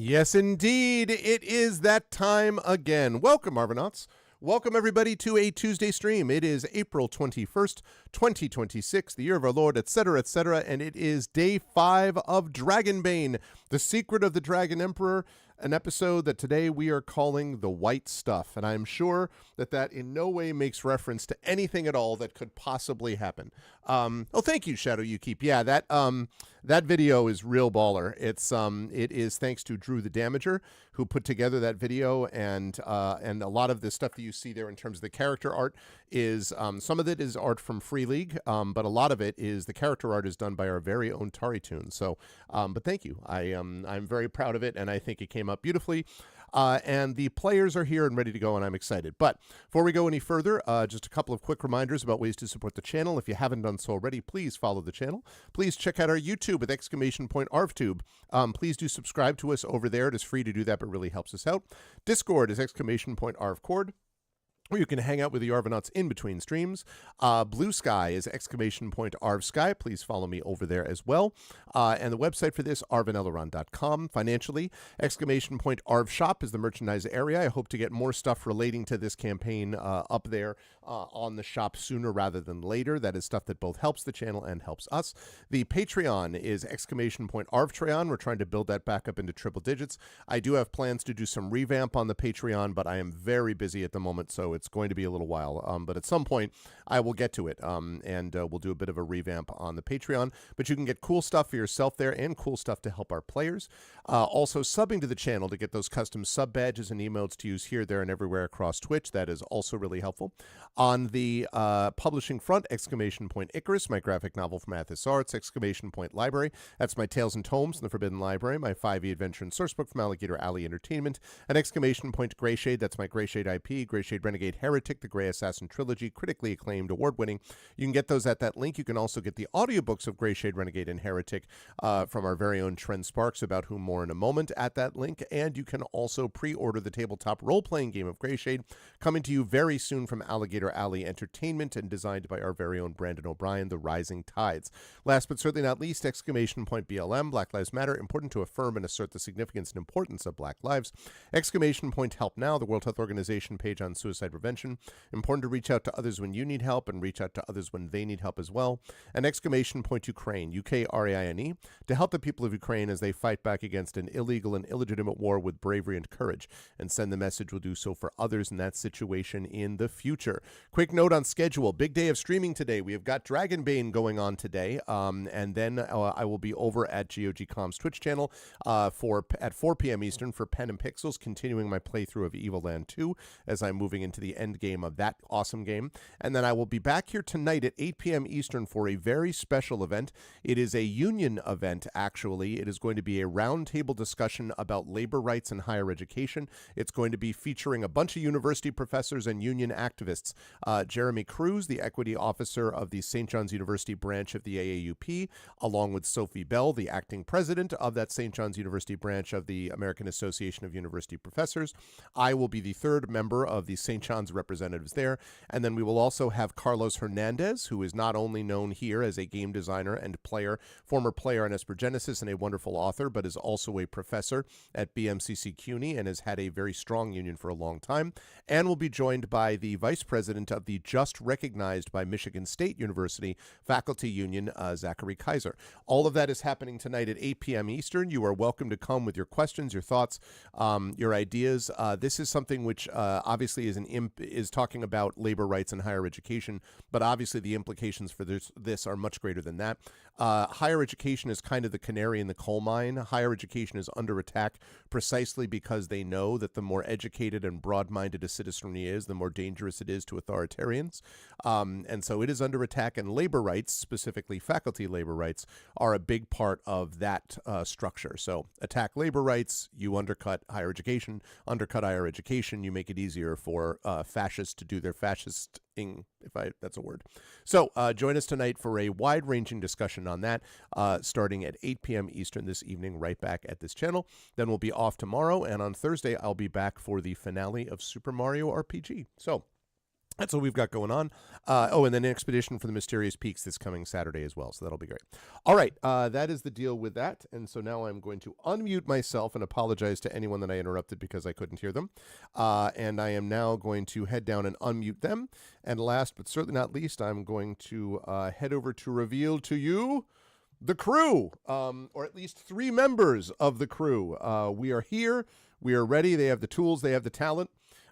Yes, indeed. It is that time again. Welcome, Arvanauts. Welcome, everybody, to a Tuesday stream. It is April 21st, 2026, the year of our Lord, etc., and it is day 5 of Dragonbane, The Secret of the Dragon Emperor, an episode that today we are calling The Wight Stuff, and I'm sure that that in no way makes reference to anything at all that could possibly happen. Thank you, Shadow You Keep. Yeah, that video is real baller. It is thanks to Drew the Damager, who put together that video, and a lot of the stuff that you see there in terms of the character art is some of it is art from Free League, but a lot of it is the character art is done by our very own Tari Toon. So, but thank you. I'm very proud of it, and I think it came up beautifully. And the players are here and ready to go, and I'm excited. But before we go any further, just a couple of quick reminders about ways to support the channel. If you haven't done so already, please follow the channel. Please check out our YouTube with !ArvTube. Please do subscribe to us over there. It is free to do that, but really helps us out. Discord is !ArvCord, where you can hang out with the Arvanauts in between streams. Blue Sky is !ArvSky. Please follow me over there as well. And the website for this, arvaneleron.com. Financially, !ArvShop is the merchandise area. I hope to get more stuff relating to this campaign up there on the shop sooner rather than later. That is stuff that both helps the channel and helps us. The Patreon is !ArvTreon. We're trying to build that back up into triple digits. I do have plans to do some revamp on the Patreon, but I am very busy at the moment, so it's going to be a little while, but at some point I will get to it, and we'll do a bit of a revamp on the Patreon. But you can get cool stuff for yourself there and cool stuff to help our players. Also, subbing to the channel to get those custom sub badges and emotes to use here, there, and everywhere across Twitch. That is also really helpful. On the publishing front, !Icarus, my graphic novel from Athos Arts, !Library. That's my Tales and Tomes in the Forbidden Library, my 5e adventure and source book from Alligator Alley Entertainment, and !Greyshade. That's my Greyshade IP, Greyshade Renegade Heretic, the Grey Assassin Trilogy, critically acclaimed, award-winning. You can get those at that link. You can also get the audiobooks of Greyshade Renegade and Heretic from our very own Trent Sparks, about whom more in a moment, at that link. And you can also pre-order the tabletop role-playing game of Greyshade, coming to you very soon from Alligator Alley Entertainment and designed by our very own Brandon O'Brien, The Rising Tides. Last but certainly not least, !BLM, Black Lives Matter, important to affirm and assert the significance and importance of Black lives. !Help Now, the World Health Organization page on suicide prevention. Important to reach out to others when you need help and reach out to others when they need help as well. And !Ukraine, UKRAINE, to help the people of Ukraine as they fight back against an illegal and illegitimate war with bravery and courage, and send the message we'll do so for others in that situation in the future. Quick note on schedule. Big day of streaming today. We have got Dragonbane going on today, and then I will be over at GOG.com's Twitch channel at 4 p.m. Eastern for Pen and Pixels, continuing my playthrough of Evil Land 2 as I'm moving into the end game of that awesome game. And then I will be back here tonight at 8 p.m. Eastern for a very special event. It is a union event, actually. It is going to be a roundtable discussion about labor rights in higher education. It's going to be featuring a bunch of university professors and union activists. Jeremy Cruz, the equity officer of the St. John's University branch of the AAUP, along with Sophie Bell, the acting president of that St. John's University branch of the American Association of University Professors. I will be the third member of the St. John's representatives there. And then we will also have Carlos Hernandez, who is not only known here as a game designer and former player on Esper Genesis and a wonderful author, but is also a professor at BMCC CUNY and has had a very strong union for a long time. And will be joined by the vice president of the just recognized by Michigan State University faculty union, Zachary Kaiser. All of that is happening tonight at 8 p.m. Eastern. You are welcome to come with your questions, your thoughts, your ideas. This is something which obviously is talking about labor rights in higher education, but obviously the implications for this are much greater than that. Higher education is kind of the canary in the coal mine. Higher education is under attack precisely because they know that the more educated and broad-minded a citizenry is, the more dangerous it is to authoritarians. And so it is under attack, and labor rights, specifically faculty labor rights, are a big part of that structure. So attack labor rights, you undercut higher education, you make it easier for fascists to do their fascist if that's a word. So join us tonight for a wide-ranging discussion on that, starting at 8 p.m. Eastern this evening, right back at this channel. Then we'll be off tomorrow, and on Thursday I'll be back for the finale of Super Mario RPG. So That's what we've got going on. And then an expedition for the Mysterious Peaks this coming Saturday as well. So that'll be great. All right. That is the deal with that. And so now I'm going to unmute myself and apologize to anyone that I interrupted because I couldn't hear them. And I am now going to head down and unmute them. And last but certainly not least, I'm going to head over to reveal to you the crew, or at least 3 members of the crew. We are here. We are ready. They have the tools. They have the talent.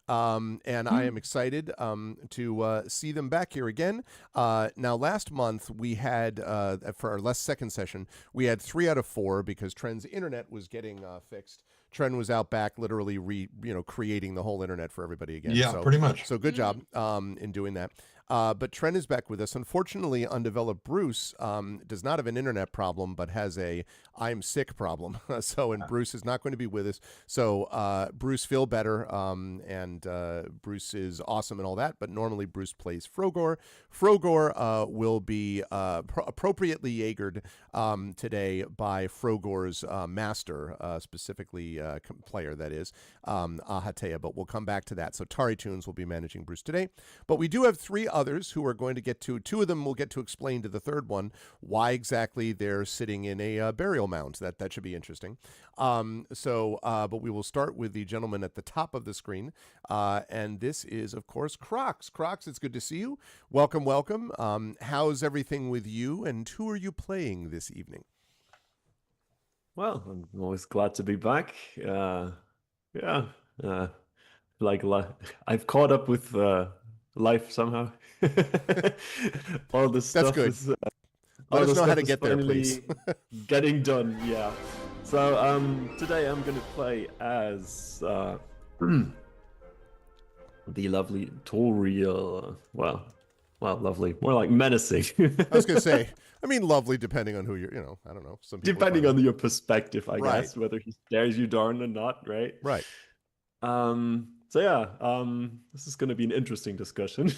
And I am excited to see them back here again. Now, last month we had, for our last second session, we had 3 out of 4 because Tren's internet was getting fixed. Tren was out back literally creating the whole internet for everybody again. Yeah, pretty much. So good job in doing that. But Tren is back with us. Unfortunately, undeveloped Bruce does not have an internet problem, but has a I'm sick problem. And Bruce is not going to be with us. So Bruce, feel better. And Bruce is awesome and all that. But normally Bruce plays Frogor. Frogor will be appropriately Jaegered today by Frogor's master, specifically player, that is, Ahatea. But we'll come back to that. So Tari Tunes will be managing Bruce today. But we do have 3 others who are going to get to, 2 of them will get to explain to the third one why exactly they're sitting in a burial mound. That should be interesting. But we will start with the gentleman at the top of the screen. And this is, of course, Crocs. Crocs, it's good to see you. Welcome, welcome. How's everything with you, and who are you playing this evening? Well, I'm always glad to be back. I've caught up with life somehow. All this stuff good. is let us know how to get there, please. Getting done, yeah. So today I'm going to play as the lovely Toriel. Well, lovely. More like menacing. I was going to say, I mean, lovely depending on who you're, I don't know. Some people depending on your perspective, I guess, whether he stares you down or not, right? Right. This is going to be an interesting discussion.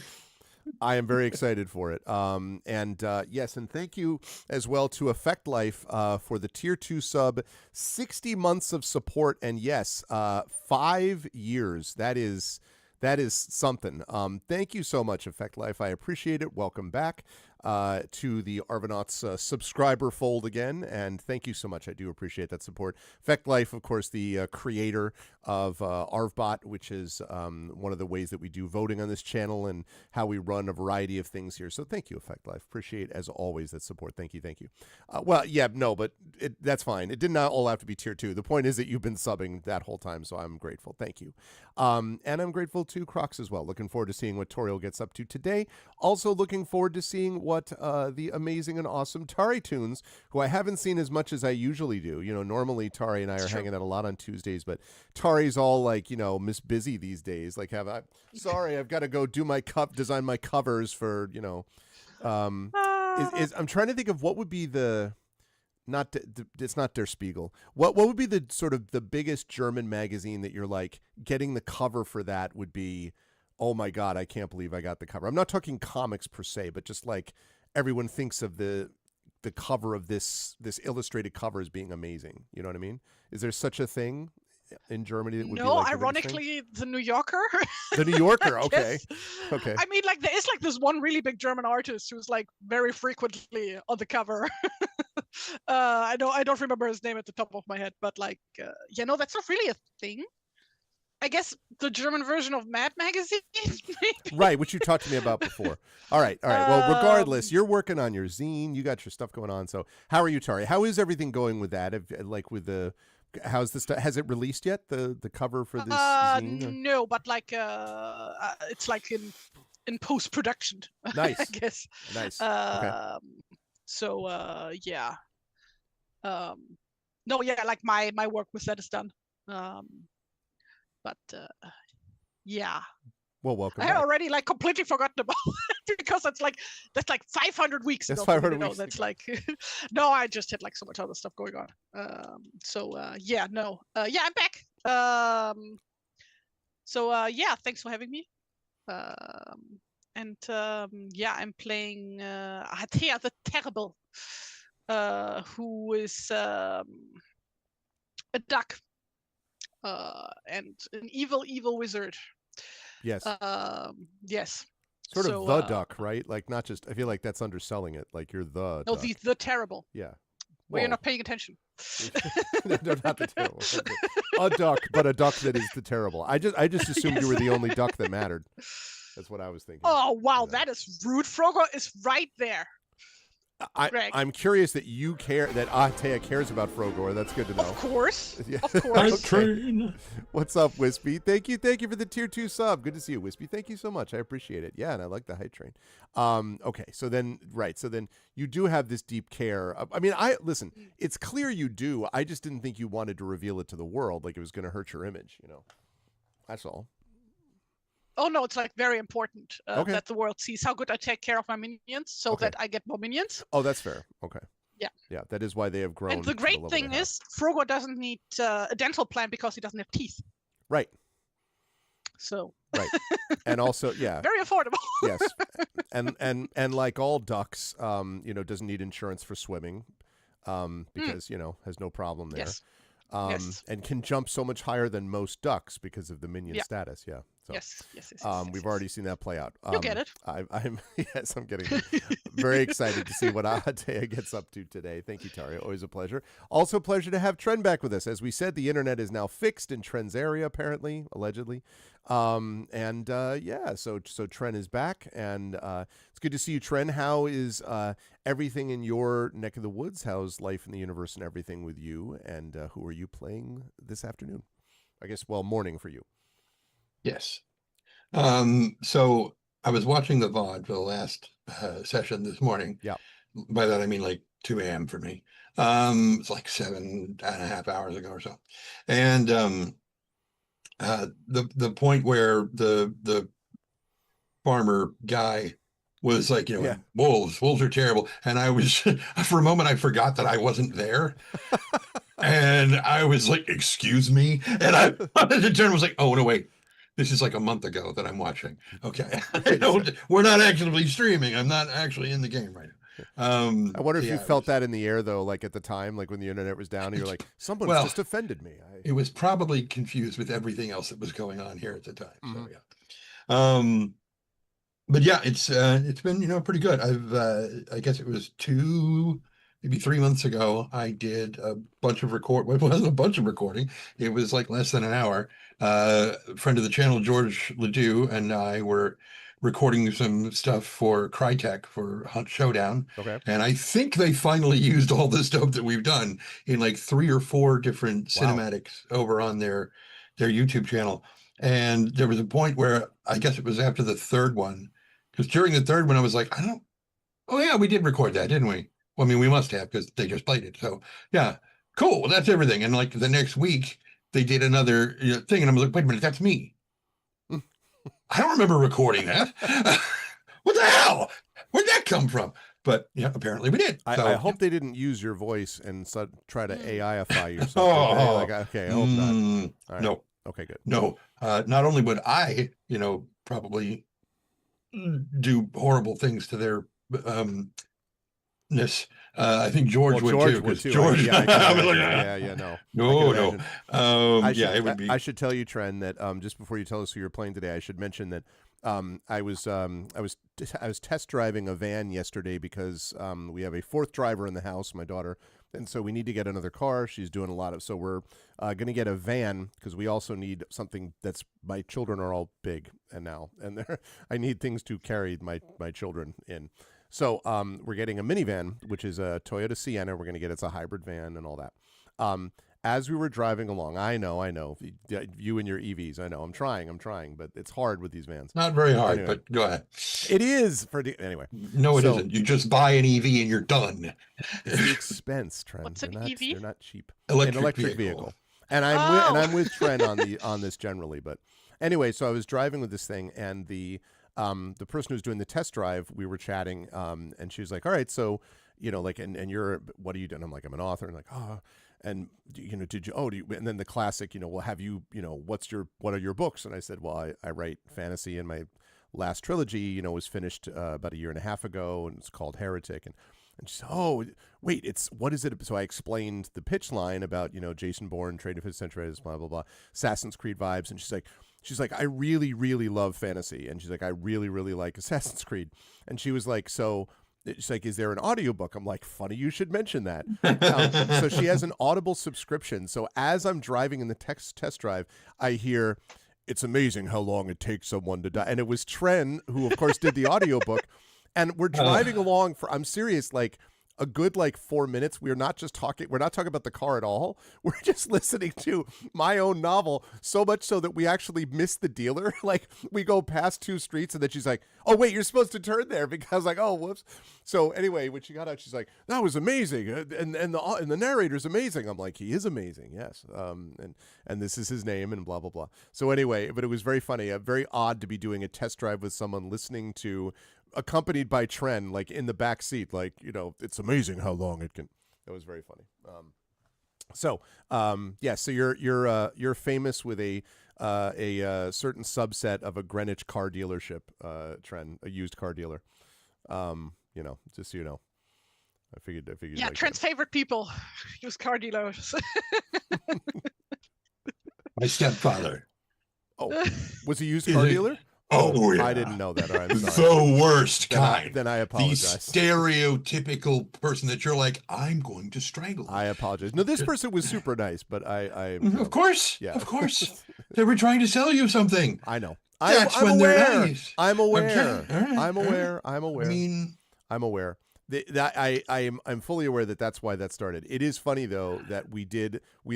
I am very excited for it. Yes, and thank you as well to Effect Life for the Tier 2 sub, 60 months of support, and yes, 5 years. That is something. Thank you so much, Effect Life. I appreciate it. Welcome back to the Arvanauts subscriber fold again, and thank you so much. I do appreciate that support. Effect Life, of course, the creator of Arvbot, which is one of the ways that we do voting on this channel and how we run a variety of things here. So thank you, Effect Life. Appreciate, as always, that support. Thank you. But that's fine. It did not all have to be Tier 2. The point is that you've been subbing that whole time, so I'm grateful. Thank you. And I'm grateful to Crocs as well. Looking forward to seeing what Toriel gets up to today. Also looking forward to seeing what the amazing and awesome Tari Tunes, who I haven't seen as much as I usually do. Normally Tari and I are hanging out a lot on Tuesdays, but Tari's all like, Miss Busy these days. Like, I've got to go do design my covers for, I'm trying to think of what would be it's not Der Spiegel. What would be the sort of the biggest German magazine that you're like getting the cover for that would be, oh my God, I can't believe I got the cover. I'm not talking comics per se, but just like everyone thinks of the cover of this illustrated cover as being amazing. You know what I mean? Is there such a thing in Germany that would be like ironically, the New Yorker. The New Yorker, okay. Okay. I mean, like, there is like this one really big German artist who's like very frequently on the cover. I don't remember his name at the top of my head, but like, that's not really a thing. I guess the German version of Mad Magazine, maybe? Right, which you talked to me about before. All right. Well, regardless, you're working on your zine. You got your stuff going on. So how are you, Tari? How is everything going with that? How's the stuff? Has it released yet? The cover for this zine? No, but like it's like in post production. Nice. I guess. Nice. Okay. So yeah. No, yeah, like my work with that is done. But yeah. Well, welcome. I back. already like completely forgotten about it because that's like 500 weeks. That's ago, 500 weeks. That's like no, I just had like so much other stuff going on. Yeah, I'm back. Thanks for having me. I'm playing Ahatea the Terrible, who is a duck. And an evil wizard. Yes. Yes. Sort So, of the duck, right? Like not just. I feel like that's underselling it. Like you're the no, duck. the terrible. Yeah. Well, you're Well, not paying attention. no, not the terrible. A duck, but a duck that is the terrible. I just assumed you were the only duck that mattered. That's what I was thinking. Oh wow, You know. that is rude. Frogor is right there. Greg. I'm curious that you care, that Atea cares about Frogor. That's good to know. Of course. Yeah. Of Hype course. train. What's up, Wispy? Thank you for the tier 2 sub. Good to see you, Wispy. Thank you so much. I appreciate it. Yeah, and I like the hype train. Okay, so then you do have this deep care. I mean, listen. It's clear you do. I just didn't think you wanted to reveal it to the world, like it was going to hurt your image. That's all. Oh no, it's like very important Okay. that the world sees how good I take care of my minions, so Okay. that I get more minions. Oh, that's fair. Okay. Yeah. Yeah, that is why they have grown. And the to great level thing they have. is, Frogor doesn't need a dental plan because he doesn't have teeth. Right. So Right. And also, yeah. very affordable. Yes. And like all ducks, doesn't need insurance for swimming, because has no problem there. Yes. Yes. And can jump so much higher than most ducks because of the minion status. Yeah. So, Yes. we've already seen that play out. You'll get it. I'm getting it. Very excited to see what Atea gets up to today. Thank you, Taria. Always a pleasure. Also a pleasure to have Tren back with us. As we said, the internet is now fixed in Tren's area, apparently, allegedly. So Tren is back, and it's good to see you, Tren. How is everything in your neck of the woods? How's life in the universe and everything with you? And who are you playing this afternoon? I guess, morning for you. Yes. So I was watching the VOD for the last session this morning. Yeah. By that I mean like 2 a.m. for me. It's like 7.5 hours ago or so. And the point where the farmer guy was like, Yeah. wolves are terrible. And I was, for a moment, I forgot that I wasn't there. And I was like, excuse me. And I wanted to turn and was like, oh, no, wait. This is like a month ago that I'm watching. Okay. We're not actually streaming. I'm not actually in the game right now. I wonder if you felt that in the air, though, like at the time, like when the internet was down, and you're like, someone's just offended me. It was probably confused with everything else that was going on here at the time. Mm-hmm. So, yeah. But yeah, it's been, pretty good. I guess it was maybe 3 months ago, I did a bunch of well, it wasn't a bunch of recording. It was like less than an hour. A friend of the channel, George Ledoux, and I were recording some stuff for Crytek for Hunt Showdown. Okay. And I think they finally used all the stuff that we've done in like 3 or 4 different cinematics over on their YouTube channel. And there was a point where I guess it was after the 3rd one, because during the 3rd one, I was like, oh yeah, we did record that, didn't we? Well, I mean, we must have, because they just played it. So yeah, cool. Well, that's everything. And like the next week, they did another thing, and I'm like, wait a minute, that's me. I don't remember recording that. What the hell? Where'd that come from? But yeah, apparently we did. I hope they didn't use your voice and try to AIify you or something. Okay, I hope not. All right. No. Okay, good. No. Not only would I, probably do horrible things to their I think George would too. Would too. George, no. It would be. I should tell you, Tren, that just before you tell us who you're playing today, I should mention that I was test driving a van yesterday because we have a 4th driver in the house, my daughter, and so we need to get another car. She's doing a lot of, so we're going to get a van because we also need something my children are all big and I need things to carry my children in. So we're getting a minivan, which is a Toyota Sienna. We're going to get it's a hybrid van and all that. As we were driving along, I know, you and your EVs, I know, I'm trying, but it's hard with these vans. Not very hard, anyway, but go ahead. It is anyway. No, it isn't. You just buy an EV and you're done. It's the expense, Trent. What's an EV? They're not cheap. An electric vehicle. And I'm with Trent on this generally, but anyway, so I was driving with this thing, and the person who's doing the test drive, we were chatting, and she was like, all right, so, and you're, what are you doing? I'm like, I'm an author. And like, and and then the classic, well, have you, what are your books? And I said, well, I write fantasy, and my last trilogy, was finished about 1.5 years ago, and it's called Heretic. And she said, oh, wait, what is it? So I explained the pitch line about, Jason Bourne, Trade of His Centuries, blah, blah, blah, Assassin's Creed vibes. And she's like, she's like, I really, really love fantasy. And she's like, I really, really like Assassin's Creed. And she was like, so she's like, is there an audiobook? I'm like, funny you should mention that. So she has an Audible subscription. So as I'm driving in the test drive, I hear, it's amazing how long it takes someone to die. And it was Tren, who of course did the audiobook. And we're driving along for, I'm serious, like a good 4 minutes. We're not talking about the car at all. We're just listening to my own novel, so much so that we actually missed the dealer. Like we go past 2 streets and then she's like, oh wait, you're supposed to turn there, because like, oh whoops. So anyway, when she got out, she's like, that was amazing. And the narrator's amazing. I'm like, he is amazing. Yes. And this is his name and blah, blah, blah. So anyway, but it was very funny, very odd to be doing a test drive with someone listening to, accompanied by Tren, like in the back seat, like, it's amazing how long it can. That was very funny. So you're famous with a certain subset of a Greenwich car dealership, Tren, a used car dealer. Just so you know. I figured. Yeah, Trent's favorite people, used car dealers. My stepfather. Oh, was he used car dealer? Oh, yeah. I didn't know that. All right, I'm sorry. The worst kind. Then I The apologize. stereotypical person that you're like, I'm going to strangle. I apologize. No, this person was super nice, but I Of course. Yeah. Of course. They were trying to sell you something. I know. That's I'm when aware. they're nice. I'm aware. Okay. All right. I'm aware. I'm I aware. mean, I'm aware. I'm fully aware that that's why that started. It is funny though that we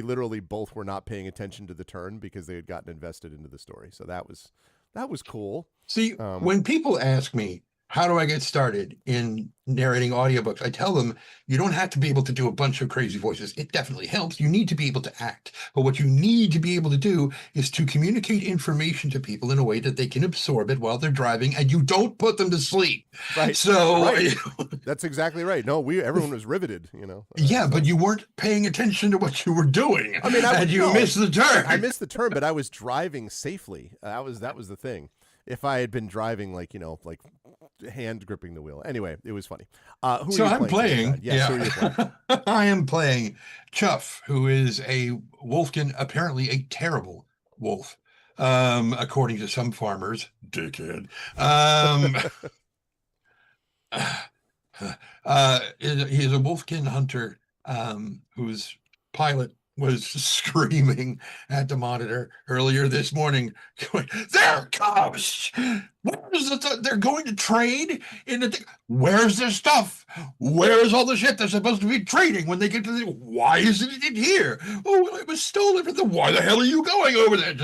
literally both were not paying attention to the turn because they had gotten invested into the story. So that was cool. see, when people ask me, how do I get started in narrating audiobooks? I tell them, you don't have to be able to do a bunch of crazy voices. It definitely helps. You need to be able to act. But what you need to be able to do is to communicate information to people in a way that they can absorb it while they're driving, and you don't put them to sleep. Right. So Right. That's exactly right. No, everyone was riveted, yeah, but you weren't paying attention to what you were doing. I mean, and you missed the turn. I missed the turn, but I was driving safely. That was the thing. If I had been driving like hand gripping the wheel. Anyway, it was funny. Who So are you I'm playing. Yes, who are you playing? I am playing Chuff, who is a wolfkin, apparently a terrible wolf, according to some farmers. Dickhead. He's a wolfkin hunter whose pilot was screaming at the monitor earlier this morning, going, there it comes! Where's they're going to trade in the where's their stuff? Where's all the shit they're supposed to be trading when they get to the why isn't it in here? Oh, well, it was stolen from the why the hell are you going over there?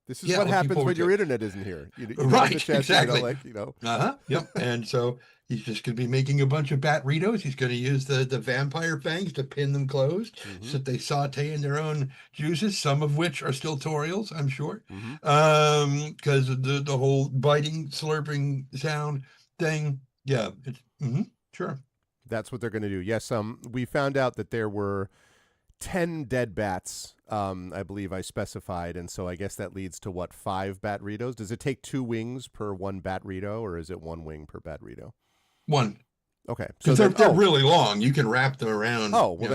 This is what happens when your internet isn't here. You don't Right, get a chance exactly. to, Yep. And so he's just going to be making a bunch of bat Ritos. He's going to use the vampire fangs to pin them closed so that they saute in their own juices, some of which are still Toriels, I'm sure. Because of the whole biting, slurping sound thing. Yeah. Sure. That's what they're going to do. Yes. We found out that there were 10 dead bats, I believe I specified, and so I guess that leads to 5 bat Ritos? Does it take 2 wings per 1 bat Rito, or is it 1 wing per bat Rito? 1. Okay, so they're really long. You can wrap them around. Oh, well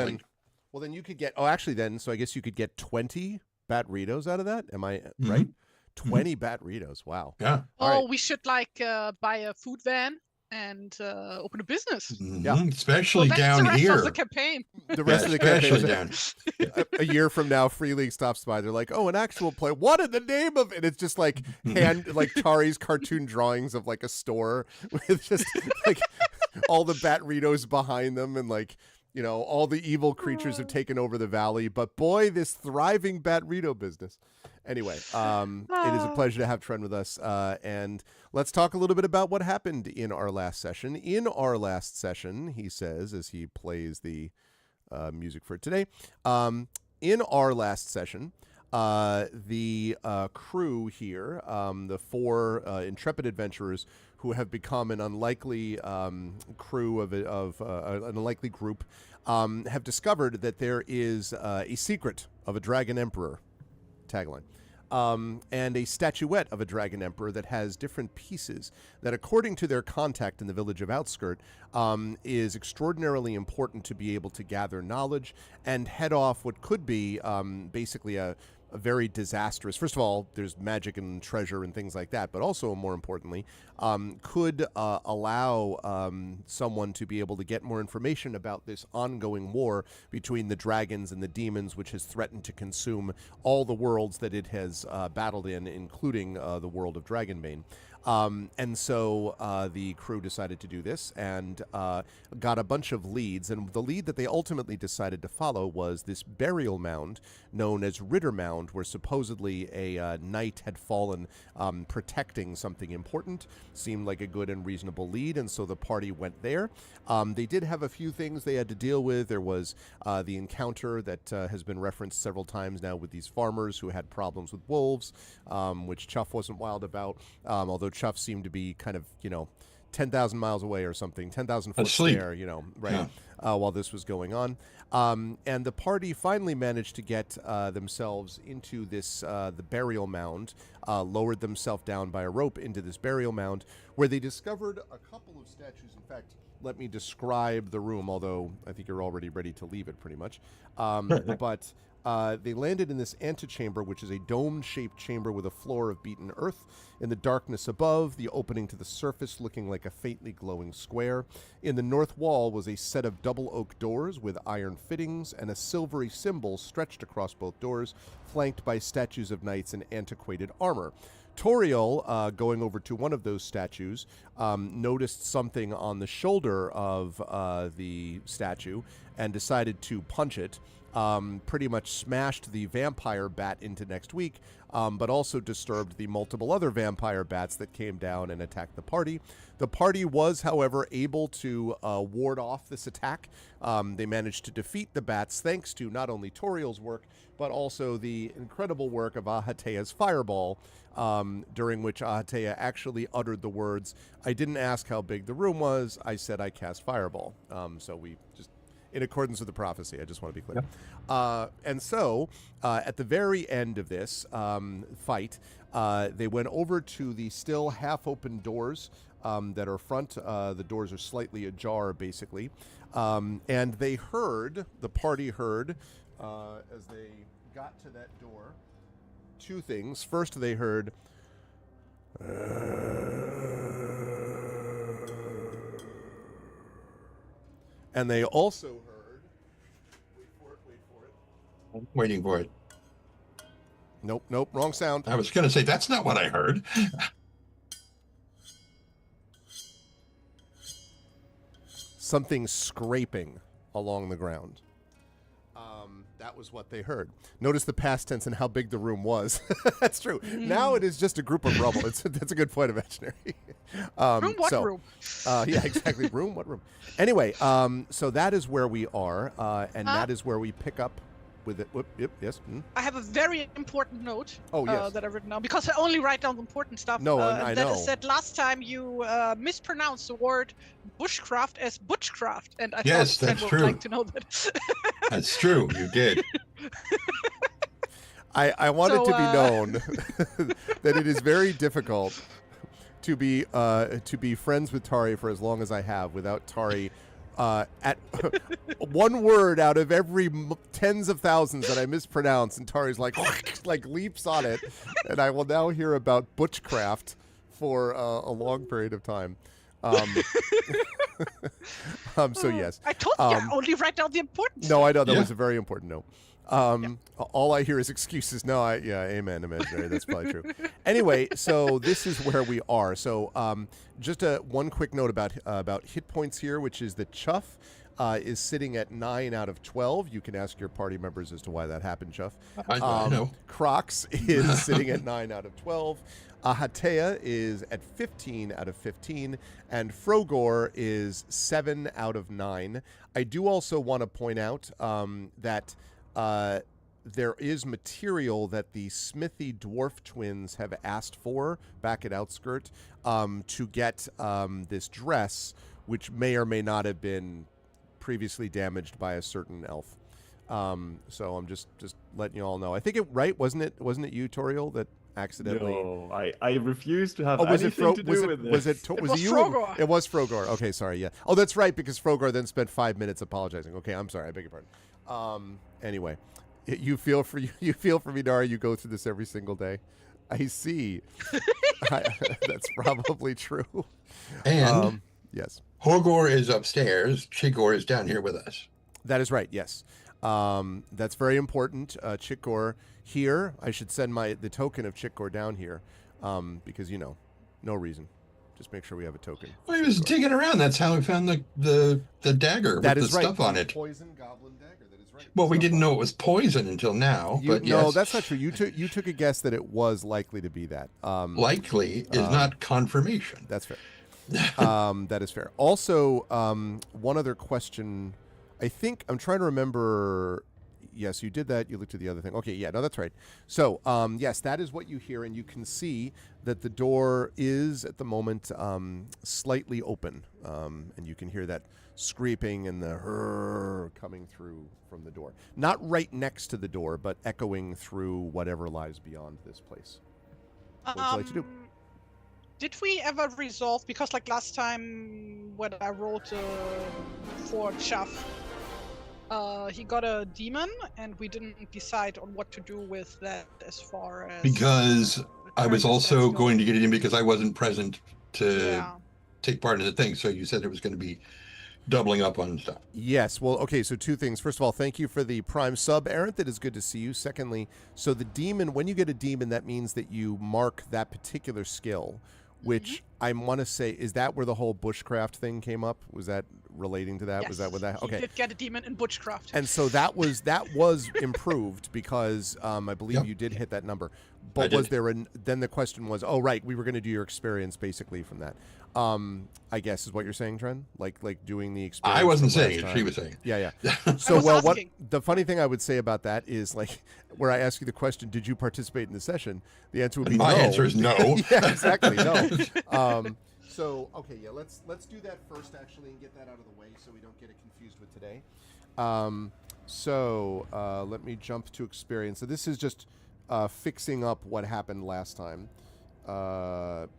then you could get. Oh, actually, then so I guess you could get 20 bat Ritos out of that. Am I right? 20 bat Ritos. Wow. Yeah. Oh, we should buy a food van and open a business. Yeah, especially that's down the rest here. Of the campaign. The rest of the campaign. Especially down. A year from now, Free League stops by. They're like, "Oh, an actual play. What in the name of?" And it's just like Tari's cartoon drawings of like a store with just like all the bat Ritos behind them, and all the evil creatures have taken over the valley. But boy, this thriving bat Rito business. Anyway, it is a pleasure to have Tren with us, and let's talk a little bit about what happened in our last session. In our last session, he says, as he plays the music for today, in our last session, the crew here, the 4 intrepid adventurers who have become an unlikely crew of an unlikely group, have discovered that there is a secret of a dragon emperor. Tagline. and a statuette of a dragon emperor that has different pieces that, according to their contact in the village of Outskirt, is extraordinarily important to be able to gather knowledge and head off what could be basically a very disastrous. First of all, there's magic and treasure and things like that, but also, more importantly, could allow someone to be able to get more information about this ongoing war between the dragons and the demons, which has threatened to consume all the worlds that it has battled in, including the world of Dragonbane. And so the crew decided to do this and got a bunch of leads. And the lead that they ultimately decided to follow was this burial mound known as Ritter Mound, where supposedly a knight had fallen protecting something important. Seemed like a good and reasonable lead, and so the party went there. They did have a few things they had to deal with. There was the encounter that has been referenced several times now with these farmers who had problems with wolves, which Chuff wasn't wild about, although Chuff seemed to be kind of, 10,000 miles away or something, 10,000 foot there, right, while this was going on. And the party finally managed to get themselves into this, the burial mound, lowered themselves down by a rope into this burial mound, where they discovered a couple of statues. In fact, let me describe the room, although I think you're already ready to leave it pretty much. But they landed in this antechamber, which is a dome-shaped chamber with a floor of beaten earth. In the darkness above, the opening to the surface looking like a faintly glowing square. In the north wall was a set of double oak doors with iron fittings and a silvery symbol stretched across both doors, flanked by statues of knights in antiquated armor. Toriel, going over to one of those statues, noticed something on the shoulder of the statue and decided to punch it. Pretty much smashed the vampire bat into next week, but also disturbed the multiple other vampire bats that came down and attacked the party. The party was, however, able to ward off this attack. They managed to defeat the bats thanks to not only Toriel's work, but also the incredible work of Ahatea's fireball, during which Ahatea actually uttered the words, "I didn't ask how big the room was, I said I cast fireball." So we just... in accordance with the prophecy, I just want to be clear. Yep. And so, at the very end of this fight, they went over to the still half-open doors that are front. The doors are slightly ajar, basically. And they heard, the party heard, as they got to that door, two things. First, they heard... and they also heard... Wait for it. I'm waiting for it. Nope, wrong sound. I was going to say, that's not what I heard. Something scraping along the ground. That was what they heard. Notice the past tense and how big the room was. That's true. Mm. Now it is just a group of rubble. That's a good point, Imaginary. Room? What room? Yeah, exactly. Room? What room? Anyway, so that is where we are, and that is where we pick up with it. Whoop, yep, yes. I have a very important note that I've written down, because I only write down important stuff. No, I know. That is that last time you mispronounced the word bushcraft as butchcraft, and I yes, thought that's I would true. like to know that. That's true, you did. I want it to be known that it is very difficult to be friends with Tari for as long as I have without Tari at one word out of every tens of thousands that I mispronounce, and Tari's like leaps on it, and I will now hear about butchcraft for a long period of time. So yes. I told you I only write down the important stuff. No, I know that was a very important note. All I hear is excuses. No, amen, Imaginary. That's probably true. Anyway, so this is where we are. So just one quick note about hit points here, which is that Chuff is sitting at 9 out of 12. You can ask your party members as to why that happened, Chuff. I know. Crocs is sitting at 9 out of 12. Ahatea is at 15 out of 15, and Frogor is 7 out of 9. I do also want to point out that there is material that the Smithy dwarf twins have asked for back at Outskirt to get this dress, which may or may not have been previously damaged by a certain elf. So I'm just letting you all know. I think wasn't it you, Toriel, that accidentally? No, I refuse to have Oh, was it anything to do with this. It was was it you? Frogor. It was Frogor. Okay, sorry. Yeah. Oh, that's right, because Frogor then spent 5 minutes apologizing. Okay, I'm sorry. I beg your pardon. Anyway, you feel for me, Dara. You go through this every single day. I see. That's probably true. And yes, Horgor is upstairs. Chigor is down here with us. that is right. Yes, that's very important. Chikor here. I should send the token of Chikor down here, because no reason. Just make sure we have a token. Well, he was digging around. That's how we found the dagger with the stuff on it. Poison goblin dagger. That is right. Well, we didn't know it was poison until now. But no, yes, that's not true. You took a guess that it was likely to be that. likely is not confirmation. That's fair. That is fair. Also, one other question. I think I'm trying to remember. Yes, you did that. You looked at the other thing. Okay, yeah, no, that's right. So, yes, that is what you hear, and you can see that the door is at the moment slightly open, and you can hear that scraping and the coming through from the door. Not right next to the door, but echoing through whatever lies beyond this place. What would you like to do? Did we ever resolve, because like last time when I rolled for Chaff, he got a demon, and we didn't decide on what to do with that as far as... Because I was also going to get it in because I wasn't present to Yeah. take part in the thing. So you said it was going to be doubling up on stuff. Yes. Well, okay, so two things. First of all, thank you for the Prime sub, Aaron. That is good to see you. Secondly, so the demon, when you get a demon, that means that you mark that particular skill, which I want to say, is that where the whole bushcraft thing came up? Was that relating to that? Yes. Was that what that? Okay. He did get a demon in Butchcraft. And so that was improved because I believe you did hit that number. But was there then the question was, oh right, we were going to do your experience basically from that. I guess is what you're saying, Tren? Like doing the experience. I wasn't from last saying it. time. She was saying it. Yeah. So was what asking. the funny thing I would say about that is, like, where I ask you the question, did you participate in the session? The answer would be My no. answer is no. Yeah, exactly, no. So okay, yeah, let's do that first actually and get that out of the way so we don't get it confused with today. Let me jump to experience. So this is just fixing up what happened last time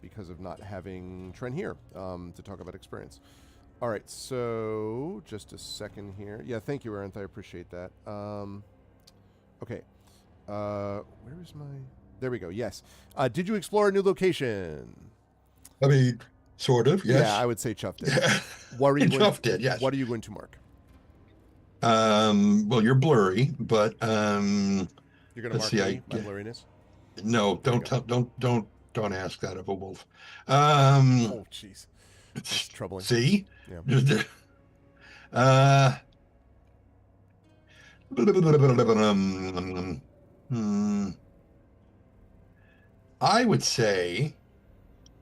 because of not having Tren here to talk about experience. All right, so just a second here. Yeah, thank you, Aaron. I appreciate that. Okay, where is my? There we go. Yes. Did you explore a new location? I mean, sort of, yes. Yeah, I would say Chuff did. What are you Chuff did, yes. What are you going to mark? Well, you're blurry, but You're going to mark my blurriness? No, don't ask that of a wolf. Oh, jeez. That's troubling. See? Yeah. I would say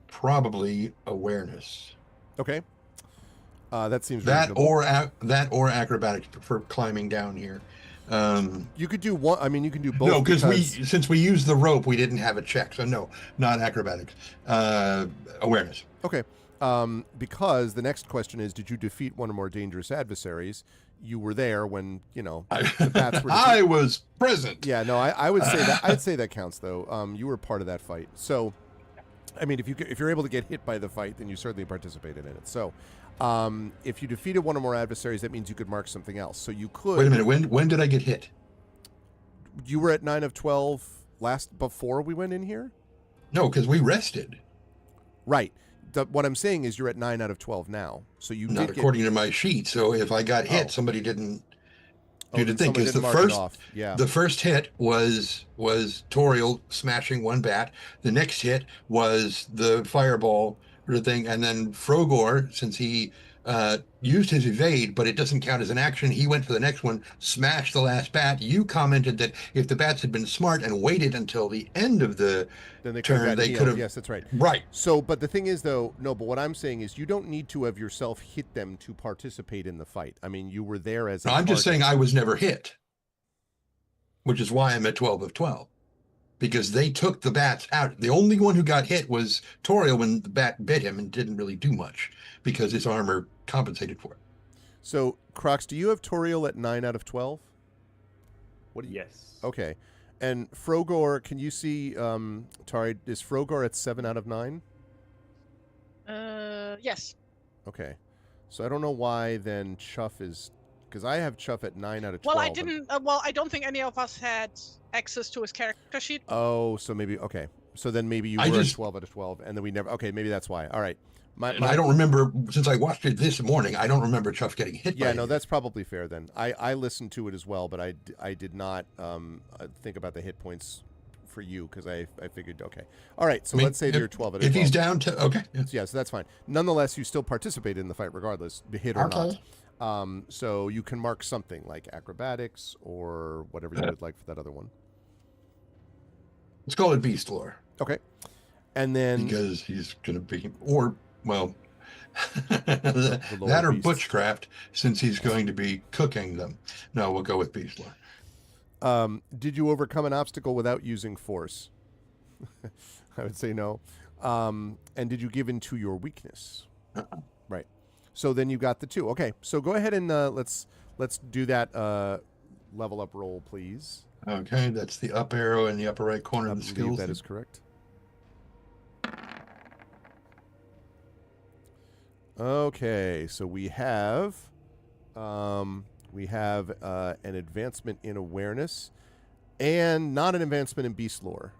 probably awareness. Okay. That seems that reasonable. or acrobatics for climbing down here. You could do one. I mean, you can do both. No, because since we used the rope, we didn't have a check. So no, not acrobatics. Awareness. Okay. Because the next question is, did you defeat one or more dangerous adversaries? You were there when, the bats were defeated. I was present. Yeah, no, I would say that. I'd say that counts, though. You were part of that fight. So, I mean, if you're able to get hit by the fight, then you certainly participated in it. So, if you defeated one or more adversaries, that means you could mark something else. So you could. Wait a minute. When did I get hit? You were at 9 of 12 before we went in here? No, because we rested. Right. What I'm saying is you're at 9 out of 12 now. So you not did according to my sheet. So if I got hit, somebody didn't do the thing. Because the first hit was Toriel smashing one bat. The next hit was the fireball or the thing, and then Frogor, since he used his evade, but it doesn't count as an action, he went for the next one, smashed the last bat. You commented that if the bats had been smart and waited until the end of the turn, they could have. Yes, that's right. Right. So, but the thing is, though, but what I'm saying is you don't need to have yourself hit them to participate in the fight. I mean, you were there as. I'm just saying I was never hit, which is why I'm at 12 of 12. Because they took the bats out. The only one who got hit was Toriel when the bat bit him and didn't really do much because his armor compensated for it. So, Crocs, do you have Toriel at 9 out of 12? What do you? Yes. Okay. And Frogor, can you see? Tari, is Frogor at 7 out of 9? Yes. Okay. So I don't know why then Chuff is, because I have Chuff at 9 out of 12. Well, I didn't. I don't think any of us had access to his character sheet. Oh, so maybe okay. So then maybe you I were just- at 12 out of 12, and then we never. Okay, maybe that's why. All right. And I don't remember, since I watched it this morning, I don't remember Chuff getting hit by Yeah, it. no, that's probably fair then. I listened to it as well, but I did not think about the hit points for you because I figured, okay. All right, so I mean, let's say that you're 12 out of 12. If he's down to, okay. Yeah, so that's fine. Nonetheless, you still participated in the fight regardless, hit or not. So you can mark something like acrobatics or whatever you would like for that other one. Let's call it Beast Lore. Okay. And then... Because he's going to be, or, well, The Lord that or Beasts. Butchcraft, since he's going to be cooking them. No, we'll go with Beast Lore. Did you overcome an obstacle without using force? I would say no. And did you give in to your weakness? Right. So then you got the 2. Okay. So go ahead and let's do that level up roll, please. Okay, that's the up arrow in the upper right corner I of the believe skills. that is correct. Okay, so we have an advancement in awareness and not an advancement in beast lore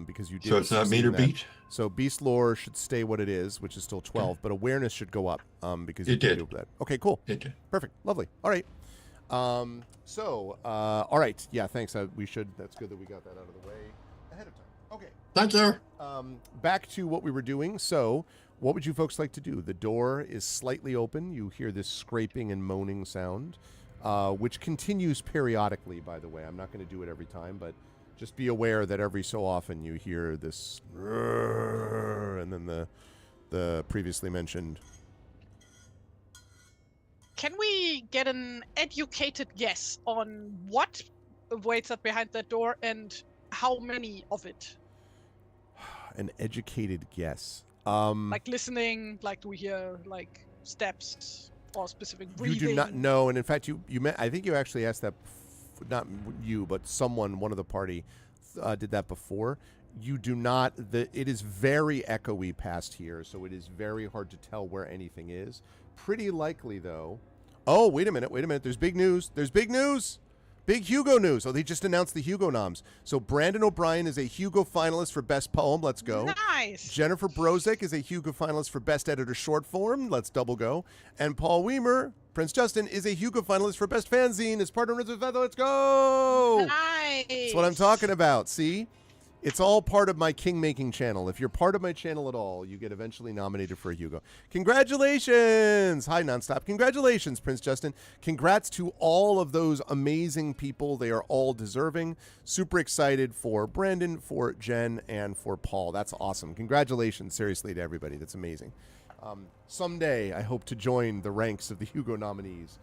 because you did. So it's not succeed meter in that. beat? So beast lore should stay what it is, which is still 12, but awareness should go up because you It did. do that. Okay, cool. It did. Perfect. Lovely. All right. All right. Yeah, thanks. We should. That's good that we got that out of the way ahead of time. Okay. Thanks, sir. Back to what we were doing. So, what would you folks like to do? The door is slightly open. You hear this scraping and moaning sound, which continues periodically, by the way. I'm not going to do it every time, but just be aware that every so often you hear this, and then the previously mentioned. Can we get an educated guess on what awaits us behind that door and how many of it? An educated guess. Like listening, like do we hear like steps or specific breathing? You do not know, and in fact, I think you actually asked that, not you, but someone, one of the party, did that before. You do not. It is very echoey past here, so it is very hard to tell where anything is. Pretty likely, though. Oh, wait a minute. There's big news. Big Hugo news. Oh, they just announced the Hugo noms. So Brandon O'Brien is a Hugo finalist for Best Poem. Let's go. Nice. Jennifer Brozek is a Hugo finalist for Best Editor Short Form. Let's double go. And Paul Weimer, Prince Justin, is a Hugo finalist for Best Fanzine as part of Rinse with Feather. Let's go. Nice. That's what I'm talking about. See? It's all part of my king-making channel. If you're part of my channel at all, you get eventually nominated for a Hugo. Congratulations! Hi, Nonstop. Congratulations, Prince Justin. Congrats to all of those amazing people. They are all deserving. Super excited for Brandon, for Jen, and for Paul. That's awesome. Congratulations, seriously, to everybody. That's amazing. Someday, I hope to join the ranks of the Hugo nominees.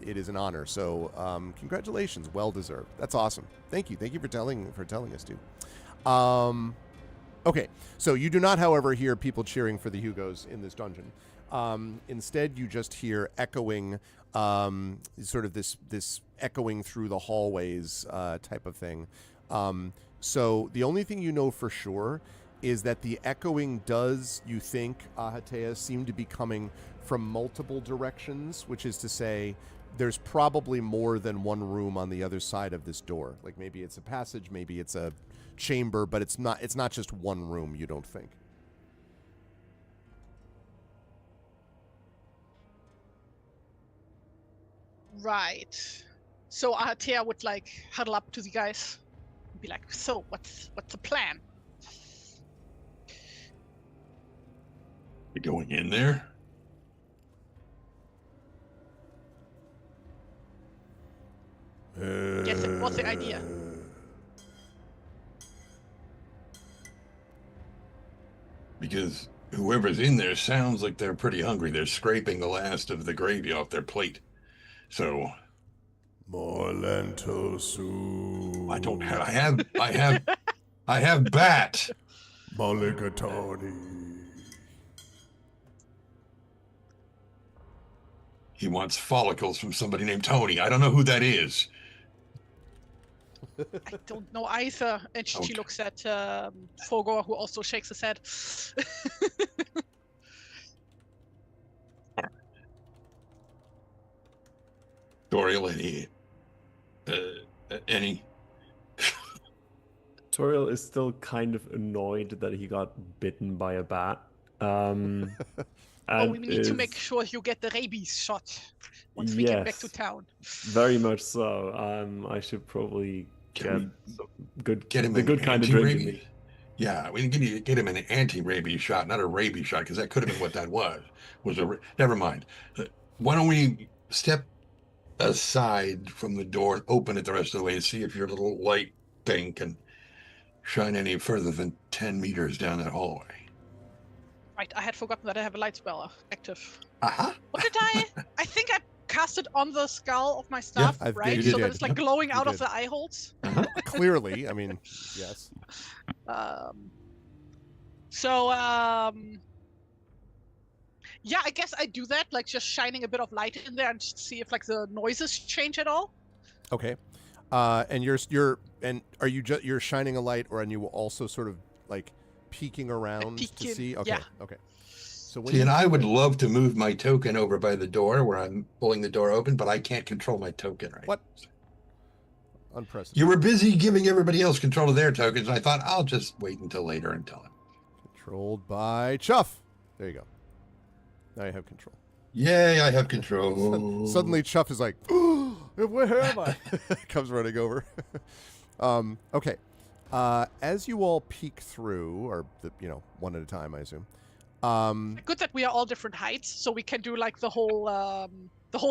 It is an honor. So, congratulations. Well deserved. That's awesome. Thank you. Thank you for telling us to. Okay, so you do not, however, hear people cheering for the Hugos in this dungeon. Instead, you just hear echoing, sort of this echoing through the hallways type of thing. So the only thing you know for sure is that the echoing does, you think, Ahatea, seem to be coming from multiple directions, which is to say there's probably more than one room on the other side of this door. Like maybe it's a passage, maybe it's a chamber, but it's not just one room, you don't think. Right. So Ahatea would like huddle up to the guys and be like, so what's the plan? You going in there? Yes, what's the idea? Because whoever's in there sounds like they're pretty hungry. They're scraping the last of the gravy off their plate. So More lentil soup. I have bat. Mulligatawny. He wants follicles from somebody named Tony. I don't know who that is. I don't know either. And she Okay. looks at Fogor, who also shakes his head. Toriel, any? Toriel is still kind of annoyed that he got bitten by a bat. Oh, And we need to make is- sure you get the rabies shot once we get back to Yes. town. Very much so. I should probably Can get some good, Get him the an good kind of drink in anti-rabies? me. Yeah, we need to get him an anti-rabies shot, not a rabies shot, because that could have been what that was. Never mind. Why don't we step aside from the door, open it the rest of the way, and see if your little light thing can shine any further than 10 meters down that hallway. Right, I had forgotten that I have a light spell active. Uh-huh. What did I? I think I cast it on the skull of my staff, you right? did. So that it's like glowing You out of did. the eye holes. Clearly, I mean, yes. Yeah, I guess I do that, like just shining a bit of light in there and see if like the noises change at all. Okay. And are you you're shining a light, or and you will also sort of like peeking around to peeking, see? Okay. yeah. Okay. So when See, and you I do would it- love to move my token over by the door where I'm pulling the door open, but I can't control my token right. What? Unprecedented. You were busy giving everybody else control of their tokens, and I thought I'll just wait until later and tell him. Controlled by Chuff. There you go. Now you have control. Yay, I have control. Suddenly, Chuff is like, "Where am I?" Comes running over. Okay. As you all peek through, or one at a time, I assume. Good that we are all different heights, so we can do like the whole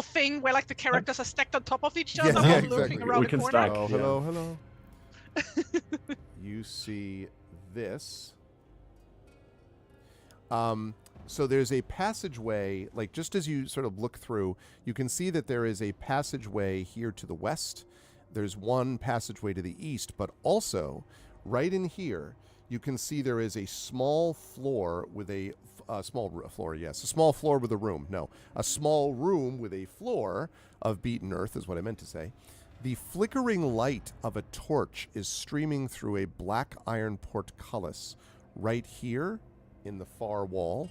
thing where like the characters are stacked on top of each other, Yeah, while exactly. looking around We the can corner. stack. Oh, Yeah. hello. You see this. So there's a passageway, like just as you sort of look through, you can see that there is a passageway here to the west. There's one passageway to the east, but also right in here, you can see there is a small floor with a small floor with a room. No, a small room with a floor of beaten earth is what I meant to say. The flickering light of a torch is streaming through a black iron portcullis right here in the far wall.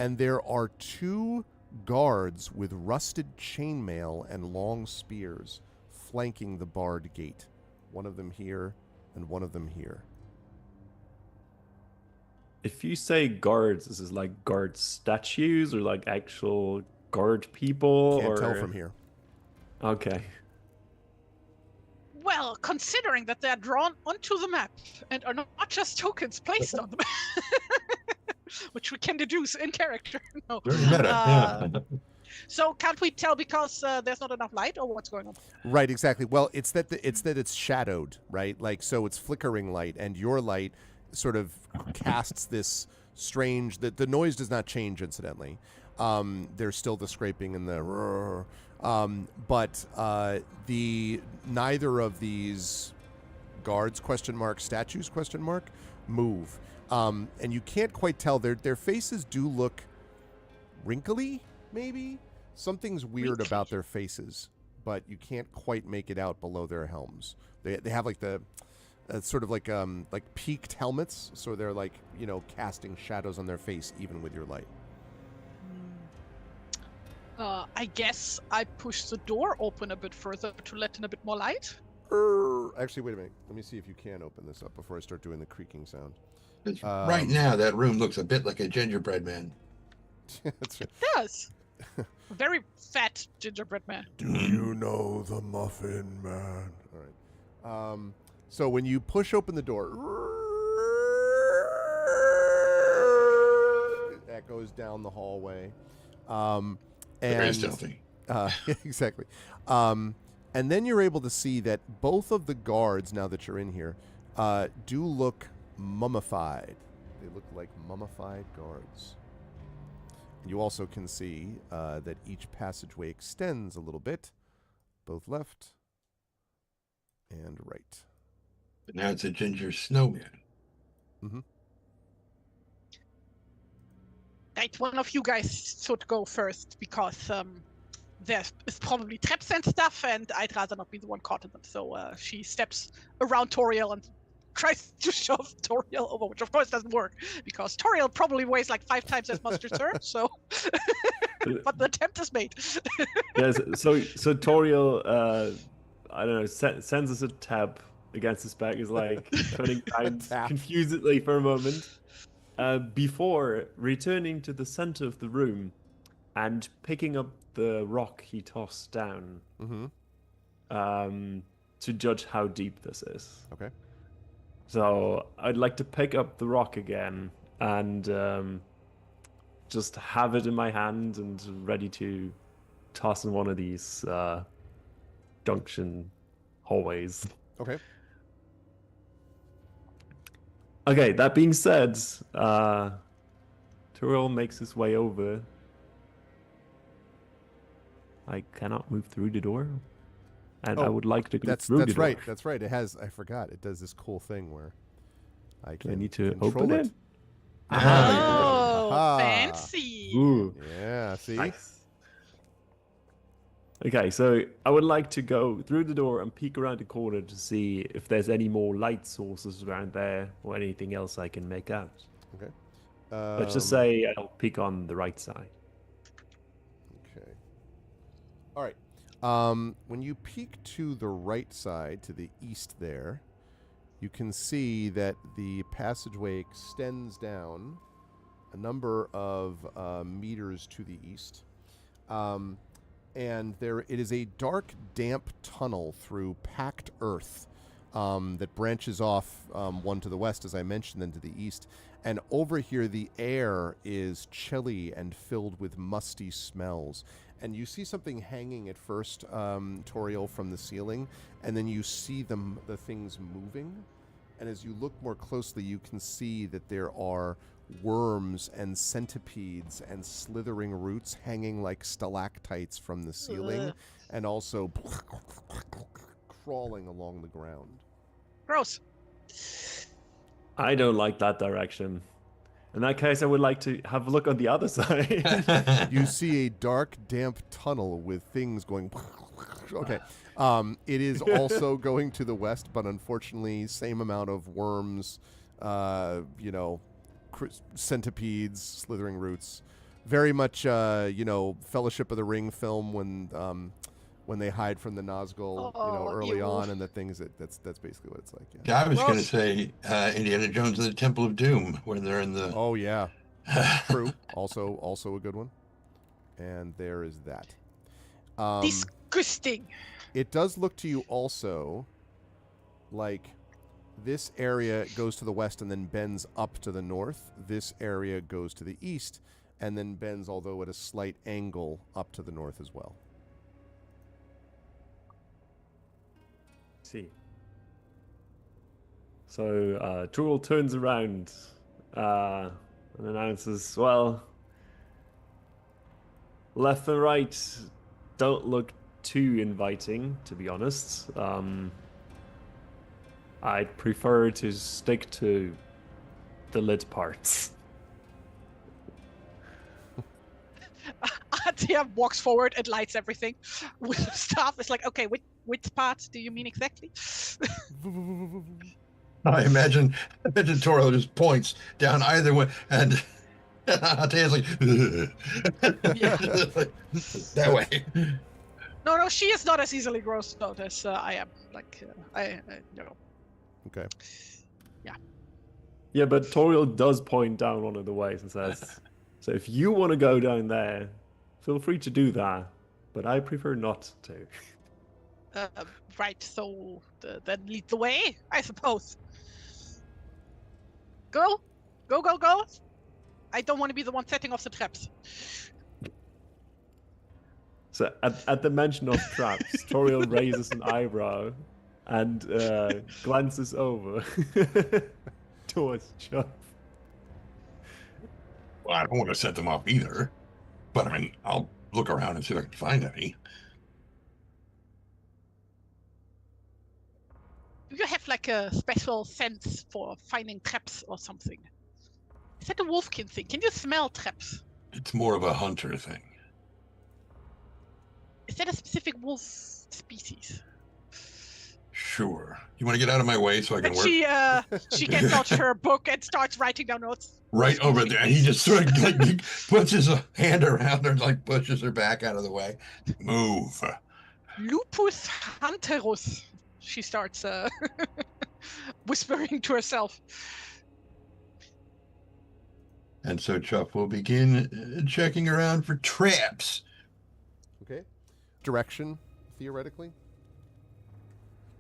And there are two guards with rusted chainmail and long spears flanking the barred gate. One of them here and one of them here. If you say guards, this is like guard statues or like actual guard people? Can't or... tell from here. Okay. Well, considering that they're drawn onto the map and are not just tokens placed on the map, which we can deduce in character. No. Very meta. Yeah. So can't we tell because there's not enough light, or what's going on? Right, exactly. Well, it's that it's shadowed, right? Like, so it's flickering light, and your light sort of casts this strange. The noise does not change, incidentally. There's still the scraping and the, but the neither of these guards statues move, and you can't quite tell. Their faces do look wrinkly, maybe. Something's weird about their faces, but you can't quite make it out below their helms. They have like the sort of like peaked helmets, so they're like casting shadows on their face even with your light. I guess I push the door open a bit further to let in a bit more light. Actually, wait a minute. Let me see if you can open this up before I start doing the creaking sound. Right now, that room looks a bit like a gingerbread man. That's right. It does. A very fat gingerbread man. Do you know the Muffin Man? All right. So when you push open the door, that goes down the hallway. Very stealthy. Exactly. And then you're able to see that both of the guards, now that you're in here, do look mummified. They look like mummified guards. You also can see that each passageway extends a little bit, both left and right. But now it's a ginger snowman. Mm-hmm. Right, one of you guys should go first because there's probably traps and stuff, and I'd rather not be the one caught in them. So she steps around Toriel and tries to shove Toriel over, which of course doesn't work because Toriel probably weighs like 5 times as much as her. So, but the attempt is made. Yes. So Toriel, I don't know, senses a tab against his back, is like turning around confusedly for a moment, before returning to the center of the room and picking up the rock he tossed down, to judge how deep this is. Okay. So I'd like to pick up the rock again and just have it in my hand and ready to toss in one of these junction hallways. Okay. Okay, that being said, Tyrell makes his way over. I cannot move through the door, and I would like to go through the door. That's right. It has. I forgot. It does this cool thing where I can. I need to control open it. Oh, fancy! Ooh, Yeah. See. nice. Okay, so I would like to go through the door and peek around the corner to see if there's any more light sources around there or anything else I can make out. Okay. Let's just say I'll peek on the right side. Okay. All right. When you peek to the right side, to the east there, you can see that the passageway extends down a number of meters to the east. And it is a dark, damp tunnel through packed earth that branches off one to the west, as I mentioned, then to the east. And over here, the air is chilly and filled with musty smells. And you see something hanging at first, Toriel, from the ceiling, and then you see the things moving. And as you look more closely, you can see that there are worms and centipedes and slithering roots hanging like stalactites from the ceiling, and also crawling along the ground. Gross. I don't like that direction. In that case, I would like to have a look on the other side. You see a dark, damp tunnel with things going. Okay. It is also going to the west, but unfortunately, same amount of worms, centipedes, slithering roots. Very much, Fellowship of the Ring film when they hide from the Nazgul, early on, and the things that's basically what it's like. Yeah, I was going to say Indiana Jones and the Temple of Doom, where they're in the. Oh yeah, true. Also a good one. And there is that. Disgusting. It does look to you also like this area goes to the west and then bends up to the north. This area goes to the east and then bends, although at a slight angle, up to the north as well. See. So Tyrell turns around and announces, well, left and right don't look too inviting, to be honest. I'd prefer to stick to the lit parts. Atia walks forward and lights everything with the staff. It's like, okay, which parts do you mean exactly? I imagine Toro just points down either way, and Atia's like, that way. No, she is not as easily grossed out as I am. Okay. Yeah. Yeah, but Toriel does point down one of the ways and says, so if you want to go down there, feel free to do that, but I prefer not to. Right, so then lead the way, I suppose. Go. I don't want to be the one setting off the traps. So at the mention of traps, Toriel raises an eyebrow and glances over towards Chuff. Well, I don't want to set them off either, but I mean, I'll look around and see if I can find any. Do you have like a special sense for finding traps or something? Is that a Wolfkin thing? Can you smell traps? It's more of a hunter thing. Is that a specific wolf species? Sure. You want to get out of my way so I can And work? she gets out her book and starts writing down notes. Right over there. He just sort of like puts his hand around her and like pushes her back out of the way. Move. Lupus hunterus. She starts whispering to herself. And so Chuff will begin checking around for traps. Okay. Direction, theoretically.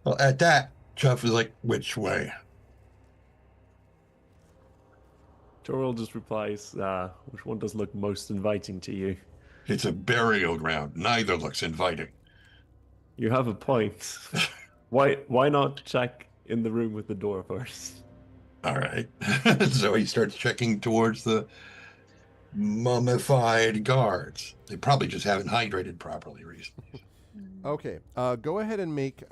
Well, at that, Chuff is like, which way? Toriel just replies, which one does look most inviting to you? It's a burial ground. Neither looks inviting. You have a point. Why not check in the room with the door first? All right. So he starts checking towards the mummified guards. They probably just haven't hydrated properly recently. Okay. Go ahead and make,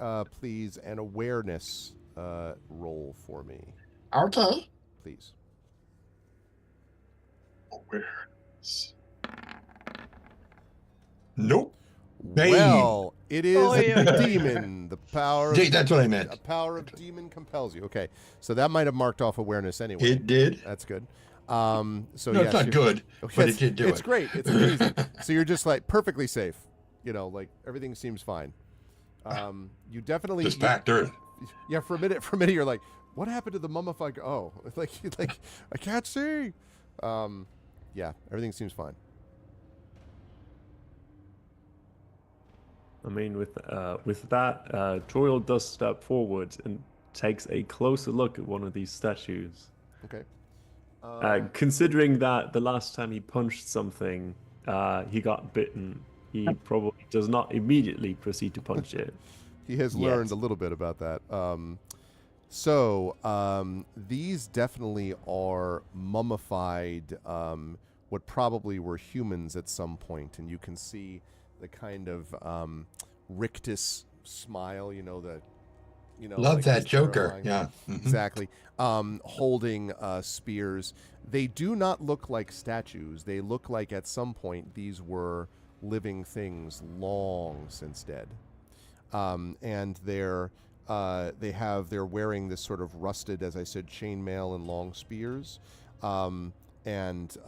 please, an awareness roll for me. Okay. Please. Awareness. Nope. Bane. Well, it is Oh, yeah. a demon. The power. Jay, that's what I meant. The power of demon compels you. Okay, so that might have marked off awareness anyway. It did. That's good. So No, yes, it's not good, but it did do It's it. great. It's amazing. So you're just like perfectly safe. You know, like everything seems fine. You definitely Just back to earth. Yeah, for a minute, you're like, what happened to the mummified? Oh, like I can't see. Yeah, everything seems fine. I mean, with that, Toriel does step forward and takes a closer look at one of these statues. Okay. Considering that the last time he punched something, he got bitten, he probably does not immediately proceed to punch it. He has learned a little bit about that. These definitely are mummified, what probably were humans at some point, and you can see the kind of rictus smile, Love like that this Joker. terrifying- Yeah. Exactly. Holding spears. They do not look like statues. They look like at some point these were living things long since dead. And they're wearing this sort of rusted, as I said, chainmail and long spears. And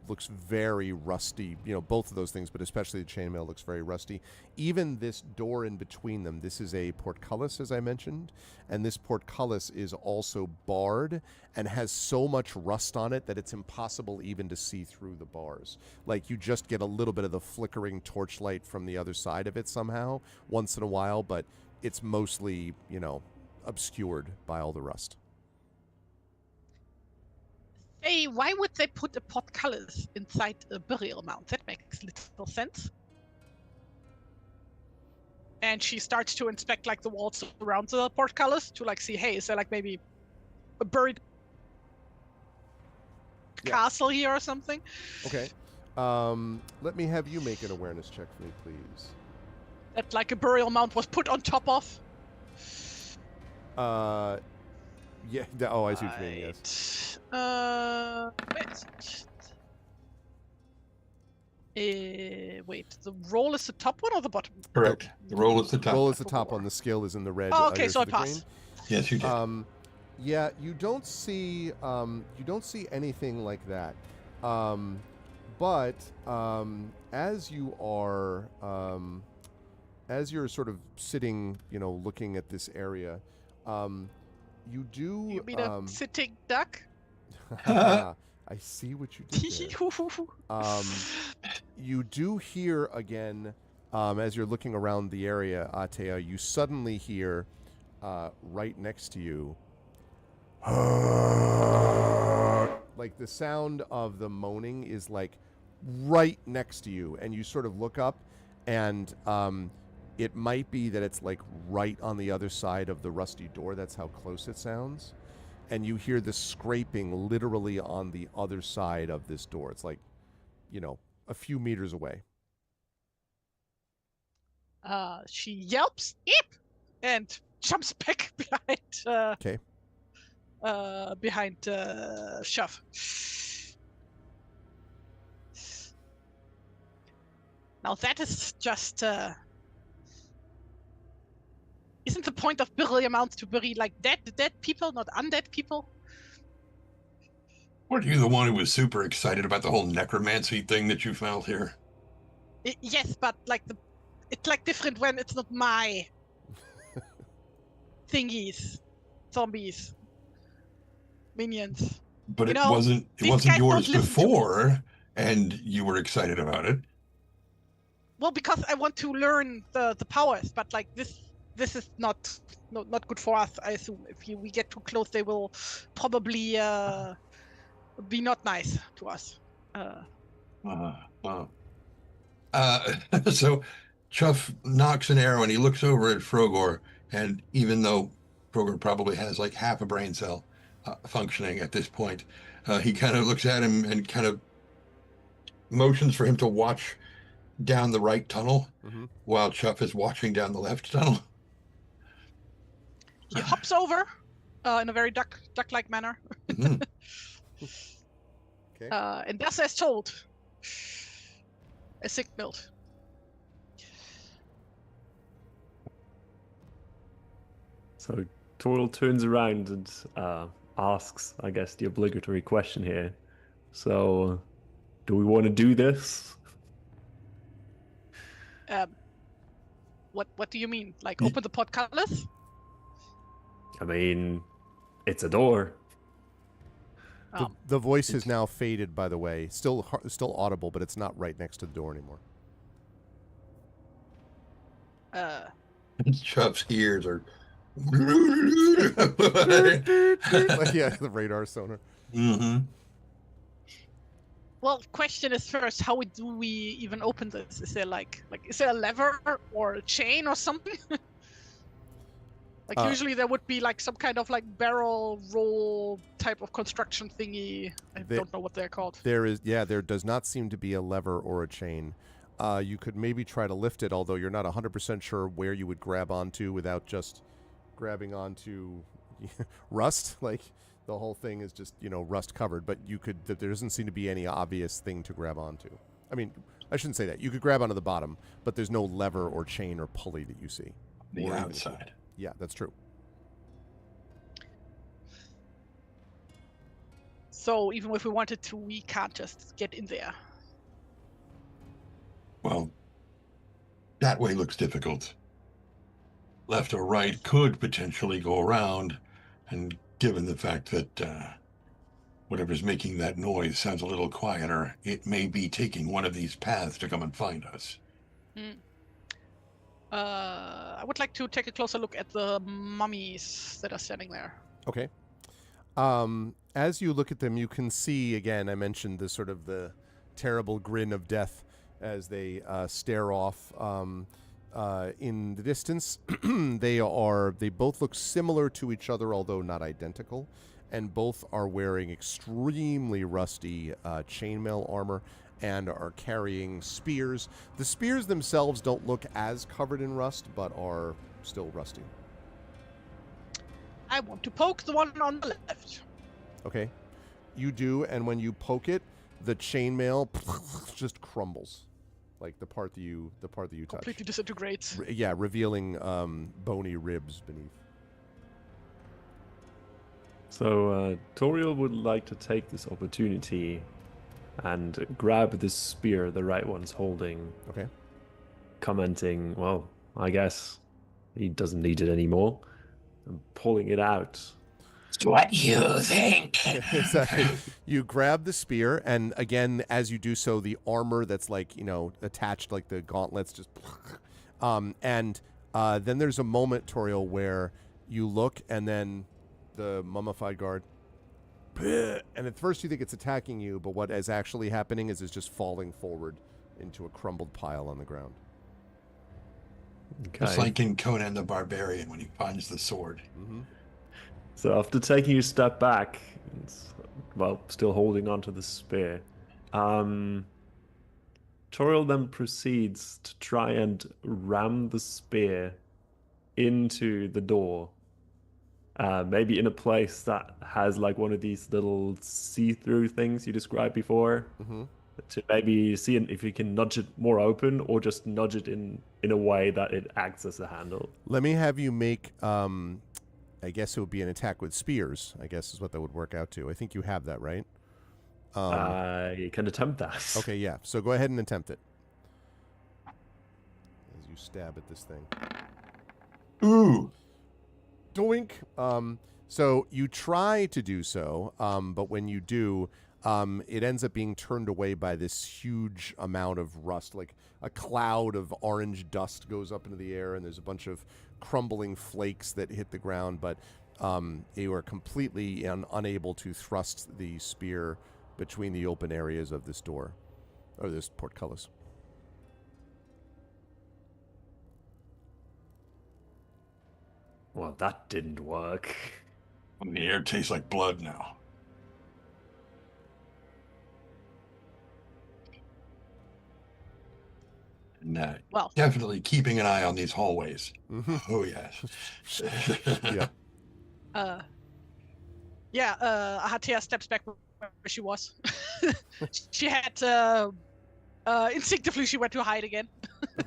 looks very rusty, both of those things, but especially the chainmail looks very rusty. Even this door in between them, this is a portcullis, as I mentioned, and this portcullis is also barred and has so much rust on it that it's impossible even to see through the bars. Like, you just get a little bit of the flickering torchlight from the other side of it somehow once in a while, but it's mostly, obscured by all the rust. Hey, why would they put a portcullis inside a burial mound? That makes little sense. And she starts to inspect like the walls around the portcullis to like see, hey, is there like maybe a buried castle here or something? Okay. Let me have you make an awareness check for me, please. That like a burial mound was put on top of? Yeah. Oh, I see what you mean. Yes. Wait, the roll is the top one or the bottom? Correct. The roll is the top. Roll is the top one. The skill is in the red. Oh, okay, yours so is I the pass. green. Yes, you did. Yeah, you don't see anything like that. But as you're sort of sitting, looking at this area, you do. You mean a sitting duck? I see what you did there. You do hear again, as you're looking around the area, Atea, you suddenly hear right next to you, like the sound of the moaning is like right next to you, and you sort of look up, and it might be that it's like right on the other side of the rusty door. That's how close it sounds. And you hear the scraping literally on the other side of this door. It's like, a few meters away. She yelps, "Eep!" and jumps back behind Shuff. Now that is just... Isn't the point of burial mounds to bury like dead people, not undead people? Weren't you the one who was super excited about the whole necromancy thing that you found here? Yes, but like it's like different when it's not my thingies, zombies, minions. But You it know, wasn't these guys don't yours listen to me. before, and you were excited about it. Well, because I want to learn the powers, but like this is not good for us. I assume if we get too close, they will probably be not nice to us. So Chuff knocks an arrow and he looks over at Frogor, and even though Frogor probably has like half a brain cell functioning at this point, he kind of looks at him and kind of motions for him to watch down the right tunnel while Chuff is watching down the left tunnel. He hops over in a very duck-like manner. Okay. And does as told. As signaled. So Toriel turns around and asks, I guess, the obligatory question here. So, do we want to do this? What do you mean? Like open the portcullis? I mean, it's a door. The voice has now faded, by the way. Still audible, but it's not right next to the door anymore. Chuff's ears are... Yeah, the radar sonar. Well, question is first, how do we even open this? Is there like is there a lever or a chain or something? Like usually there would be like some kind of like barrel roll type of construction thingy. I don't know what they're called. There does not seem to be a lever or a chain. You could maybe try to lift it, although you're not 100% sure where you would grab onto without just grabbing onto rust. Like the whole thing is just, rust covered, but there doesn't seem to be any obvious thing to grab onto. I mean, I shouldn't say that. You could grab onto the bottom, but there's no lever or chain or pulley that you see. The outside. Yeah, that's true. So even if we wanted to, we can't just get in there. Well, that way looks difficult. Left or right could potentially go around, and given the fact that whatever's making that noise sounds a little quieter, it may be taking one of these paths to come and find us. I would like to take a closer look at the mummies that are standing there. Okay. As you look at them, you can see, again, I mentioned the terrible grin of death as they stare off in the distance. They both look similar to each other, although not identical, and both are wearing extremely rusty chainmail armor and are carrying spears. The spears themselves don't look as covered in rust, but are still rusty. I want to poke the one on the left. Okay. You do, and when you poke it, the chainmail just crumbles. Like the part that you touch. Completely disintegrates. Revealing bony ribs beneath. So Toriel would like to take this opportunity and grab this spear the right one's holding. Okay. Commenting, well, I guess he doesn't need it anymore. And pulling it out. What do you think? Exactly. You grab the spear, and again, as you do so, the armor that's attached, like the gauntlets, just... then there's a moment, Toriel, where you look, and then the mummified guard... And at first you think it's attacking you, but what is actually happening is it's just falling forward into a crumbled pile on the ground. Okay. It's like in Conan the Barbarian when he finds the sword. Mm-hmm. So after taking a step back, still holding onto the spear, Toriel then proceeds to try and ram the spear into the door. Maybe in a place that has like one of these little see-through things you described before. Mm-hmm. to maybe see if you can nudge it more open, or just nudge it in a way that it acts as a handle. Let me have you make, I guess it would be an attack with spears, I guess is what that would work out to. I think you have that, right? I can attempt that. Okay, yeah. So go ahead and attempt it. As you stab at this thing. Ooh. Doink. So you try to do so, but when you do, it ends up being turned away by this huge amount of rust. Like a cloud of orange dust goes up into the air, and there's a bunch of crumbling flakes that hit the ground, but you are completely unable to thrust the spear between the open areas of this door, or this portcullis. Well, that didn't work. The air tastes like blood now. And Well, definitely keeping an eye on these hallways. Mm-hmm. Oh, yes. Ahatea steps back where she was. She had instinctively she went to hide again.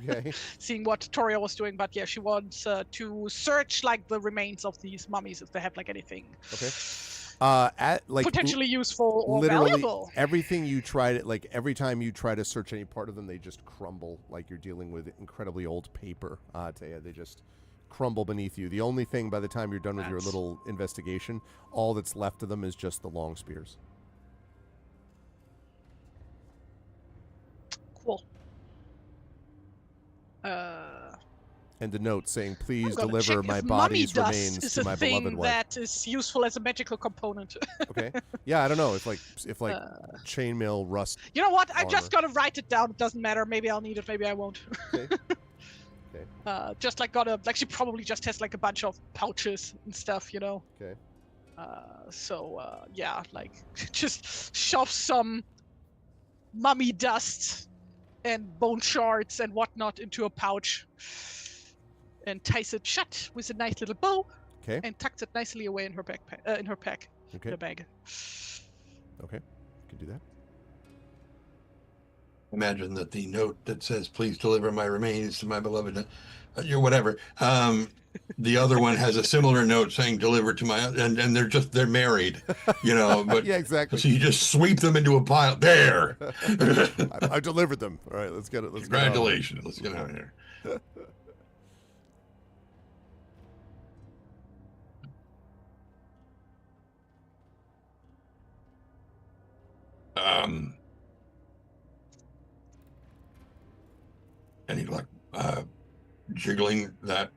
Okay. Seeing what Toria was doing, but yeah, she wants to search like the remains of these mummies if they have like anything. Okay. Potentially useful or literally valuable. everything you try to, like, every time you try to search any part of them, they just crumble. Like you're dealing with incredibly old paper. They just crumble beneath you. The only thing by the time you're done with your little investigation, all that's left of them is just the long spears. Cool. And a note saying, "Please I'm gonna deliver check my if body's mummy remains dust is to a my thing beloved wife." that is useful as a magical component. Okay. Yeah, I don't know. If chainmail rust. You know what? I'm armor. just gonna write it down. It doesn't matter. Maybe I'll need it. Maybe I won't. Okay. Okay. Just she probably just has like a bunch of pouches and stuff, you know. Okay. Just shove some mummy dust and bone shards and whatnot into a pouch and ties it shut with a nice little bow. Okay. And tucks it nicely away in her backpack. In her pack. Okay. In her bag. Okay. You can do that. Imagine that the note that says, "Please deliver my remains to my beloved," whatever. The other one has a similar note saying, "Deliver to my," and they're married, you know. But yeah, exactly. So you just sweep them into a pile. There. I delivered them. All right, let's get it. Congratulations. Let's get out of here. Any luck jiggling that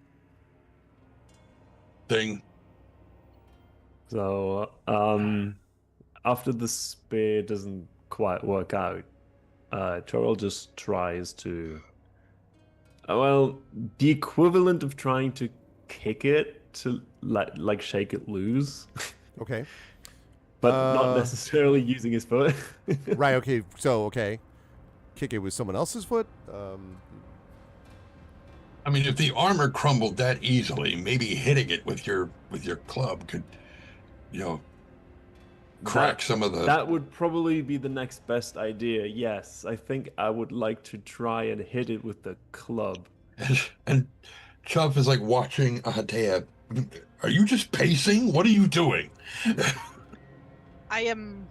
thing? So, after the spear doesn't quite work out, Toril just tries to, the equivalent of trying to kick it to like shake it loose. Okay. But not necessarily using his foot. Right. Okay. So okay, kick it with someone else's foot. I mean, if the armor crumbled that easily, maybe hitting it with your club could, crack some of the... That would probably be the next best idea, yes. I think I would like to try and hit it with the club. And Chuff is like watching Ahatea. Are you just pacing? What are you doing? I am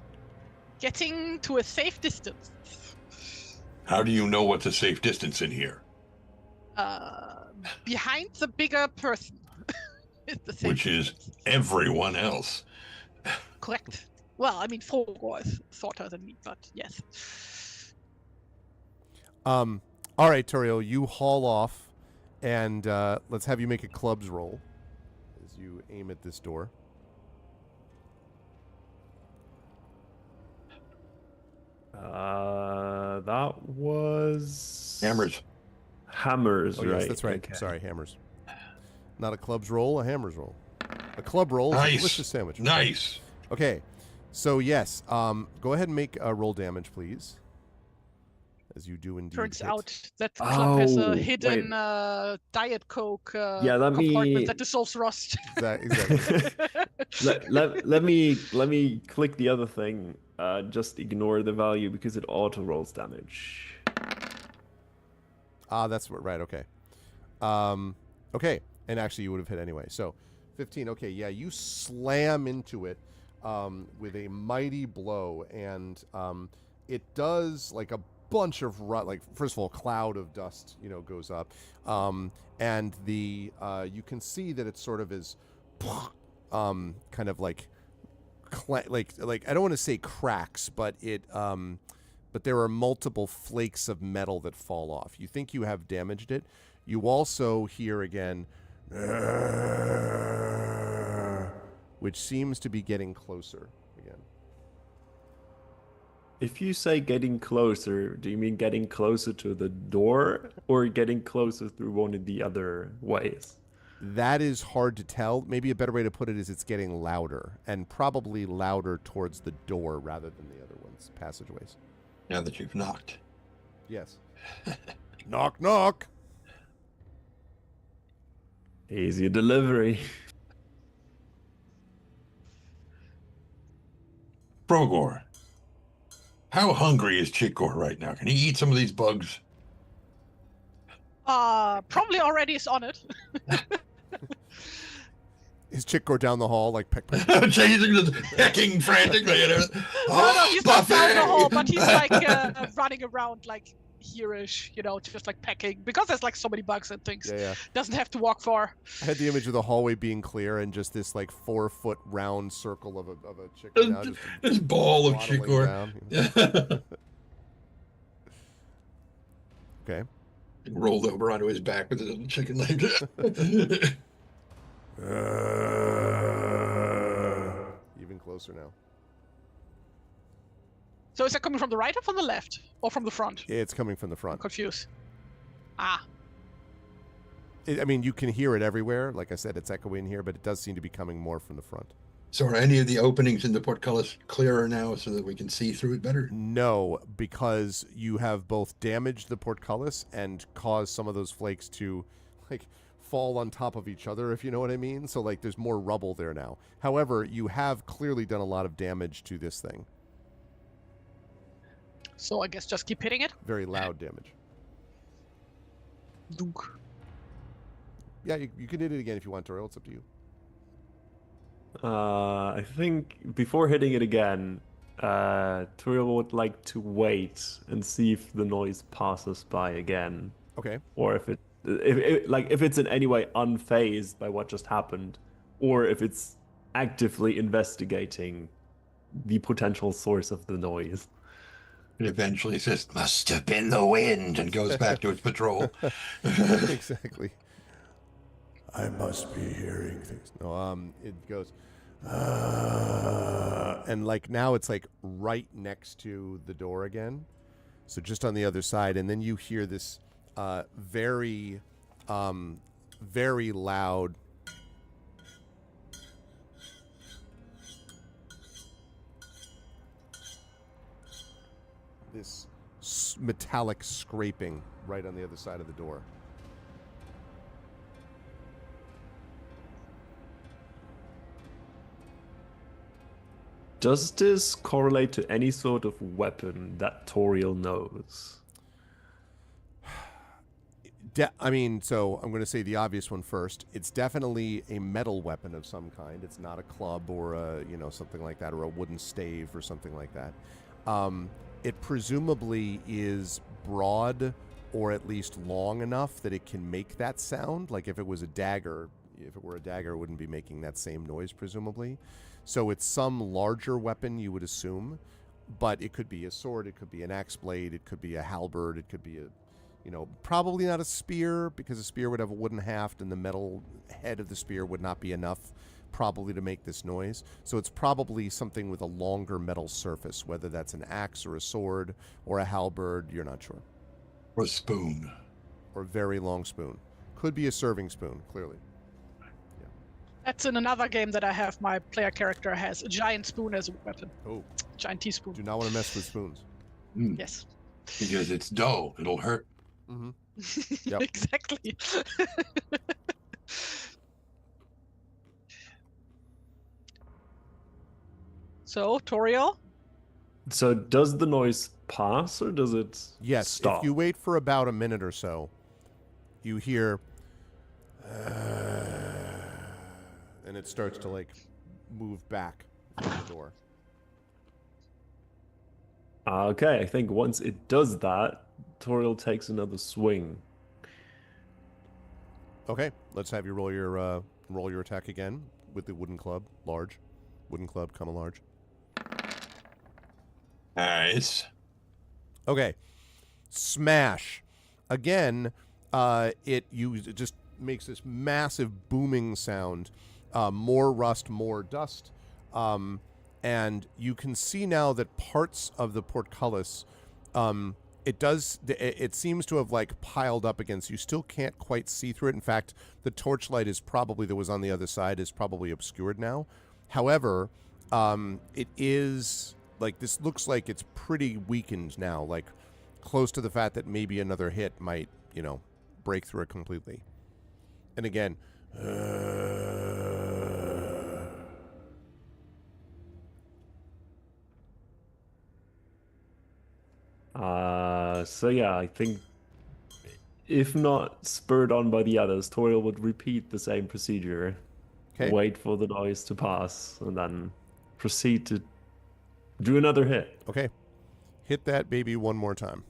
getting to a safe distance. How do you know what's a safe distance in here? Behind the bigger person. Which is everyone else. Correct. Well, I mean, Fulgor is shorter than me, but yes. All right, Toriel, you haul off, and let's have you make a clubs roll as you aim at this door. That was... Hammers, oh, right? Yes, that's right. Okay. Sorry, hammers. Not a clubs roll, a hammers roll. A club roll is a delicious sandwich. Nice. Okay, so yes, go ahead and make a roll damage, please. as you do indeed. Turns hit. out that the club has a Oh, hidden Diet Coke Yeah, let compartment me- that dissolves rust. Exactly. let me click the other thing. Just ignore the value because it auto rolls damage. That's right. Okay. Okay. And actually, you would have hit anyway. So, 15. Okay. Yeah, you slam into it with a mighty blow, and it does like a bunch of first of all, cloud of dust, goes up, and the you can see that it sort of is, kind of like I don't want to say cracks, but but there are multiple flakes of metal that fall off. You think you have damaged it. You also hear again, which seems to be getting closer again. If you say getting closer, do you mean getting closer to the door or getting closer through one of the other ways? That is hard to tell. Maybe a better way to put it is it's getting louder, and probably louder towards the door rather than the other ones, passageways. Now that you've knocked. Yes. Knock, knock. Easy delivery. Brogor, how hungry is Chikor right now? Can he eat some of these bugs? Probably already is on it. His chick go down the hall like peck, peck. Chasing this, pecking frantically at her. No, he's not down the hall, but he's like running around like here-ish, just like pecking, because there's like so many bugs and things. Yeah. Doesn't have to walk far. I had the image of the hallway being clear and just this like 4-foot round circle of a chick now, just This ball of waddling Chikor. down. Okay. Rolled over onto his back with his little chicken leg. Even closer now. So is that coming from the right or from the left? Or from the front? It's coming from the I'm front. confused. I mean, you can hear it everywhere. Like I said, it's echoing here, but it does seem to be coming more from the front. So are any of the openings in the portcullis clearer now so that we can see through it better? No, because you have both damaged the portcullis and caused some of those flakes to like fall on top of each other, if you know what I mean. So like there's more rubble there now. However, you have clearly done a lot of damage to this thing. So I guess just keep hitting it. Very loud damage. Dunk. Yeah, you can hit it again if you want, Toriel. It's up to you. I think before hitting it again, Turiel would like to wait and see if the noise passes by again, Okay. or if it's in any way unfazed by what just happened, or if it's actively investigating the potential source of the noise. It eventually says, "Must have been the wind," and goes back to its patrol. Exactly. I must be hearing things. No, it goes, and like now it's like right next to the door again, so just on the other side, and then you hear this very, very loud. This metallic scraping right on the other side of the door. Does this correlate to any sort of weapon that Toriel knows? I mean, so I'm going to say the obvious one first. It's definitely a metal weapon of some kind. It's not a club or a, something like that, or a wooden stave or something like that. It presumably is broad or at least long enough that it can make that sound. Like if it was a dagger, if it were a dagger, it wouldn't be making that same noise, presumably. So it's some larger weapon, you would assume, but it could be a sword, it could be an axe blade, it could be a halberd, it could be probably not a spear, because a spear would have a wooden haft and the metal head of the spear would not be enough probably to make this noise. So it's probably something with a longer metal surface, whether that's an axe or a sword or a halberd, you're not sure. Or a spoon. Or a very long spoon. Could be a serving spoon, clearly. That's in another game that I have. My player character has a giant spoon as a weapon. Oh. Giant teaspoon. Do not want to mess with spoons. Mm. Yes. Because it's dull. It'll hurt. Mm-hmm. Yep. Exactly. So, Toriel? So does the noise pass or does it Yes, stop? if you wait for about a minute or so, you hear, and it starts to like move back from the door. Okay, I think once it does that, Toriel takes another swing. Okay, let's have you roll your attack again with the wooden club, large, wooden club, comma large. Nice. Okay, smash. Again, it just makes this massive booming sound. More rust, more dust. And you can see now that parts of the portcullis, it seems to have like piled up against you. Still can't quite see through it. In fact, the torchlight that was on the other side is probably obscured now. However, it is like, this looks like it's pretty weakened now, like close to the fact that maybe another hit might, break through it completely. And again, So yeah, I think if not spurred on by the others, Toriel would repeat the same procedure. okay. Wait for the noise to pass and then proceed to do another hit. Okay. Hit that baby one more time.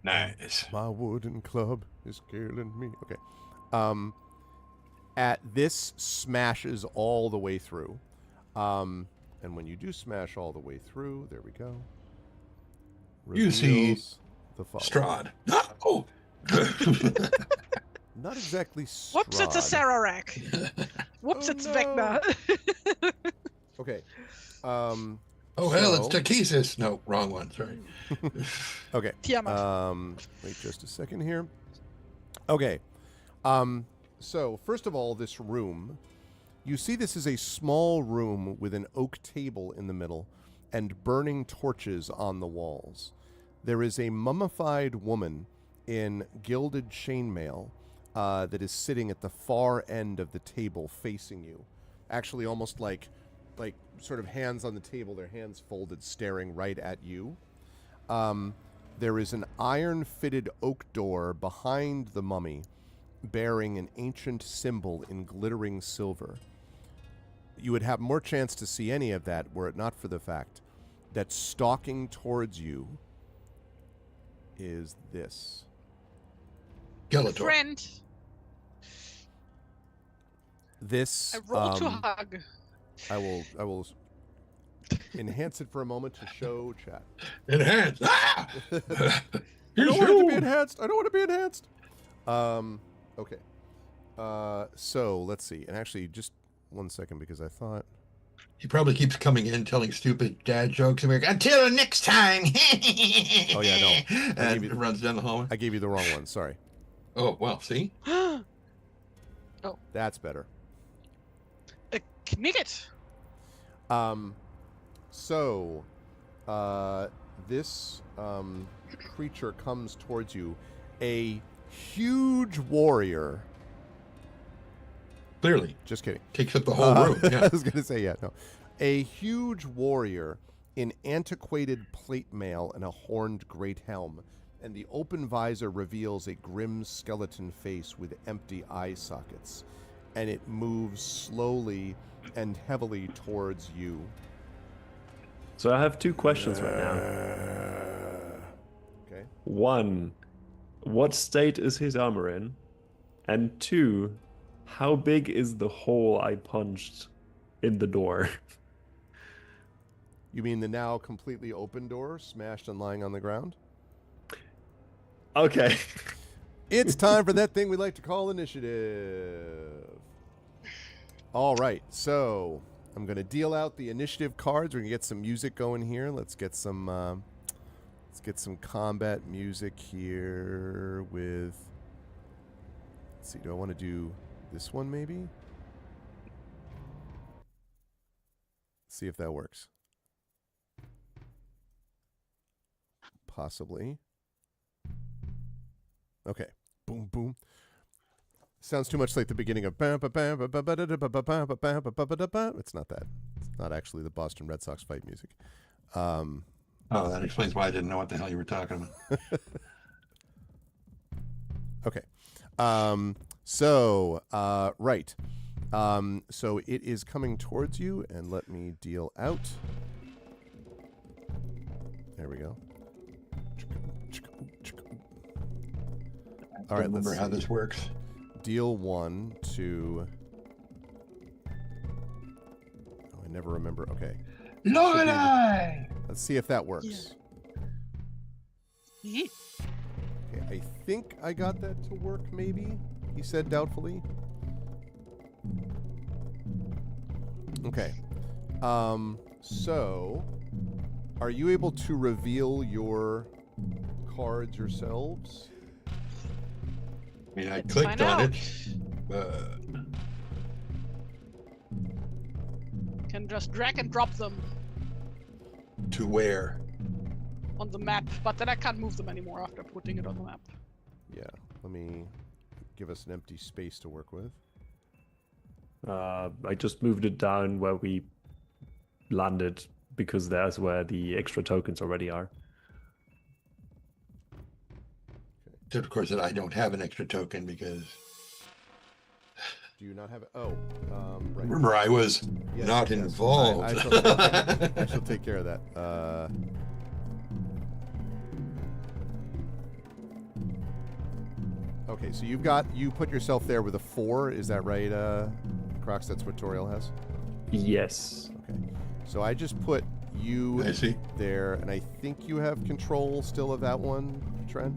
Nice. My wooden club is killing me. Okay. This smashes all the way through. And when you do smash all the way through, there we go. You see Reveals the following. Strahd. No! Not exactly Strahd. Whoops, it's a Sararak. Whoops, Oh, it's no. Vecna. Okay. Oh, hell, it's Takesis. No, wrong one. Sorry. Okay. Tiamat. Wait just a second here. Okay. So, first of all, this room. You see this is a small room with an oak table in the middle and burning torches on the walls. There is a mummified woman in gilded chainmail that is sitting at the far end of the table facing you. Actually, almost like sort of hands on the table, their hands folded, staring right at you. There is an iron-fitted oak door behind the mummy, bearing an ancient symbol in glittering silver. You would have more chance to see any of that were it not for the fact that stalking towards you is this. Skeletor. Friend, This, I roll to hug. I will enhance it for a moment to show chat. Enhance. Ah! I don't want it to be enhanced. I don't want to be enhanced. Okay. So let's see. And actually, just 1 second, because I thought. He probably keeps coming in telling stupid dad jokes. And we're like, until next time. Oh yeah, no. And it runs down the hallway. I gave you the wrong one. Sorry. Oh, well, see? That's better. Knicket. So, this creature comes towards you. A huge warrior. Clearly. Just kidding. Takes up the whole room. I Yeah. was going to say, yeah, no. A huge warrior in antiquated plate mail and a horned great helm. And the open visor reveals a grim skeleton face with empty eye sockets. And it moves slowly and heavily towards you. So I have two questions right now. Okay. One, what state is his armor in? And two, how big is the hole I punched in the door? You mean the now completely open door, smashed and lying on the ground? Okay. It's time for that thing we like to call initiative. All right, so I'm going to deal out the initiative cards. We're going to get some music going here. Let's get some combat music here with. Let's see. Do I want to do this one maybe? See if that works. possibly. Okay. Boom, boom. Sounds too much like the beginning of. It's not that. It's not actually the Boston Red Sox fight music. Oh, that explains why I didn't know what the hell you were talking about. Okay. So it is coming towards you, and let me deal out. There we go. All right, let's remember how see. this works. Deal 1 to... Oh, I never remember. Okay. Let's see if that works. Yeah. Okay, I think I got that to work, maybe, he said doubtfully. Okay. So, are you able to reveal your cards yourselves? I mean, I Let's clicked find on out. it. Can just drag and drop them To where? on the map, but then I can't move them anymore after putting it on the map. Yeah, let me give us an empty space to work with. I just moved it down where we landed because that's where the extra tokens already are. Except, of course, that I don't have an extra token because... Do you not have it? Oh, right. Remember, I was Yes, not yes. involved. I shall take care of that. Okay, so you put yourself there with a 4. Is that right, Crocs? That's what Toriel has? Yes. Okay. So I just put you I see. there, and I think you have control still of that one, Trent?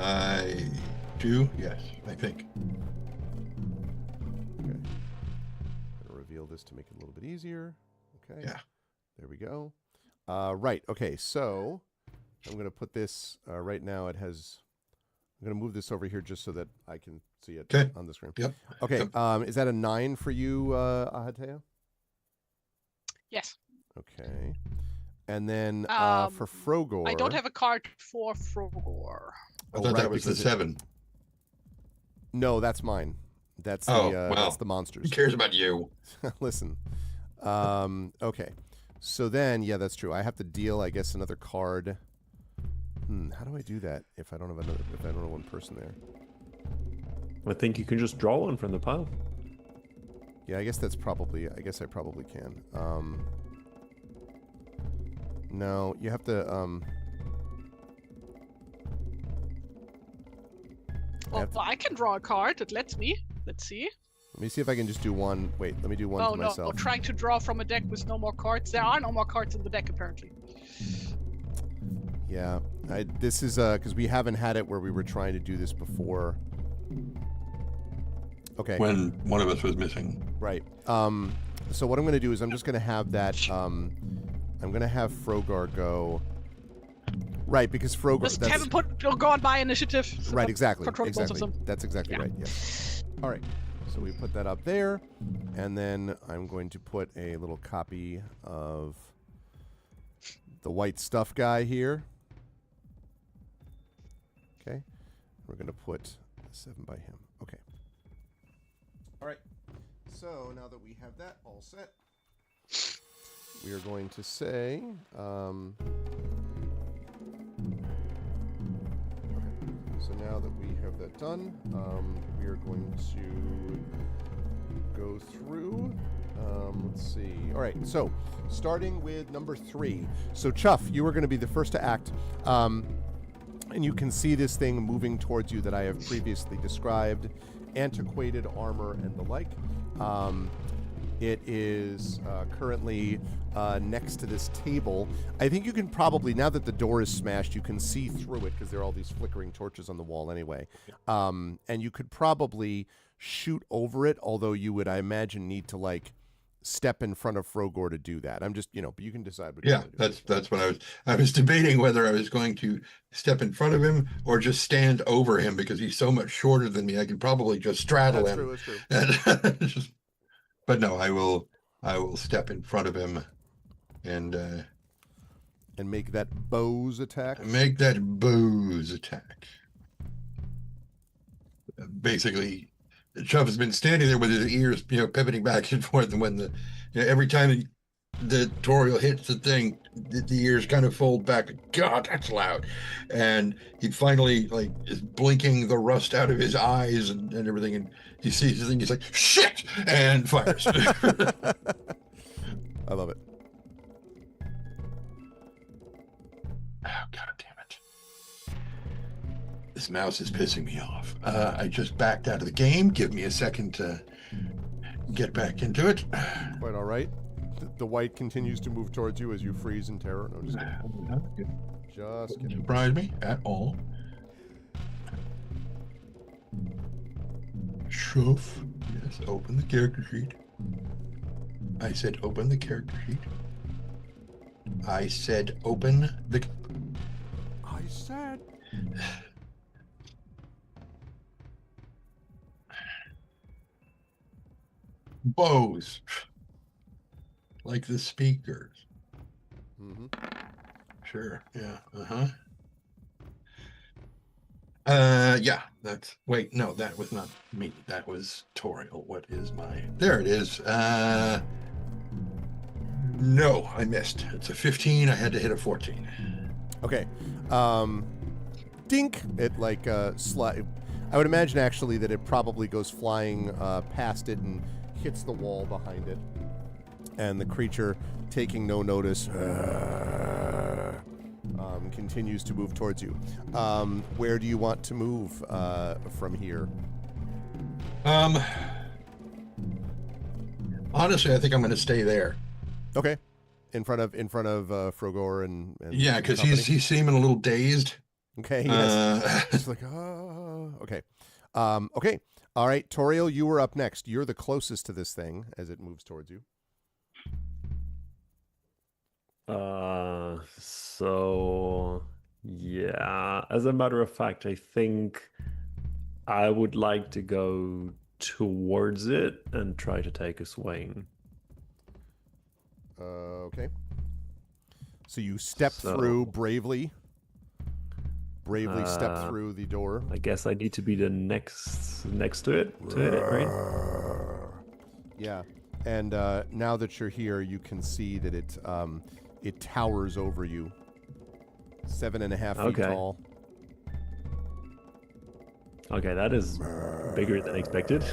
I do, yes, I think. Okay. I'm going to reveal this to make it a little bit easier. Okay. Yeah. There we go. Right. Okay. So I'm going to put this right now. It has. I'm going to move this over here just so that I can see it Okay. on the screen. Yep. Okay. Yep. Is that a 9 for you, Ahateo? Yes. Okay. And then for Um, Frogor, I don't have a card for Frogor. I thought right, that was the because 7. No, that's mine. That's the Oh, well. that's the monsters. Who cares about you? Listen. Okay. So then, yeah, that's true. I have to deal, I guess, another card. How do I do that if I don't have if I don't have one person there? I think you can just draw one from the pile. Yeah, I guess I probably can. No, you have to Well, I can draw a card. It lets me. Let's see. let me see if I can just do one. Wait, let me do one Oh to no! myself. Trying to draw from a deck with no more cards. There are no more cards in the deck apparently. Yeah, this is because we haven't had it where we were trying to do this before. Okay. When one of us was missing. Right. So what I'm going to do is I'm just going to have that. I'm going to have Frogor go. Right, because Frogor. Just haven't go on by initiative. So Right, not exactly. controlling both of Exactly. them. That's exactly Yeah. right. Yes. All right. So we put that up there, and then I'm going to put a little copy of the white stuff guy here. Okay. We're going to put 7 by him. Okay. All right. So now that we have that all set, we are going to say. So now that we have that done, we are going to go through. Let's see. All right. So starting with number 3. So Chuff, you are going to be the first to act. And you can see this thing moving towards you that I have previously described. Antiquated armor and the like. It is currently next to this table. I think you can probably, now that the door is smashed, you can see through it because there are all these flickering torches on the wall anyway. And you could probably shoot over it, although you would, I imagine, need to like step in front of Frogor to do that. I'm just, but you can decide what you Yeah, want to do. that's what I was debating whether I was going to step in front of him or just stand over him because he's so much shorter than me. I could probably just straddle That's him. true, that's true. But no, I will step in front of him and And make that bows attack. Make that bows attack. Basically, Chuff has been standing there with his ears, pivoting back and forth, and when every time the Toriel hits the thing, the ears kind of fold back. God, that's loud. And he finally is blinking the rust out of his eyes and everything, and he sees the thing. He's like, "Shit!" and fires. I love it. Oh, God damn it. This mouse is pissing me off. I just backed out of the game. Give me a second to get back into it. Quite all right. The Wight continues to move towards you as you freeze in terror. No, just kidding. Just Didn't kidding. surprise me at all. Shove. Yes, open the character sheet. I said open the character sheet. I said open the... I said... Bows. Like the speakers. Mm-hmm. Sure, yeah, yeah, wait, no, that was not me. That was Toriel. What is my... There it is. No, I missed. It's a 15. I had to hit a 14. Okay. Dink. It I would imagine actually that it probably goes flying past it and hits the wall behind it. And the creature, taking no notice, continues to move towards you. Where do you want to move from here? Honestly, I think I'm going to stay there. Okay. In front of Frogor and yeah, because he's seeming a little dazed. Okay. Yes. It's like, okay. Okay. All right, Toriel, you were up next. You're the closest to this thing as it moves towards you. So yeah, as a matter of fact, I think I would like to go towards it and try to take a swing. Okay. So you step through bravely step through the door. I guess I need to be the next to it, right? Yeah. And now that you're here, you can see that it towers over you. 7.5 feet tall. Okay, that is bigger than expected.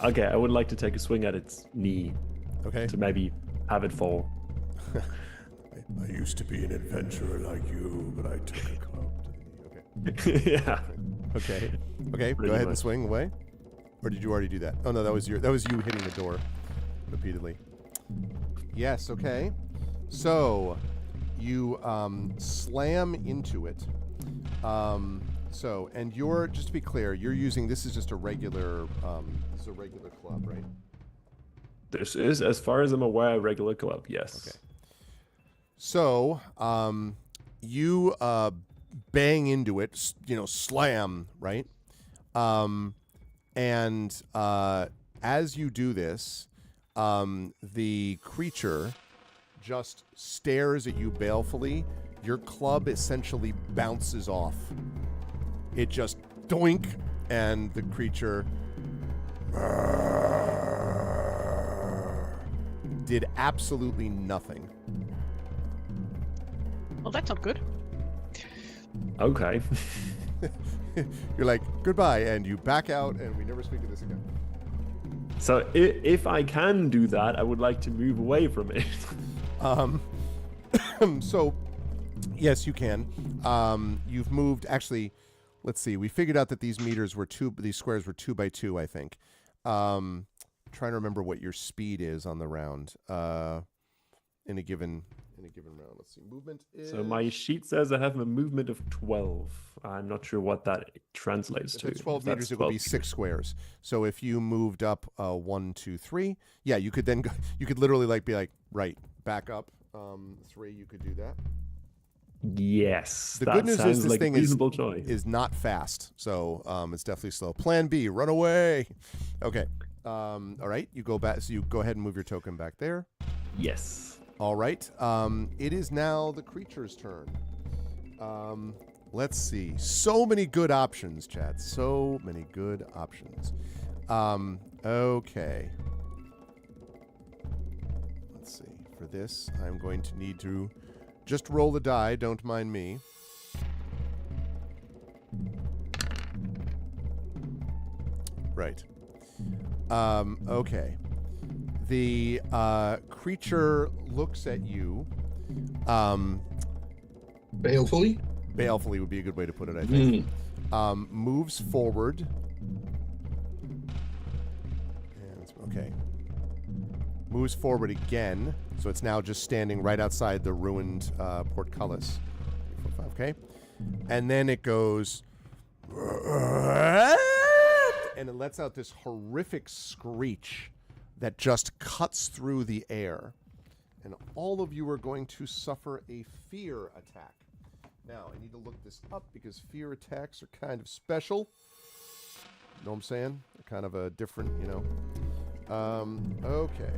Okay, I would like to take a swing at its knee. Okay. To maybe have it fall. I used to be an adventurer like you, but I took a club to the knee. Okay. Yeah. Okay. Okay. Go ahead and swing away. Or did you already do that? Oh no, that was you hitting the door repeatedly. Yes. Okay. So you slam into it. And you're, just to be clear, you're using, this is just a regular club, right? This is, as far as I'm aware, a regular club. Yes. Okay. So, you bang into it, slam, right? And as you do this, the creature just stares at you balefully. Your club essentially bounces off. It just doink, and the creature did absolutely nothing. Well, that's not good. Okay. You're like, goodbye, and you back out, and we never speak of this again. So if I can do that, I would like to move away from it. So, yes, you can. You've moved, actually, let's see, we figured out that these squares were 2 by 2, I think. Trying to remember what your speed is on the round. In a given round. Let's see. Movement is... So my sheet says I have a movement of 12. I'm not sure what that translates to. If it's 12 meters, it would be 6 squares. So if you moved up 1, 2, 3, yeah, you could then go, you could literally be like, right, back up 3, you could do that. Yes. The good news is this thing is not fast, so it's definitely slow. Plan B, run away. Okay. All right, you go back. So you go ahead and move your token back there. Yes. All right. It is now the creature's turn. Let's see. So many good options, chat. So many good options. Okay. Let's see. For this, I'm going to need to just roll the die. Don't mind me. Right. Okay. The creature looks at you. Balefully? Balefully would be a good way to put it, I think. Moves forward. Okay. Moves forward again. So it's now just standing right outside the ruined portcullis. 3, 4, 5, okay. And then it goes... And it lets out this horrific screech that just cuts through the air. And all of you are going to suffer a fear attack. Now, I need to look this up because fear attacks are kind of special. You know what I'm saying? They're kind of a different, you know. Okay.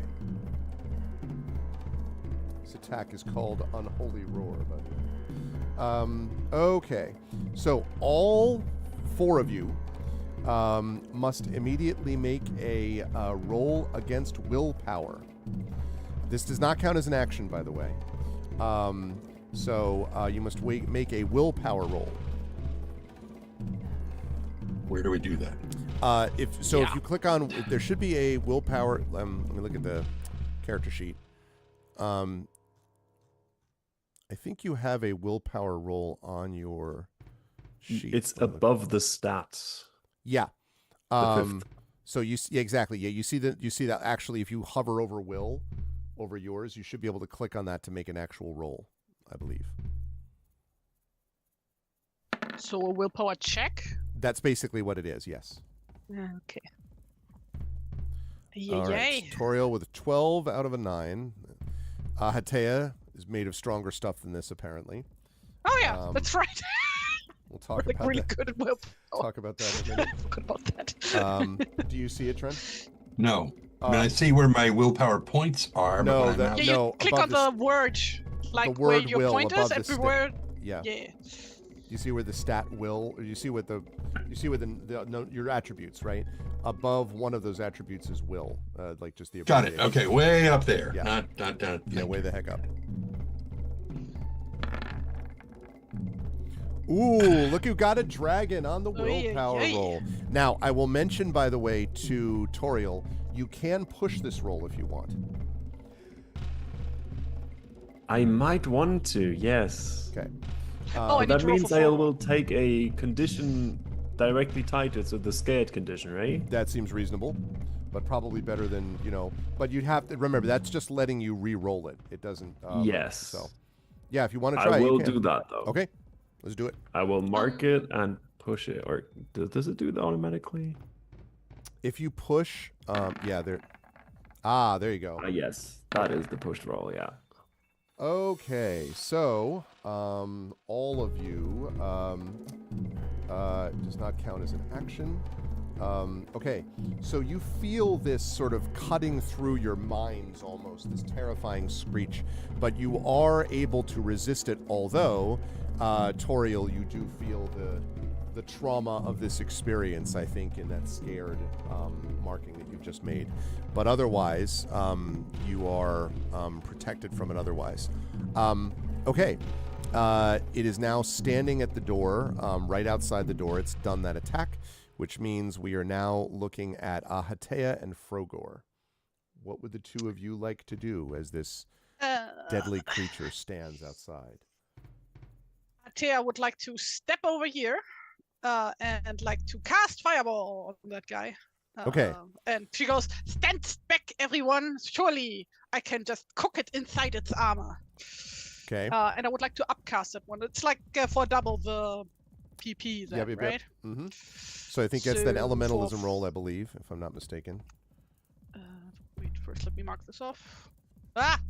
This attack is called Unholy Roar, by the way. Okay. So all 4 of you must immediately make a roll against willpower. This does not count as an action, by the way. So you must make a willpower roll. Where do we do that? If you click on, there should be a willpower. Let me look at the character sheet. I think you have a willpower roll on your sheet. It's above the stats. Yeah. The 5th. So exactly. Yeah, you see that actually if you hover over will over yours, you should be able to click on that to make an actual roll, I believe. So a willpower check? That's basically what it is, yes. Okay. All right. Toriel with a 12 out of a 9. Hatea is made of stronger stuff than this, apparently. Oh yeah, that's right. We'll talk We're about really that. good at willpower. Talk about that in a minute. I forgot about that. Do you see it, Trent? No. I mean, I see where my willpower points are. No, but that- Yeah, you no, click above on the word, like the where word your will pointers, above the every stick. word. Yeah. Yeah. You see where the stat will, or you see what the your attributes, right? Above one of those attributes is will, like just the Got it. abbreviation. Okay, way up there. Yeah. Not down. Yeah, way the heck up. Ooh, look who got a dragon on the willpower roll. Now, I will mention, by the way, to Toriel, you can push this roll if you want. I might want to, yes. Okay. Oh, I need That to roll means for I 4. will take a condition directly tied to it, so the scared condition, right? That seems reasonable, but probably better than, but you'd have to remember that's just letting you re-roll it. It doesn't. Yes. So, yeah, if you want to try, I will you can. do that though. Okay, let's do it. I will mark it and push it, or does it do that automatically? If you push, yeah, there. There you go. Yes, that is the pushed roll. Yeah. Okay, so all of you does not count as an action. Okay, so you feel this sort of cutting through your minds almost, this terrifying screech, but you are able to resist it, although, Toriel, you do feel the trauma of this experience, I think, in that scared marking that you've just made. But otherwise, you are protected from it otherwise. Okay. It is now standing at the door, right outside the door. It's done that attack, which means we are now looking at Hatea and Frogor. What would the two of you like to do as this deadly creature stands outside? Hatea would like to step over here and like to cast Fireball on that guy. Okay. And she goes, "Stand back, everyone! Surely I can just cook it inside its armor." Okay. And I would like to upcast that one. It's like for double the PP then, Yep. right? Mm-hmm. So I think that's that So elementalism for- roll, I believe, if I'm not mistaken. Wait, first let me mark this off. Ah!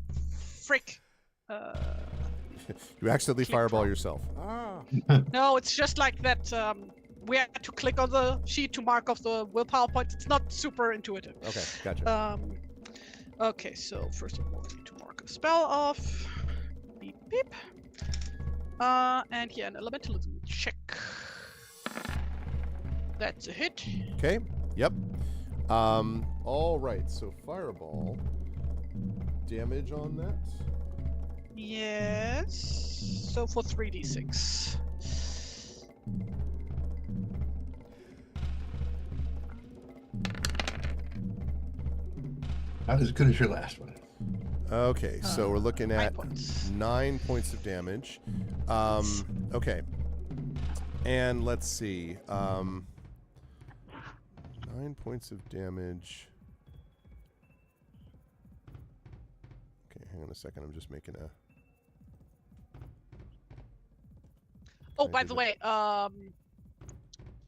Frick! You accidentally Click fireball wrong. yourself. No, it's just like that. We had to click on the sheet to mark off the willpower points. It's not super intuitive. Okay, gotcha. Okay, so first of all, I need to a spell off. Beep beep. And yeah, an elementalism check. That's a hit. Okay. Yep. All right. So fireball damage on that. Yes. So for 3d6. Not as good as your last one. Okay, so we're looking 9 at points. 9 points of damage. Okay. And let's see. 9 points of damage. Okay, hang on a second. I'm just making a... Oh, I by did the it. way,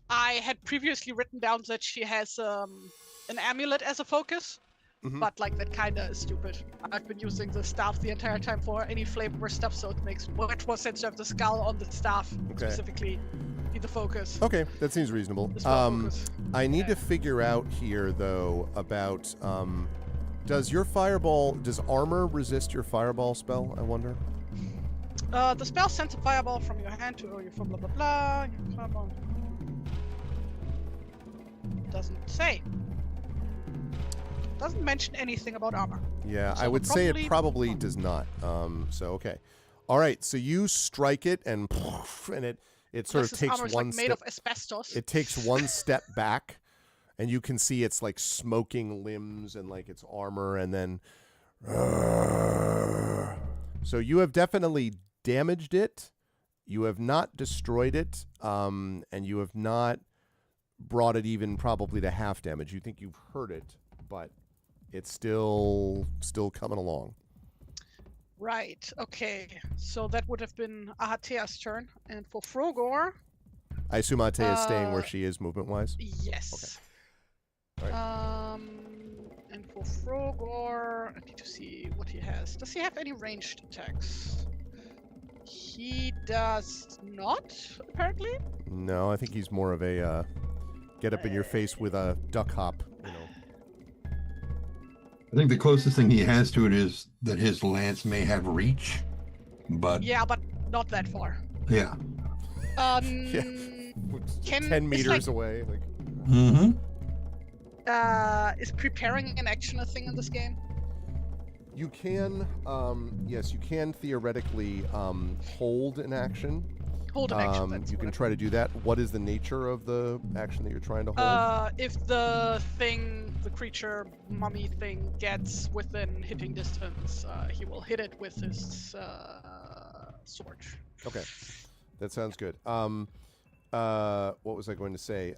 I had previously written down that she has an amulet as a focus, Mhm. but like that kind of is stupid. I've been using the staff the entire time for any flavor stuff, so it makes much more sense to have the skull on the staff specifically be the focus. Okay, that seems reasonable. The spell focus. I need Yeah. to figure out here, though, about... does your fireball... Does armor resist your fireball spell, I wonder? The spell sends a fireball from your hand to your from blah blah blah. Your fireball doesn't say. Doesn't mention anything about armor. Yeah, So I would say it probably not. does not. So, okay. All right, so you strike it, and it sort of This takes armor is one like made step... of asbestos. It takes one step back, and you can see its like smoking limbs and like its armor, and then so you have definitely damaged it. You have not destroyed it, and you have not brought it even probably to half damage. You think you've hurt it, but it's still coming along. Right. Okay. So that would have been Ahatea's turn, and for Frogor, I assume Ate is staying where she is movement-wise. yes. Okay. And for Frogor, I need to see what he has. Does he have any ranged attacks? He does not, apparently. No, I think he's more of a get up in your face with a duck hop, you know. I think the closest thing he has to it is that his lance may have reach, but Yeah, but not that far. yeah. Yeah. 10 meters like, away. Like, Mm-hmm. Is preparing an action a thing in this game? you can, yes, you can theoretically hold an action. Hold an action. That's You what can I try to do that. What is the nature of the action that you're trying to hold? If the thing, the creature mummy thing, gets within hitting distance, he will hit it with his sword. Okay, that sounds good. What was I going to say?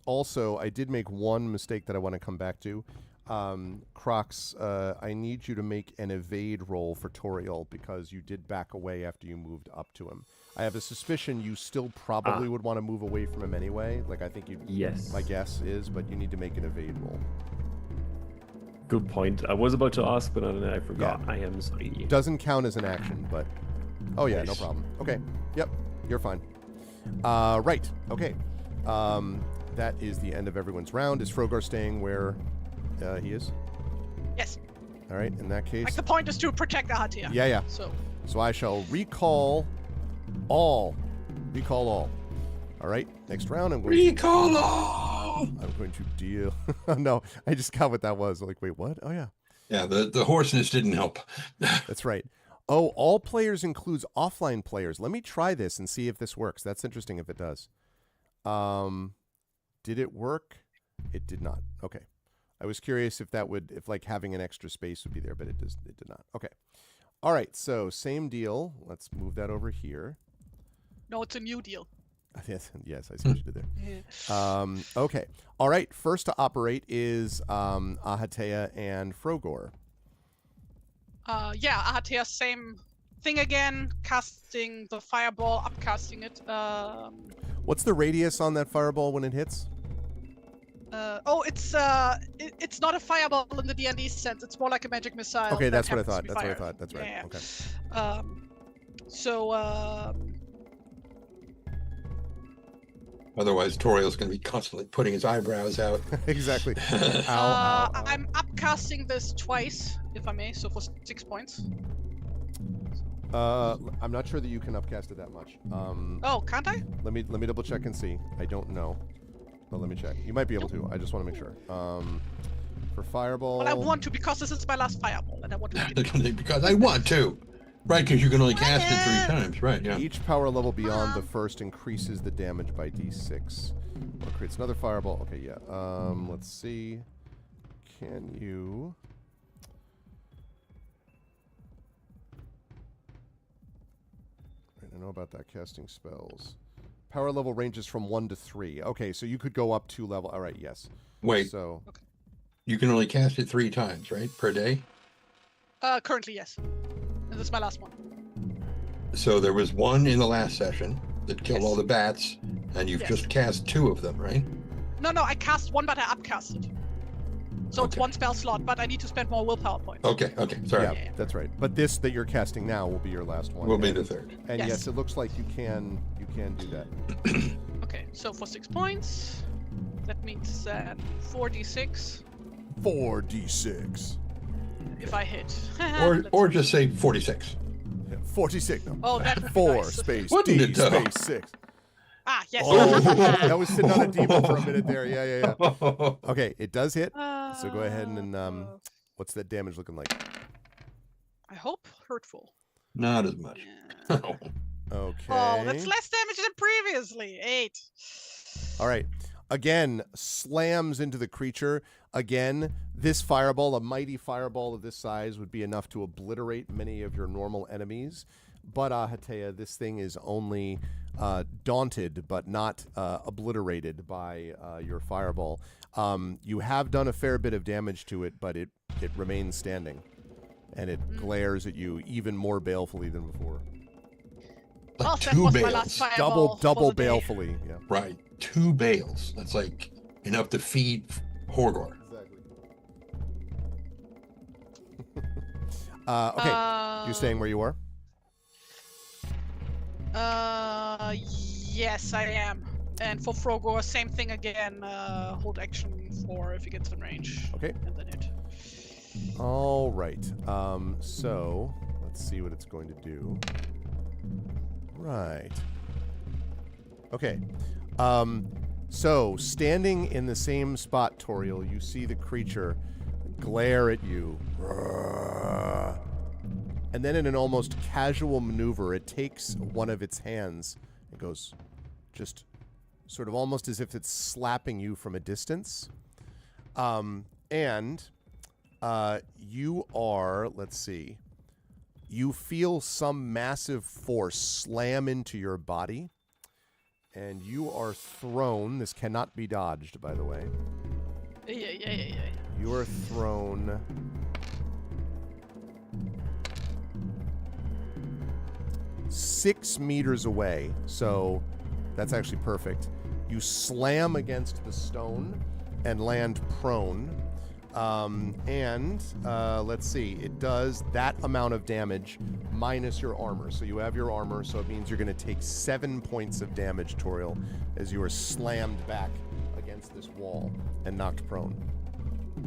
Also, I did make one mistake that I want to come back to. Crocs, I need you to make an evade roll for Toriel because you did back away after you moved up to him. I have a suspicion you still probably would want to move away from him anyway. Like, I think you... Yes. My guess is, but you need to make an evade roll. Good point. I was about to ask, but then I forgot. Yeah. I am sorry. Doesn't count as an action, but... Oh, yeah, no Nice. problem. Okay. Yep, you're fine. Right. Okay. That is the end of everyone's round. Is Frogor staying where he is? Yes. All right, in that case... Like the point is to protect Ahatea. Yeah. So I shall recall all. Recall all. All right, next round I'm going Recall all! I'm going to deal... No, I just got what that was. Like, wait, what? Oh, yeah. Yeah, the hoarseness didn't help. That's right. Oh, all players includes offline players. Let me try this and see if this works. That's interesting if it does. Did it work? It did not. Okay. I was curious if that would, if like having an extra space would be there, but it did not. Okay. All right. So same deal. Let's move that over here. no, it's a new deal. Yes, I see what you did there. Yeah. Okay. All right. First to operate is Ahatea and Frogor. Yeah, Ahatea, same thing again. Casting the fireball, upcasting it. What's the radius on that fireball when it hits? It's not a fireball in the D&D sense. It's more like a magic missile. Okay, that that's what I happens to thought. be That's what I fired. thought. That's right. Yeah. Okay. Otherwise, Toriel's going to be constantly putting his eyebrows out. Exactly. Ow. I'm upcasting this twice, if I may, so for 6 points. I'm not sure that you can upcast it that much. Oh, can't I? Let me double check and see. I don't know, but let me check. You might be able to. I just want to make sure. For fireball. Well, I want to because this is my last fireball, and I want to. Because I want to. Right, because you can only cast it 3 times. Right, yeah. Each power level beyond the first increases the damage by d6. Or creates another fireball. Okay, yeah. Let's see. Can you... I don't know about that casting spells. Power level ranges from 1 to 3. Okay, so you could go up 2 level. All right, yes. Wait. So You can only cast it 3 times, right? Per day? Currently, yes. And this is my last one. So there was one in the last session that killed all the bats, and you've just cast 2 of them, right? No, I cast one, but I upcasted. So it's 1 spell slot, but I need to spend more willpower points. Okay, sorry. yeah, that's right. But this that you're casting now will be your last one. Will be the 3rd. And yes, it looks like you can do that. Okay, so for 6 points, that means 4d6. 4d6. If I hit. Or just say 46. 46. No. Oh, that would be 4 nice. space Wouldn't D it, though? space 6. Ah, yes. Oh, that was sitting on a demon for a minute there. Yeah. Okay, it does hit. So go ahead and what's that damage looking like? I hope hurtful. Not as much. Yeah. Okay. Oh, that's less damage than previously. 8. All right. Again, slams into the creature. Again, this fireball, a mighty fireball of this size, would be enough to obliterate many of your normal enemies. But, Hatea, this thing is only daunted but not obliterated by your fireball. You have done a fair bit of damage to it, but it remains standing. And it glares at you even more balefully than before. Like Oh, that 2 was my bales. last fireball Double for the day. balefully. Yeah. Right, 2 bales. That's like enough to feed Horgor. Exactly. Okay, you're staying where you are? Yes, I am. And for Frogor, same thing again. Hold action for if he gets in range. Okay. And then hit. All right. So let's see what it's going to do. Right. Okay. So standing in the same spot, Toriel, you see the creature glare at you. And then in an almost casual maneuver, it takes one of its hands and goes just sort of almost as if it's slapping you from a distance. And you are, let's see, you feel some massive force slam into your body, and you are thrown. This cannot be dodged, by the way. Yeah. You are thrown 6 meters away, so that's actually perfect. You slam against the stone and land prone. Let's see, it does that amount of damage minus your armor. So you have your armor, so it means you're going to take 7 points of damage, Toriel, as you are slammed back against this wall and knocked prone.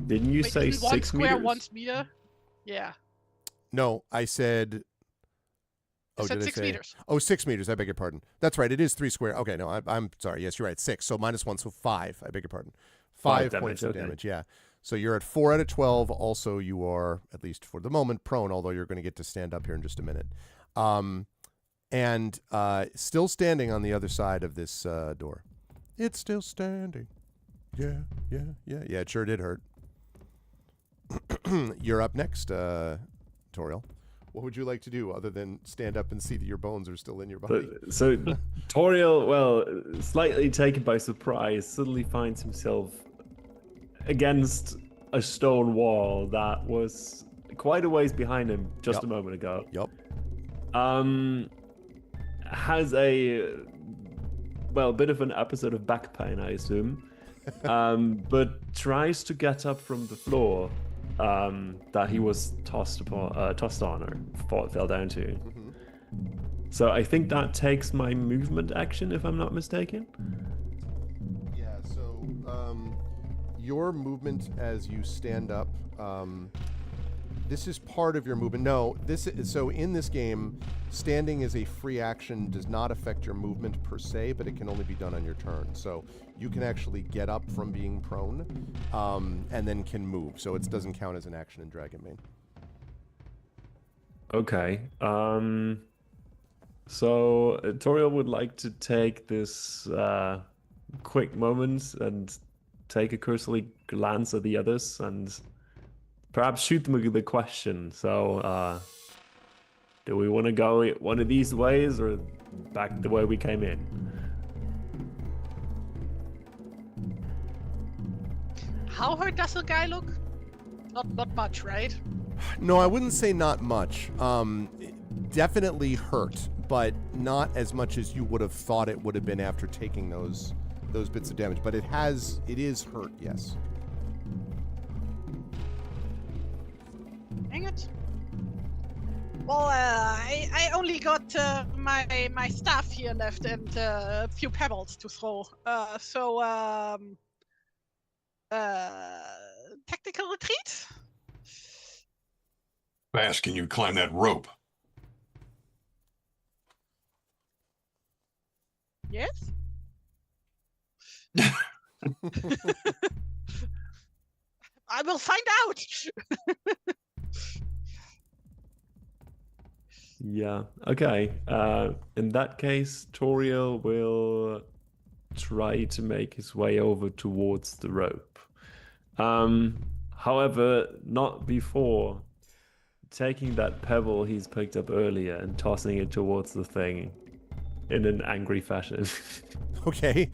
Didn't you Wait, say isn't 1 6 square, meters? 1 meter? Yeah. No, I said... I said did 6 say... meters. Oh, 6 meters. I beg your pardon. That's right. It is 3 square. Okay, no, I'm sorry. Yes, you're right. 6. So minus 1, so 5. I beg your pardon. 5 points of damage. Yeah. So you're at 4 out of 12. Also, you are, at least for the moment, prone, although you're going to get to stand up here in just a minute. Still standing on the other side of this door. It's still standing. Yeah. It sure did hurt. You're up next, Toriel. What would you like to do other than stand up and see that your bones are still in your body? So Toriel, well, slightly taken by surprise, suddenly finds himself against a stone wall that was quite a ways behind him just a moment ago. Yep. Has a bit of an episode of back pain, I assume. But tries to get up from the floor that he was tossed on or fell down to. Mm-hmm. So I think that takes my movement action, if I'm not mistaken. your movement as you stand up, this is part of your movement. No, so in this game, standing is a free action, does not affect your movement per se, but it can only be done on your turn. So you can actually get up from being prone, and then can move. So it doesn't count as an action in Dragonbane. Okay. So Toriel would like to take this quick moment and take a cursory glance at the others and perhaps shoot them with the question. So, do we want to go one of these ways or back the way we came in? How hurt does the guy look? Not much, right? No, I wouldn't say not much. Definitely hurt, but not as much as you would have thought it would have been after taking those bits of damage. But it is hurt, yes. Dang it. Well, I only got my staff here left and a few pebbles to throw. Tactical retreat? Fast can you climb that rope? Yes? I will find out! Yeah, okay. In that case, Toriel will try to make his way over towards the rope. However, not before taking that pebble he's picked up earlier and tossing it towards the thing in an angry fashion. Okay.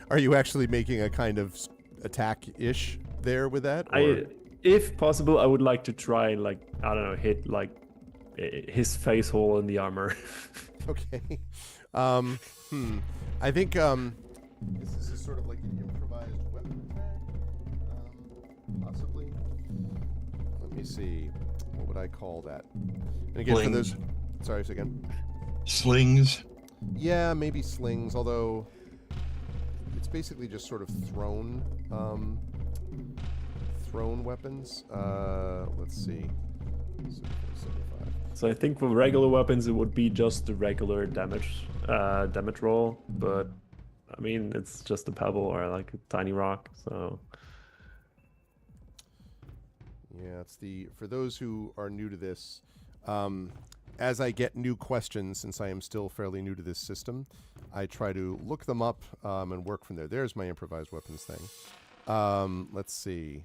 Are you actually making a kind of attack-ish there with that? Or? If possible, I would like to try and, like, I don't know, hit, like, his face hole in the armor. Okay. I think this is sort of like an improvised weapon attack, possibly. Let me see. What would I call that? And again, for those... Sorry, say again. Slings? Yeah, maybe slings, although it's basically just sort of thrown weapons. Let's see. So I think for regular weapons, it would be just the regular damage roll, but I mean, it's just a pebble or like a tiny rock, so... Yeah, it's for those who are new to this, as I get new questions, since I am still fairly new to this system, I try to look them up and work from there. There's my improvised weapons thing. Let's see.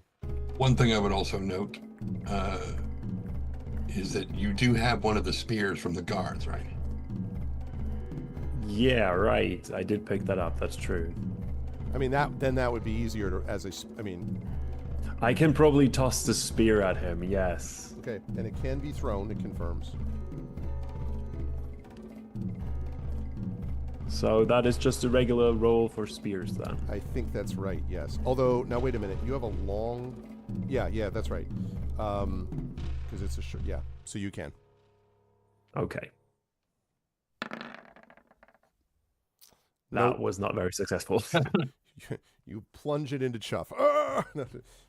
One thing I would also note is that you do have one of the spears from the guards, right? Yeah, right. I did pick that up. That's true. I mean, that would be easier to, I can probably toss the spear at him, yes. Okay, and it can be thrown, it confirms. So that is just a regular roll for spears then? I think that's right, yes. Although, now wait a minute, you have a long... Yeah, that's right. Because it's a short... Yeah, so you can. Okay. That was not very successful. You plunge it into Chuff.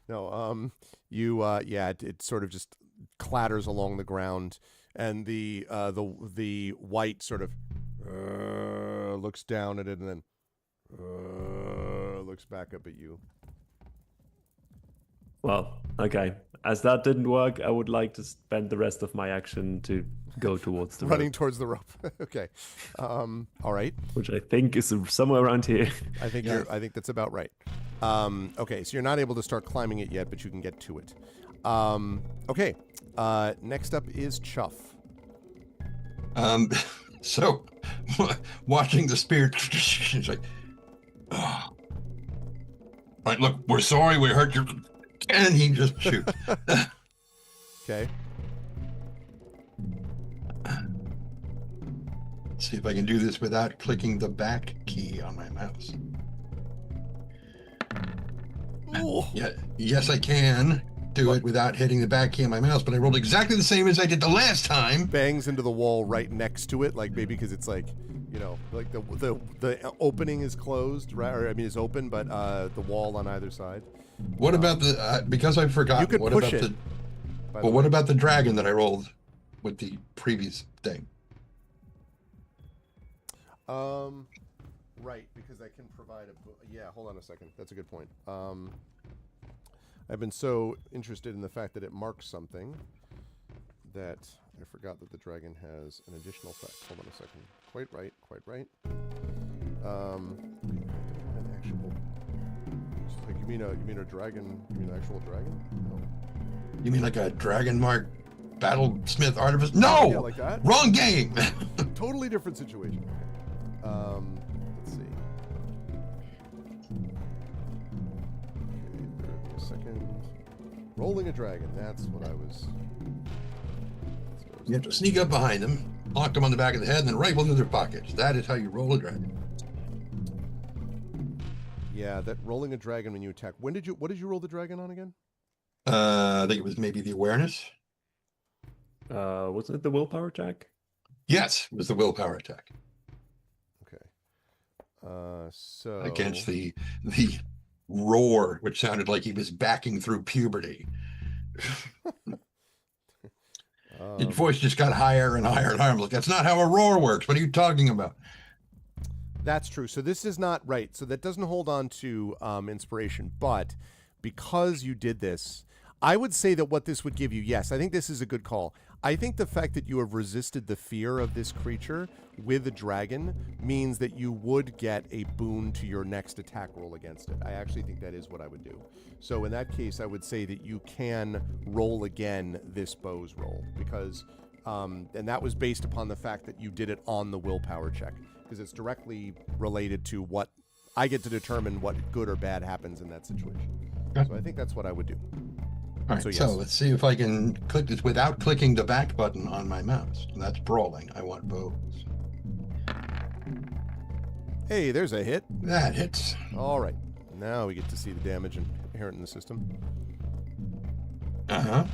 No, it sort of just clatters along the ground, and the Wight sort of looks down at it and then looks back up at you. Well, okay. As that didn't work, I would like to spend the rest of my action to go towards the running rope. Towards the rope. Okay. All right. Which I think is somewhere around here. I think that's about right. Okay, so you're not able to start climbing it yet, but you can get to it. Okay. Next up is Chuff. So watching the spear, it's like, oh. Right, look, we're sorry we hurt your... And he just shoots. Okay. Let's see if I can do this without clicking the back key on my mouse. Yeah, yes, I can do it without hitting the back key on my mouse, but I rolled exactly the same as I did the last time. Bangs into the wall right next to it, like maybe because it's like You know, like the opening is closed, right? Or I mean, it's open, but the wall on either side. What about the? Because I forgot. You could what push about it. Well, what about the dragon that I rolled with the previous thing? Right, because I can provide yeah, hold on a second. That's a good point. I've been so interested in the fact that it marks something that I forgot that the dragon has an additional effect. Hold on a second. Quite right, quite right. I don't want an actual. It's like you mean a dragon? You mean an actual dragon? No. You mean like a dragon mark battlesmith artificer? No, Yeah, like that. Wrong game. Totally different situation. Okay. Let's see. Okay, a second. Rolling a dragon. That's what I was. You have to sneak up behind them, lock them on the back of the head, and then rifle through their pockets. That is how you roll a dragon. Yeah, that rolling a dragon when you attack. What did you roll the dragon on again? I think it was maybe the awareness. Wasn't it the willpower check? Yes, it was the willpower attack. Okay. So Against the roar, which sounded like he was backing through puberty. His voice just got higher and higher and higher. I'm like, that's not how a roar works. What are you talking about? That's true. So this is not right. So that doesn't hold on to inspiration. But because you did this, I would say that what this would give you, yes, I think this is a good call. I think the fact that you have resisted the fear of this creature with a dragon means that you would get a boon to your next attack roll against it. I actually think that is what I would do. So in that case, I would say that you can roll again this bow's roll because, and that was based upon the fact that you did it on the willpower check because it's directly related to what I get to determine what good or bad happens in that situation. Okay. So I think that's what I would do. All right, So, yes. so let's see if I can click this without clicking the back button on my mouse. And that's brawling. I want bows. Hey, there's a hit. That hits. All right. Now we get to see the damage inherent in the system. Uh-huh.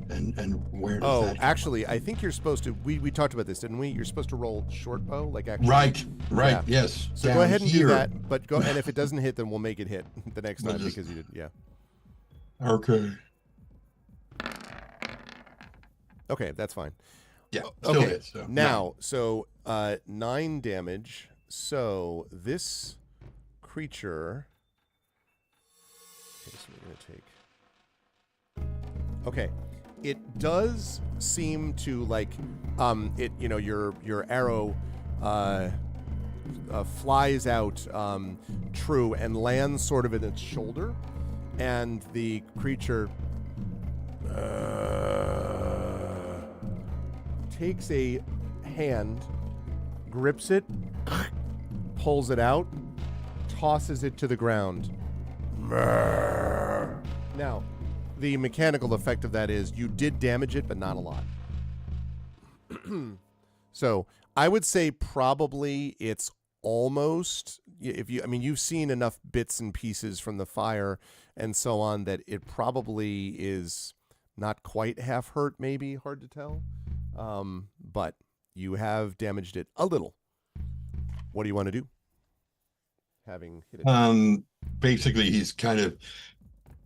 And where does that come actually, I think you're supposed to. We talked about this, didn't we? You're supposed to roll short bow, like actually. Right, Yeah. yes. So down go ahead and here. do that. But go, and if it doesn't hit, then we'll make it hit the next We'll time just- because you did. Yeah. Okay. Okay, that's fine. Yeah, still Okay. hits. So, Now, so 9 damage. So this creature. Okay, so we're gonna take. Okay, it does seem to like it. You know, your arrow flies out true and lands sort of in its shoulder, and the creature takes a hand, grips it, pulls it out, tosses it to the ground. Now, the mechanical effect of that is you did damage it, but not a lot. So I would say probably it's almost, you've seen enough bits and pieces from the fire and so on that it probably is not quite half hurt, maybe, hard to tell. But you have damaged it a little. What do you want to do? Having hit it. Basically, he's kind of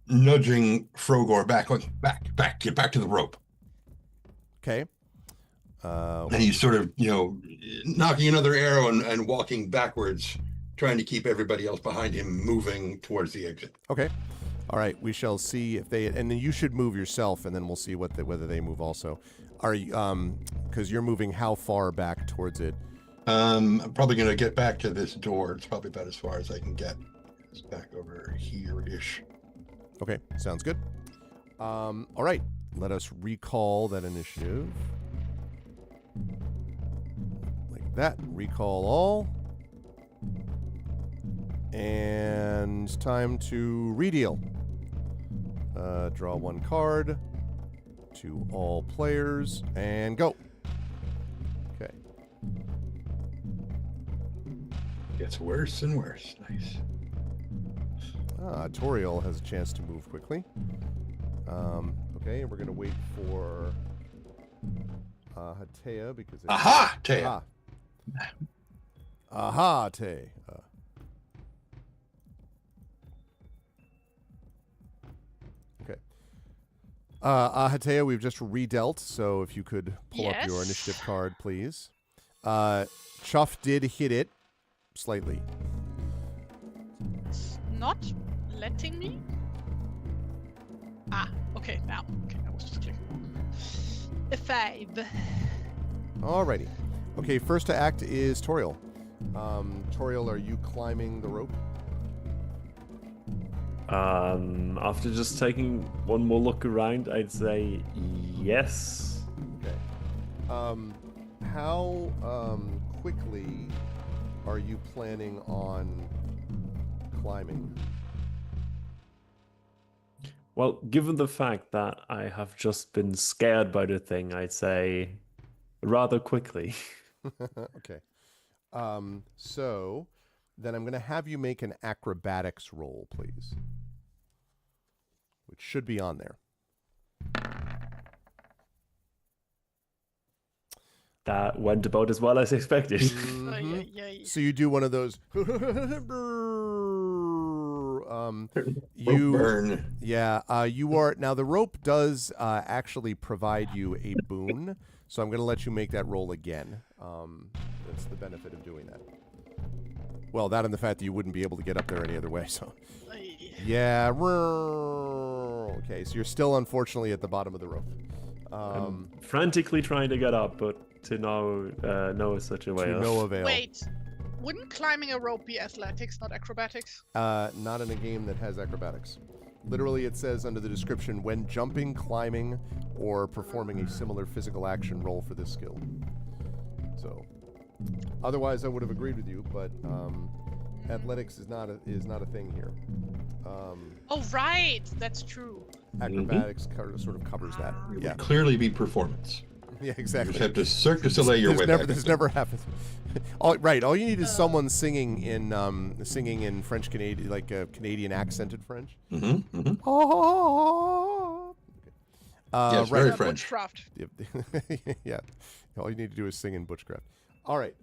nudging Frogor back, like, back, get back to the rope. Okay. And he's sort of, knocking another arrow and walking backwards, trying to keep everybody else behind him moving towards the exit. Okay. All right. We shall see if they, and then you should move yourself, and then we'll see whether they move also. Are you, because you're moving how far back towards it? I'm probably going to get back to this door. It's probably about as far as I can get. It's back over here-ish. Okay. Sounds good. All right. Let us recall that initiative. Like that. Recall all. And time to redeal. Draw 1 card to all players and go. Okay. Gets worse and worse. Nice. Toriel has a chance to move quickly. Okay, and we're going to wait for Hatea because... Aha! Taya. Ahate. Okay. Ahatea, we've just redealt, so if you could pull up your initiative card, please. Chuff did hit it slightly. It's not letting me? Ah, okay, now. Okay, I was just clicking wrong. A 5. Alrighty. Okay, first to act is Toriel. Toriel, are you climbing the rope? After just taking one more look around, I'd say yes. Okay. How quickly are you planning on climbing? Well, given the fact that I have just been scared by the thing, I'd say rather quickly. Okay. So then I'm going to have you make an acrobatics roll, please. Which should be on there. That went about as well as expected. So you do one of those. Burn. Yeah. You are now. The rope does actually provide you a boon, so I'm going to let you make that roll again. That's the benefit of doing that. Well, that and the fact that you wouldn't be able to get up there any other way. So, yeah. Okay, so you're still unfortunately at the bottom of the rope. I'm frantically trying to get up, but to no such a way. To no avail. Wait, wouldn't climbing a rope be athletics, not acrobatics? Not in a game that has acrobatics. Literally, it says under the description, when jumping, climbing, or performing a similar physical action, roll for this skill. So, otherwise, I would have agreed with you, but athletics is not a thing here. Oh, right, that's true. Acrobatics sort of covers that. It Yeah, would clearly be performance. yeah, You exactly. just have to Cirque du Soleil your way back. There's never happened. All you need is someone singing in French Canadian, like a Canadian accented French. Mm-hmm, mm-hmm. Oh. Yes, right. very French. Witchcraft. Yeah. All you need to do is sing in Butchcraft. All right.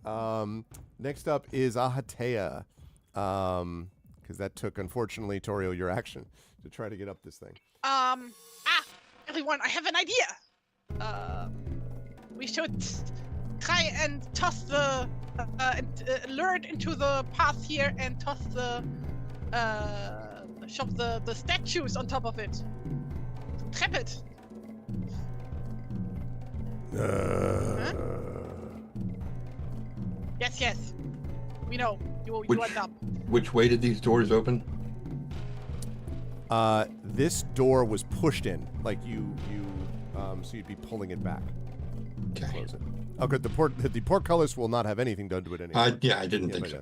Next up is Ahatea. Because that took, unfortunately, Toriel, your action to try to get up this thing. Everyone, I have an idea. We should try and toss the, lure it into the path here and toss shove the statues on top of it. To trap it. Huh? Yes. We know. You are dumb. Which way did these doors open? This door was pushed in, like so you'd be pulling it back. Okay. Close it. Okay, the portcullis will not have anything done to it anymore. Yeah, I didn't think so.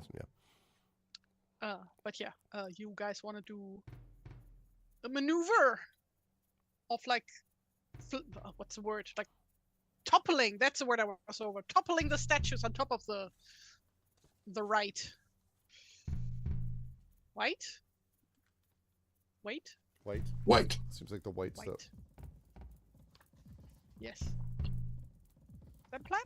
Yeah. But yeah, you guys want to do a maneuver of like, what's the word? Like toppling. That's the word I was over. Toppling the statues on top of the right. White? White. Seems like the white stuff. Yes. Is that plan?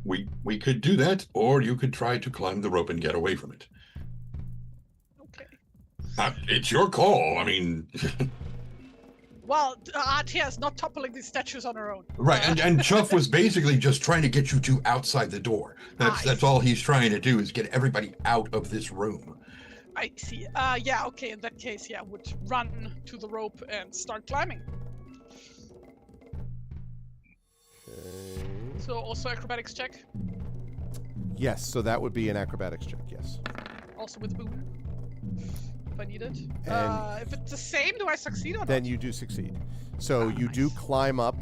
We could do that, or you could try to climb the rope and get away from it. Okay. It's your call. I mean, Well, Ahatea is not toppling these statues on her own. right. And Chuff was basically just trying to get you two outside the door. That's all he's trying to do is get everybody out of this room. I see. Yeah, okay, in that case, yeah, I would run to the rope and start climbing. Okay. So also acrobatics check, Yes, so that would be an acrobatics check, yes. also with boon, if I need it. And if it's the same, do I succeed or not? then you do succeed. So you do nice. climb up,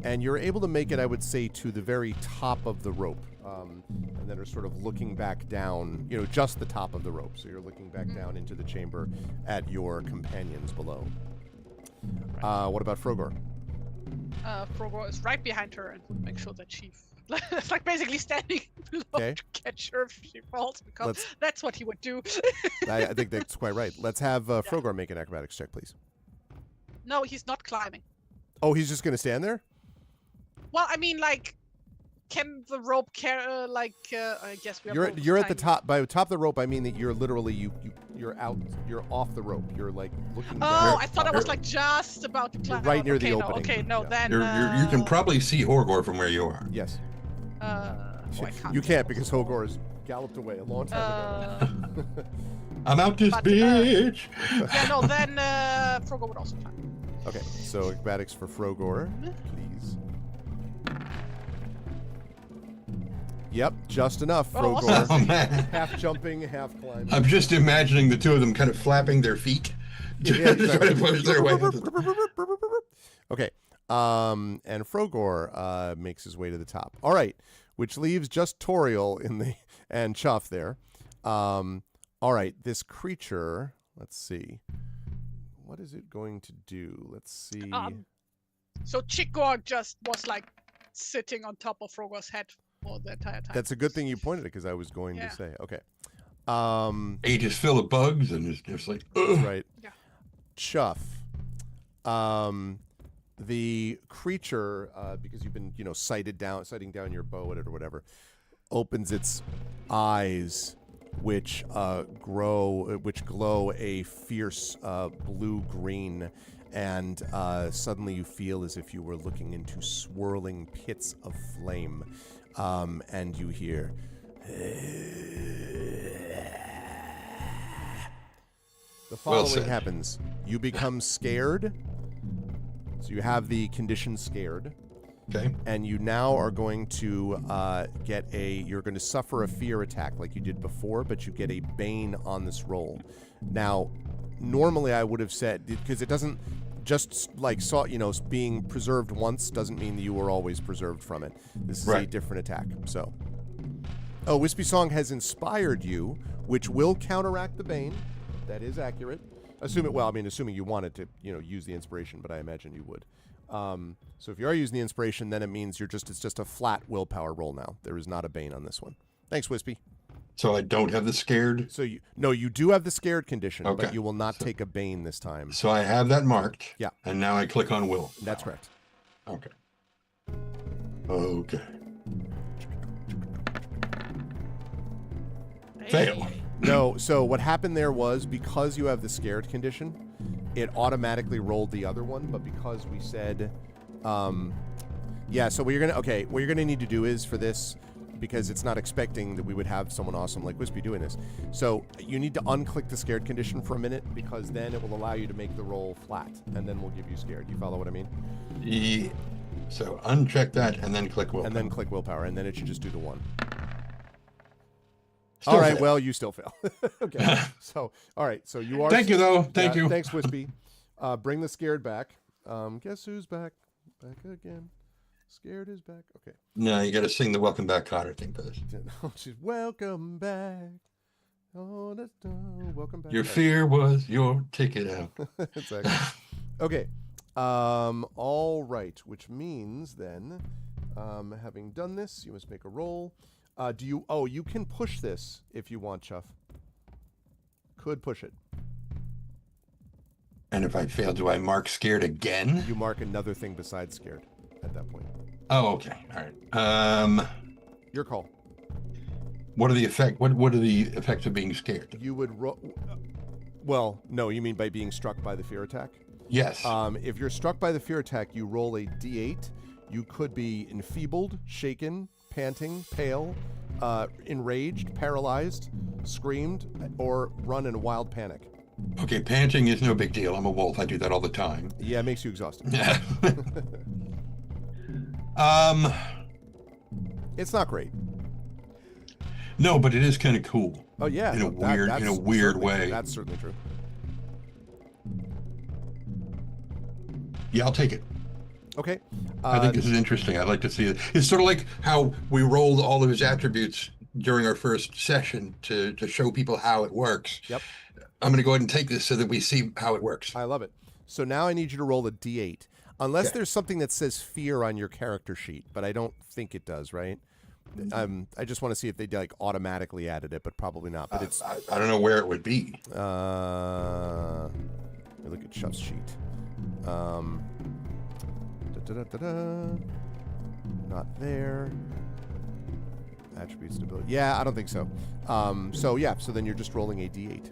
and you're able to make it, I would say, to the very top of the rope. And then are sort of looking back down, just the top of the rope. So you're looking back down into the chamber at your companions below. What about Frogor? Frogor is right behind her and would make sure that she... it's like basically standing below Okay. to catch her if she falls, because Let's- that's what he would do. I think that's quite right. Let's have Frogor make an acrobatics check, please. No, he's not climbing. Oh, he's just going to stand there? Well, I mean, like, can the rope carry? I guess we are. You're at the top. By the top of the rope, I mean that you're literally you're out. You're off the rope. You're like looking. Oh, down. I thought I was like just about to climb. Right out. near the Okay, opening. No, okay, no, Yeah. then. You can probably see Horgor from where you are. Yes. I can't. You can't because Hogor has galloped away a long time ago. I'm out this But, bitch. Yeah, no, then Frogor would also climb. Okay, so acrobatics for Frogor, please. Yep, just enough, Oh, Frogor. awesome. Oh, man. Half jumping, half climbing. I'm just imagining the two of them kind of flapping their feet to Yeah, try exactly. to push their way. into Okay, and Frogor makes his way to the top. All right, which leaves just Toriel and Chuff there. All right, this creature. Let's see. What is it going to do? Let's see. So Chikor just was like sitting on top of Frogor's head for the entire time. That's a good thing you pointed it because I was going to say. Okay. Age is full of bugs, and it's just like, That's ugh. right. Yeah. Chuff. The creature, because you've been, sighting down your bow or whatever, opens its eyes, which glow a fierce blue-green, and suddenly you feel as if you were looking into swirling pits of flame, and you hear. The following happens. You become scared. So you have the condition scared. Okay. And you now are going to you're going to suffer a fear attack like you did before, but you get a bane on this roll. Now, normally I would have said, because it doesn't just being preserved once doesn't mean that you were always preserved from it. This is a different attack. So, Wispy Song has inspired you, which will counteract the bane. That is accurate. Assuming you wanted to, use the inspiration, but I imagine you would. So if you are using the inspiration, then it means it's just a flat willpower roll now. There is not a bane on this one. Thanks, Wispy. So I don't have the scared? So you do have the scared condition, Okay. but you will not take a bane this time. So I have that marked. Yeah. And now I click on will. That's correct. Okay. Okay. Fail. No, so what happened there was because you have the scared condition, it automatically rolled the other one, but because we said, so what you're gonna need to do is for this, because it's not expecting that we would have someone awesome like Wispy doing this. So you need to unclick the scared condition for a minute, because then it will allow you to make the roll flat, and then we'll give you scared. You follow what I mean? Yeah. So uncheck that and then click willpower. And then click willpower, and then it should just do the one. Still all right, fail. well, you still fail. Okay. So, all right, so you are... Thank you, though. Thank you. Thanks, Wispy. Bring the scared back. Guess who's back? Back again. Scared is back. Okay. No, you got to sing the Welcome Back Cotter thing for this. She's welcome back. Oh, welcome back. Your fear was your ticket out. Exactly. Okay. All right, which means then, having done this, you must make a roll. You can push this if you want, Chuff. Could push it. And if I fail, do I mark scared again? You mark another thing besides scared at that point. Oh, okay. All right. Your call. What are the effects of being scared? You would well, no, you mean by being struck by the fear attack? Yes. If you're struck by the fear attack, you roll a d8. You could be enfeebled, shaken, panting, pale, enraged, paralyzed, screamed, or run in wild panic. Okay, panting is no big deal. I'm a wolf. I do that all the time. Yeah, it makes you exhausted. Yeah. It's not great. No, but it is kind of cool. Oh yeah, In a weird way. That's certainly true. Yeah, I'll take it. Okay. I think this is interesting. I'd like to see it. It's sort of like how we rolled all of his attributes during our first session to show people how it works. Yep. I'm going to go ahead and take this so that we see how it works. I love it. So now I need you to roll a d8. Unless there's something that says fear on your character sheet, but I don't think it does, right? I just want to see if they automatically added it, but probably not. But it's I don't know where it would be. Let me look at Chuff's sheet. Not there. attribute stability. Yeah, I don't think so. So then you're just rolling a d8.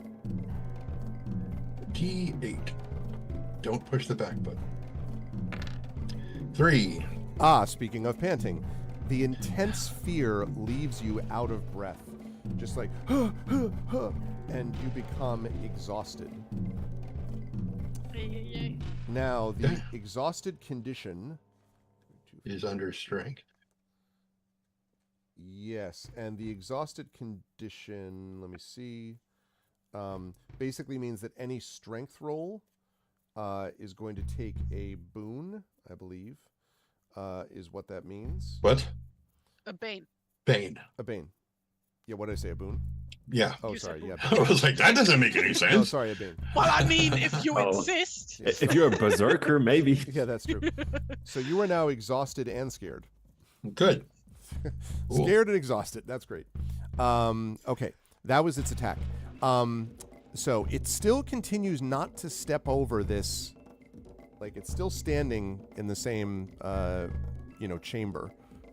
D8. Don't push the back button. 3. Speaking of panting, the intense fear leaves you out of breath, just like, and you become exhausted. Now, the exhausted condition is under strength. Yes, and the exhausted condition, let me see, basically means that any strength roll is going to take a boon, I believe, is what that means. What? A bane. Bane. A bane. Yeah, what did I say, a boon? Yeah. Oh, You sorry, said yeah. I was like, that doesn't make any Oh, sense. sorry, a bane. Well, I mean, if you Oh. insist. Yes. If you're a berserker, maybe. Yeah, that's true. So you are now exhausted and scared. Good. Cool. Scared and exhausted. That's great. Okay, that was its attack. So it still continues not to step over this. Like, it's still standing in the same, chamber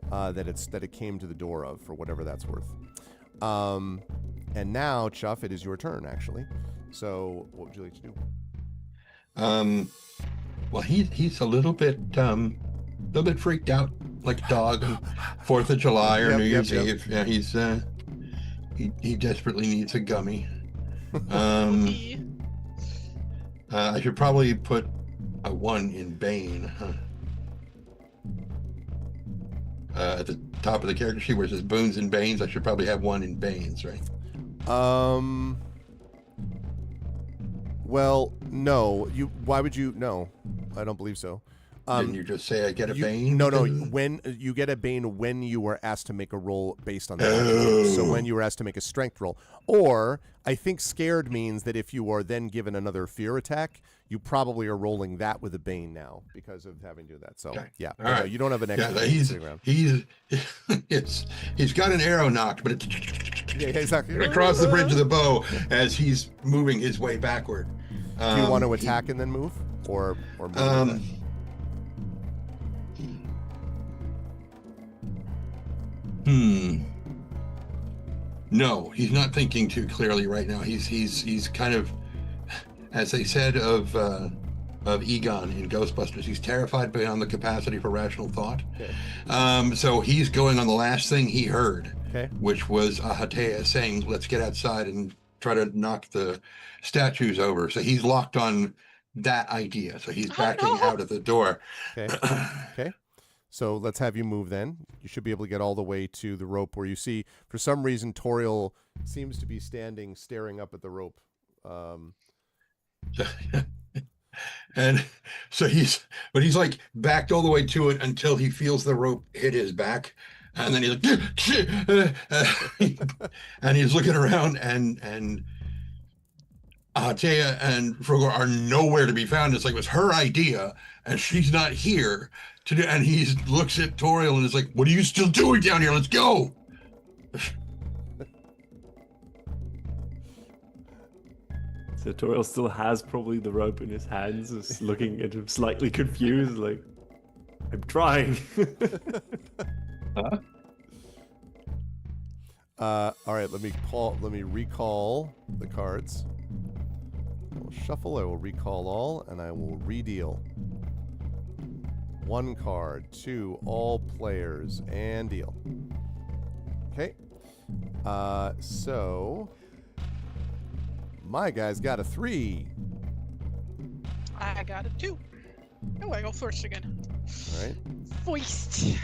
that it came to the door of, for whatever that's worth. And now, Chuff, it is your turn, actually. So what would you like to do? Well, he's a little bit freaked out, like a dog on 4th of July or Yep, New Year's yep. Eve. Yeah, he desperately needs a gummy. I should probably put a 1 in Bane, huh? At the top of the character sheet where it says boons and banes, I should probably have 1 in banes, right? Well, no. Why would you? No, I don't believe so. Didn't you just say I get a bane? No. because- When you get a bane, when you were asked to make a roll based on that. Oh. So when you were asked to make a strength roll, or I think scared means that if you are then given another fear attack, you probably are rolling that with a bane now because of having to do that. So Okay. yeah, All right. you don't have an extra. Yeah, he's got an arrow knocked, but it's Yeah, exactly. across the bridge of the bow as he's moving his way backward. Do you want to attack and then move, or move? No, he's not thinking too clearly right now. He's kind of, as they said of Egon in Ghostbusters, he's terrified beyond the capacity for rational thought. Okay. So he's going on the last thing he heard, Okay. which was Ahatea saying, "Let's get outside and try to knock the statues over." So he's locked on that idea. So he's backing out of the door. Okay. Okay. So let's have you move then. You should be able to get all the way to the rope where you see, for some reason, Toriel seems to be standing, staring up at the rope. And so he's like backed all the way to it until he feels the rope hit his back. And then he's like, and he's looking around and Ahatea and Frogor are nowhere to be found. It's like it was her idea and she's not here to do. And he looks at Toriel and is like, "What are you still doing down here? Let's go." So Toriel still has probably the rope in his hands, is looking at him slightly confused, like, I'm trying. All right, let me recall the cards. I will shuffle, I will recall all, and I will redeal. 1 card to all players, and deal. Okay. So my guy's got a 3. I got it too. Oh, I go first again. All right. Foist.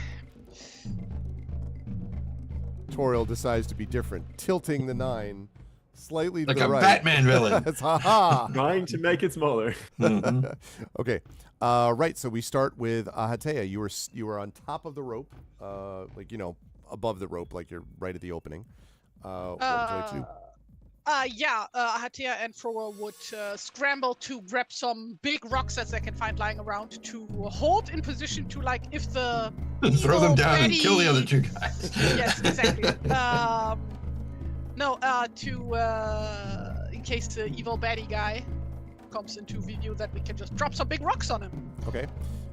Toriel decides to be different, tilting the 9 slightly to Like the a right. Batman villain. It's ha-ha. Trying to make it smaller. Mhm. Okay. Right. So we start with Ahatea. You were on top of the rope, above the rope, like you're right at the opening. What would you like to do? Ahatea and Frogor would scramble to grab some big rocks that they can find lying around to hold in position to, like, if the Throw them evil down and baddie- kill the other 2 guys. Yes, exactly. In case the evil baddie guy comes into view, that we can just drop some big rocks on him. Okay.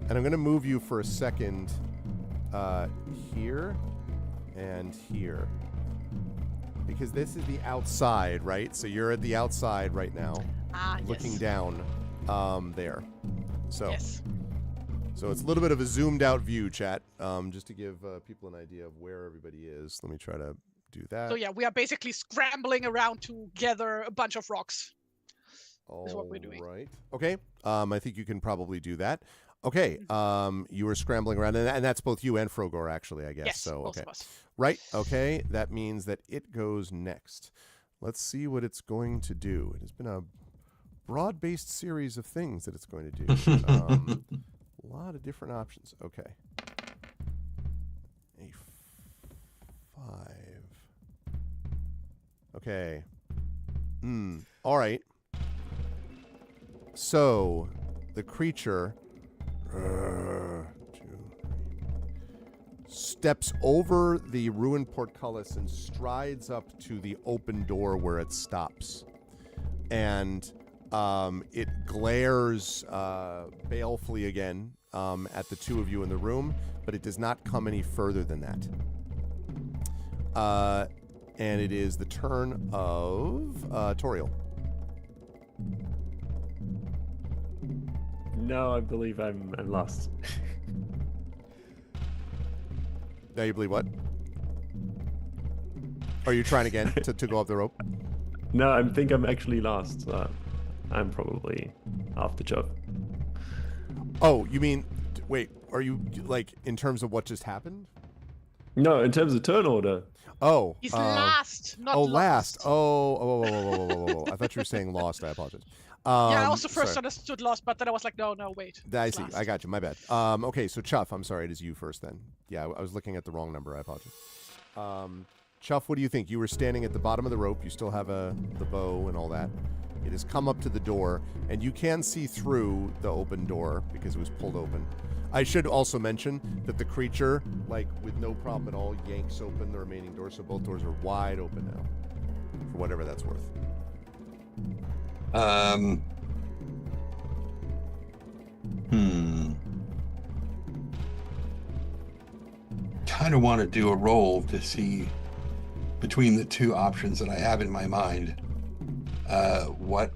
And I'm going to move you for a second here. and here. Because this is the outside, right? So you're at the outside right now, looking down there. So, Yes. so it's a little bit of a zoomed out view, chat, just to give people an idea of where everybody is. Let me try to do that. So yeah, we are basically scrambling around to gather a bunch of rocks. Is what we're doing. Right. Okay. I think you can probably do that. Okay. You were scrambling around, and that's both you and Frogor, actually, I guess. Yes, so both okay. of us. Right. Okay. That means that it goes next. Let's see what it's going to do. It has been a broad-based series of things that it's going to do. A lot of different options. Okay. A 5. Okay. All right. So, the creature steps over the ruined portcullis and strides up to the open door where it stops. And it glares balefully again at the two of you in the room, but it does not come any further than that. And it is the turn of Toriel. No, I believe I'm lost. Now you believe what? Are you trying again to go up the rope? No, I think I'm actually lost. I'm probably off the job. Oh, you mean, wait, are you, like, in terms of what just happened? No, in terms of turn order. Oh. He's last, not last. Oh. I thought you were saying lost. I apologize. Yeah, I also first understood lost, but then I was like, no, wait. I see. I got you. My bad. Okay, so Chuff, I'm sorry, it is you first then. Yeah, I was looking at the wrong number. I apologize. Chuff, what do you think? You were standing at the bottom of the rope. You still have the bow and all that. It has come up to the door, and you can see through the open door because it was pulled open. I should also mention that the creature, like, with no problem at all, yanks open the remaining doors, so both doors are wide open now, for whatever that's worth. Kind of want to do a roll to see between the two options that I have in my mind, what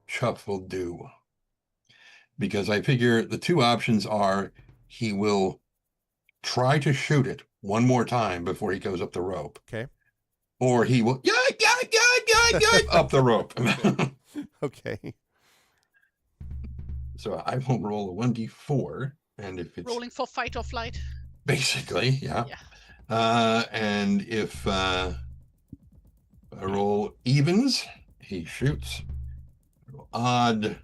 Chuff will do. Because I figure the two options are he will try to shoot it one more time before he goes up the rope. Okay. Or he will up the rope. Okay. So I will roll a 1d4, and if it's rolling for fight or flight. Basically, yeah. And if I roll evens, he shoots. Odd,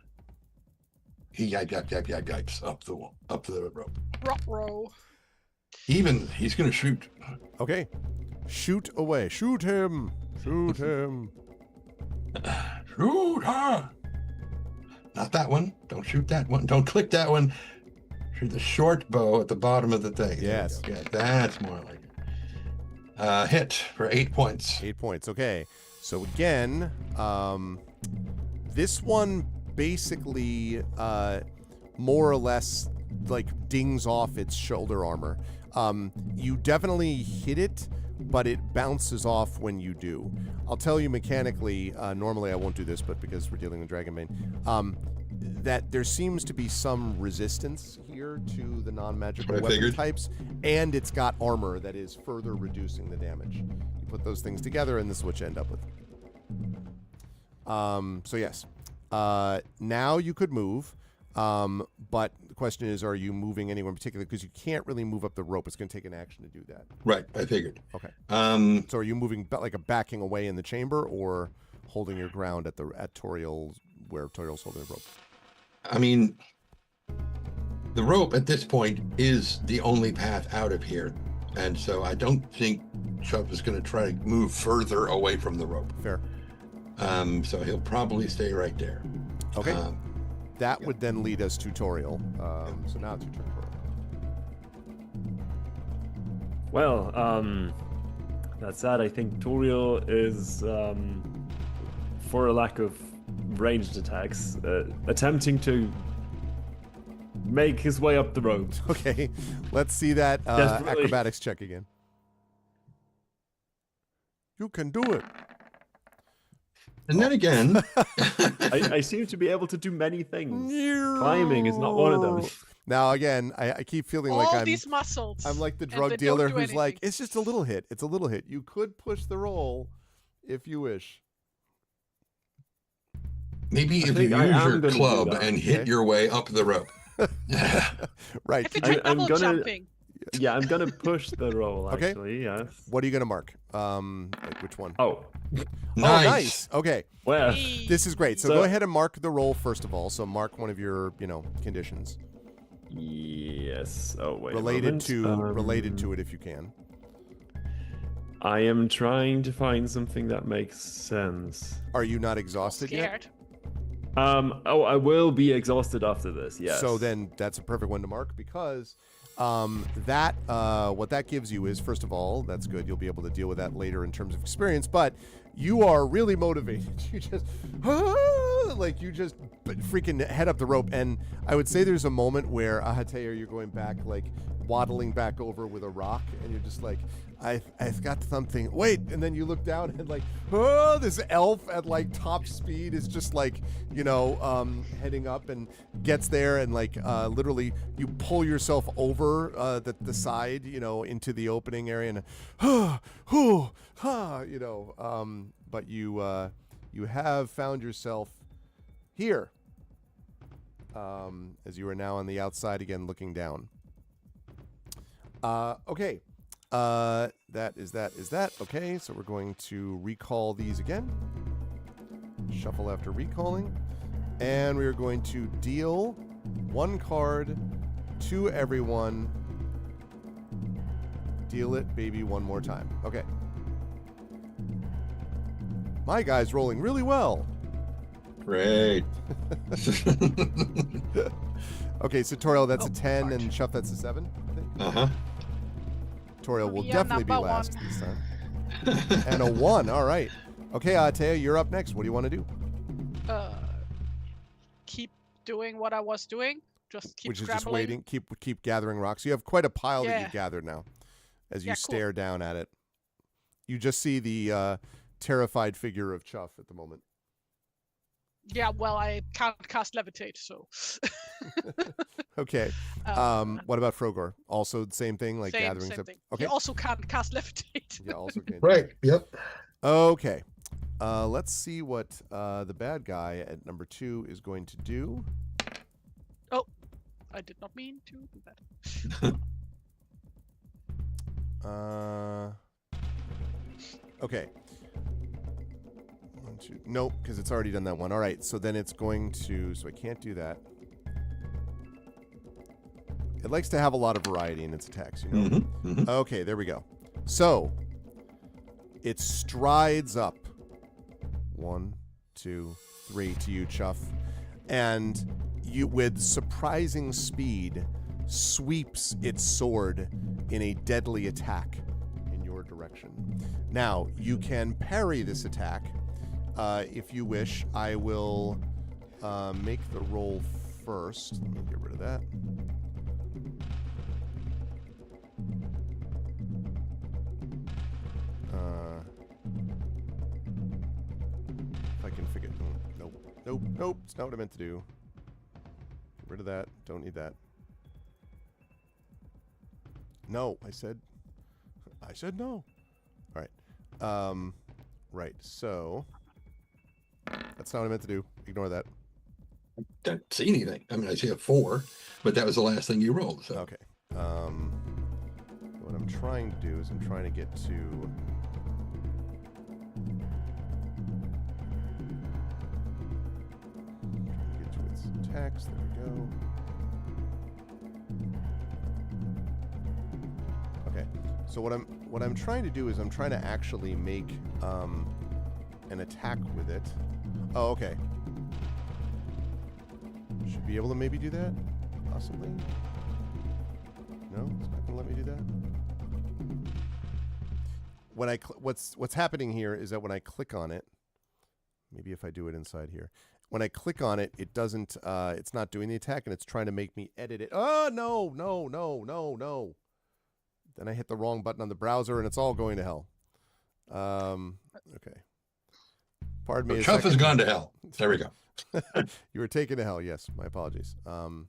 he yipes up the rope. Row. Even, he's gonna shoot. Okay. Shoot away. Shoot him. Shoot him. Shoot her. Not that one. Don't shoot that one. Don't click that one. Shoot the short bow at the bottom of the thing. Yes. Yeah, that's more like it. Hit for 8 points. 8 points. Okay. So again, this one basically more or less like dings off its shoulder armor. You definitely hit it, but it bounces off when you do. I'll tell you mechanically, normally I won't do this, but because we're dealing with Dragonbane, that there seems to be some resistance here to the non-magical weapon types, and it's got armor that is further reducing the damage. You put those things together, and this is what you end up with. So yes. Now you could move, but the question is, are you moving anywhere in particular? Because you can't really move up the rope. It's going to take an action to do that. Right, I figured. Okay. So are you moving backing away in the chamber, or holding your ground at Toriel, where Toriel's holding the rope? I mean, the rope at this point is the only path out of here, and so I don't think Chubb is going to try to move further away from the rope. Fair. So he'll probably stay right there. Okay. That would then lead us to Toriel. So now it's your turn, Toriel. Well, that said, I think Toriel is, for a lack of ranged attacks, attempting to make his way up the rope. Okay, let's see that Desperately. acrobatics check again. You can do it. And then again, I seem to be able to do many things. Climbing is not one of them. Now again, I keep feeling All like these muscles. I'm like the and drug they don't dealer do who's like, anything. it's just a little hit. It's a little hit. You could push the roll if you wish. maybe if you think I use am your gonna do club that. and hit Okay. your way up the rope. Right. If you could you- try I'm double gonna- jumping, Yeah, I'm gonna push the roll. Okay. Actually, yes. What are you gonna mark? Like which one? Oh, Oh, nice. Okay. well. hey, This is great. So, So- go ahead and mark the roll first of all. So mark one of your, conditions Yes. Oh wait. related a moment. related to it if you can. I am trying to find something that makes sense. Are you not exhausted yet? scared. Oh, I will be exhausted after this. Yes. So then that's a perfect one to mark because that what that gives you is, first of all, that's good. You'll be able to deal with that later in terms of experience, but you are really motivated. You just like you just freaking head up the rope. And I would say there's a moment where Ahatea, you're going back, like waddling back over with a rock, and you're just like, I've got something. Wait, and then you look down and like, oh, this elf at like top speed is just like, heading up and gets there and like literally you pull yourself over the side, into the opening area and but you have found yourself here as you are now on the outside again looking down. Okay. That is that. Okay, so we're going to recall these again. Shuffle after recalling. And we are going to deal one card to everyone. Deal it, baby, one more time. Okay. My guy's rolling really well. Great. Okay, so Toriel, that's Oh, a 10, March. and Shuff, that's a 7, I think. Uh-huh. Toriel will Yeah, definitely be number last one. this time. And a 1, all right. Okay, Atea, you're up next. What do you want to do? Keep doing what I was doing. Just keep Which is scrambling. just waiting, keep gathering rocks. You have quite a pile that Yeah. you've gathered now as you Yeah, cool. stare down at it. You just see the terrified figure of Chuff at the moment. Yeah, well, I can't cast levitate, so. Okay. What about Frogor? Also the same thing, like gathering same stuff? thing. Okay. He also can't cast levitate. Yeah, also can. Right. Yep. Okay. Let's see what the bad guy at number 2 is going to do. I did not mean to do that. Okay. 1, 2. Nope, because it's already done that one. All right, so then it's going to. So I can't do that. It likes to have a lot of variety in its attacks, you know? Mm-hmm. Mm-hmm. Okay, there we go. So it strides up. 1, 2, 3 to you, Chuff. And you, with surprising speed, sweeps its sword in a deadly attack in your direction. Now, you can parry this attack if you wish. I will make the roll first. Let me get rid of that. If I can figure. Nope. It's not what I meant to do. Get rid of that. Don't need that. No, I said no. All right. Right. So that's not what I meant to do. Ignore that. Don't see anything. I mean, I see a 4, but that was the last thing you rolled. So. Okay. What I'm trying to do is I'm trying to get to. Get to its attacks. There we go. Okay. So what I'm trying to do is I'm trying to actually make an attack with it. Oh, okay. Should be able to maybe do that, possibly. No, it's not gonna let me do that. When I what's happening here is that when I click on it, Maybe if I do it inside here. When I click on it, it doesn't, it's not doing the attack, and it's trying to make me edit it. Oh, no. Then I hit the wrong button on the browser, and it's all going to hell. Okay. Pardon me. Chuff has gone to hell. There we go. You were taken to hell. Yes, my apologies. Oh,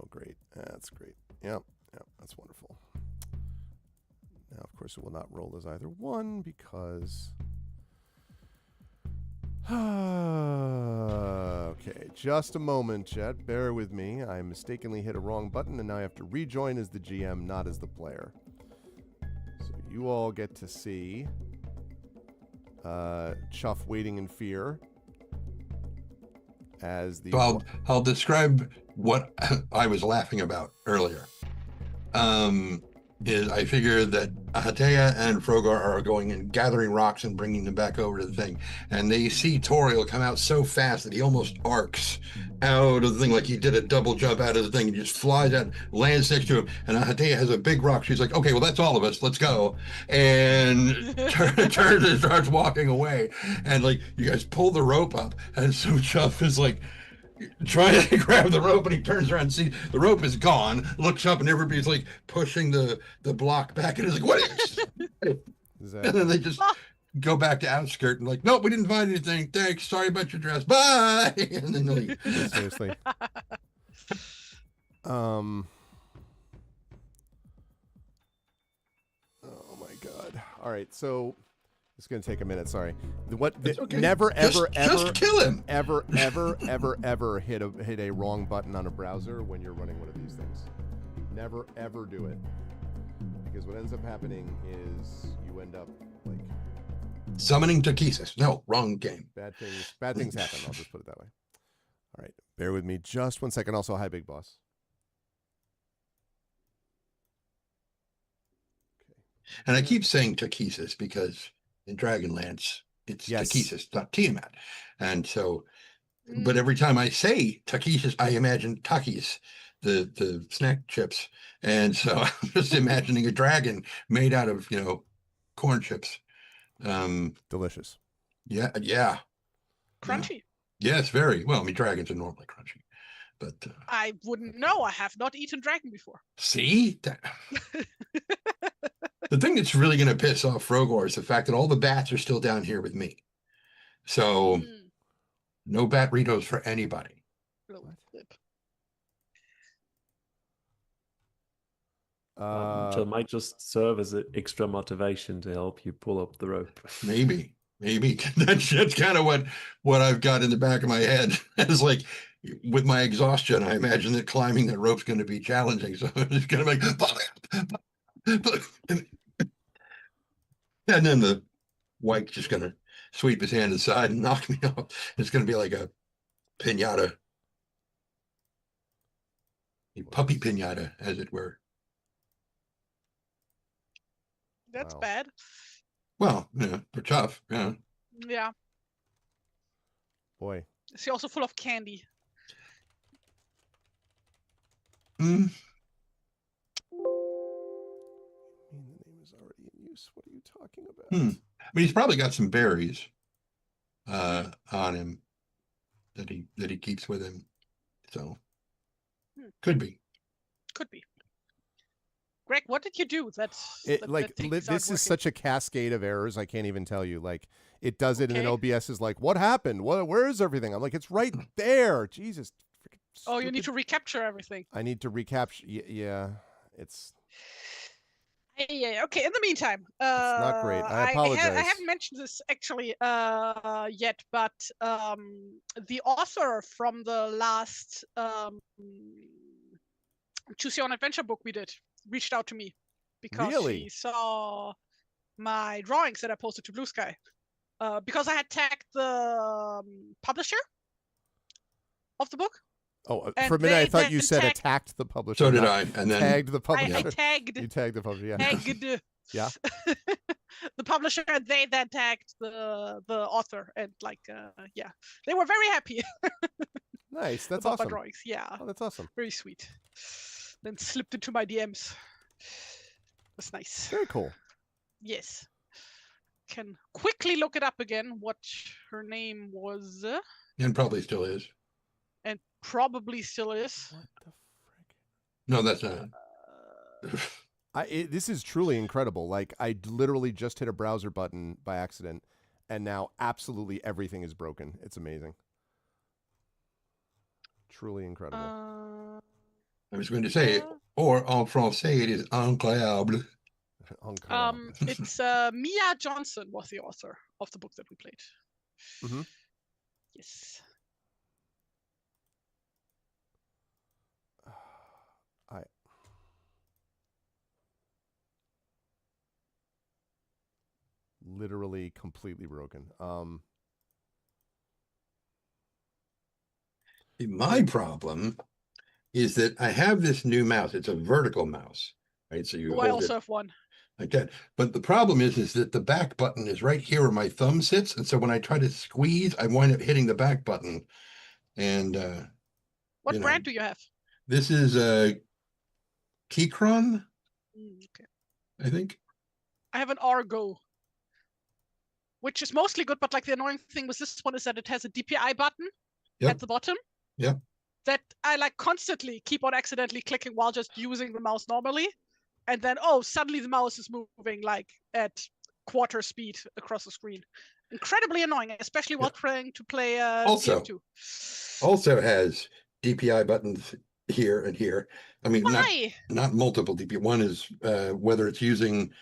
great. That's great. Yep, that's wonderful. Now, of course, it will not roll as either one because... Okay, just a moment, chat. Bear with me. I mistakenly hit a wrong button, and now I have to rejoin as the GM, not as the player. So you all get to see Chuff waiting in fear as the... So I'll describe what I was laughing about earlier. Is I figured that Ahatea and Frogar are going and gathering rocks and bringing them back over to the thing. And they see Toriel come out so fast that he almost arcs out of the thing, like he did a double jump out of the thing. He just flies out, lands next to him. And Ahatea has a big rock. She's like, okay, well, that's all of us. Let's go. And turns and starts walking away. And like, you guys pull the rope up. And so Chuff is like, trying to grab the rope, and he turns around and sees the rope is gone, looks up, and everybody's like pushing the block back, and he's like, what is and then they just go back to outskirt and like, nope, we didn't find anything, thanks, sorry about your dress, bye, and then they leave. Seriously. Oh my god. All right, so it's going to take a minute. Sorry. Okay. Never, ever, just kill him. Ever hit a wrong button on a browser when you're running one of these things. Never, ever do it, because what ends up happening is you end up like summoning Takesis. No, wrong game. Bad things happen. I'll just put it that way. All right. Bear with me just 1 second. Also, hi, Big Boss. Okay. And I keep saying Takesis because in Dragonlance, it's Takesis, not Tiamat. And so, but every time I say Takesis, I imagine Takis, the snack chips. And so I'm just imagining a dragon made out of, corn chips. Delicious. Yeah. Crunchy. Yes, very. Well, I mean, dragons are normally crunchy. But I wouldn't know. I have not eaten dragon before. See? The thing that's really going to piss off Frogor is the fact that all the bats are still down here with me. So no bat Ritos for anybody. So it might just serve as an extra motivation to help you pull up the rope. Maybe. That's kind of what I've got in the back of my head. It's like, with my exhaustion, I imagine that climbing that rope's going to be challenging. So it's going to make... And then the Wight's just going to sweep his hand aside and knock me off. It's going to be like a piñata. A puppy piñata, as it were. That's bad. Well, they're tough. Yeah. Yeah. Boy. Is he also full of candy? The name is already in use. What are you talking about? I mean, he's probably got some berries on him that he keeps with him. So could be. Greg, what did you do? This is such a cascade of errors. I can't even tell you. Like, it does it, and then OBS is like, "What happened? Where is everything?" I'm like, "It's right there." Jesus. Oh, you need to recapture everything. I need to recapture. Yeah, it's. Yeah. Okay. In the meantime, it's not great. I apologize. I haven't mentioned this actually yet, but the author from the last Choose Your Own Adventure book we did reached out to me because he saw my drawings that I posted to Blue Sky. Because I had tagged the publisher of the book. Oh, for a minute I thought you said attacked the publisher. So did I. And then tagged the publisher. I tagged. You tagged the publisher. Yeah. Tagged. Yeah. The publisher, and they then tagged the author, and they were very happy. Nice. That's about awesome. My drawings. Yeah. Oh, that's awesome. Very sweet. Then slipped into my DMs. That's nice. Very cool. Yes. can quickly look it up again, what her name was. And probably still is. And probably still is. What the frick? No, that's not This is truly incredible. Like, I literally just hit a browser button by accident, and now absolutely everything is broken. It's amazing. Truly incredible. I was going to say, or en français, it is incroyable. It's Mia Johnson was the author of the book that we played. Mm-hmm. Yes. Literally completely broken. My problem is that I have this new mouse. It's a vertical mouse, right? So you I hold also it have one. like that. But the problem is that the back button is right here where my thumb sits. And so when I try to squeeze, I wind up hitting the back button. And what brand do you have? This is a Keychron, Okay. I think. I have an Argo, which is mostly good, but like the annoying thing with this one is that it has a DPI button at the bottom. Yeah. That I like constantly keep on accidentally clicking while just using the mouse normally. And then, suddenly the mouse is moving like at quarter speed across the screen. Incredibly annoying, especially while trying to play also has DPI buttons here and here. I mean, not multiple DPI. One is whether it's using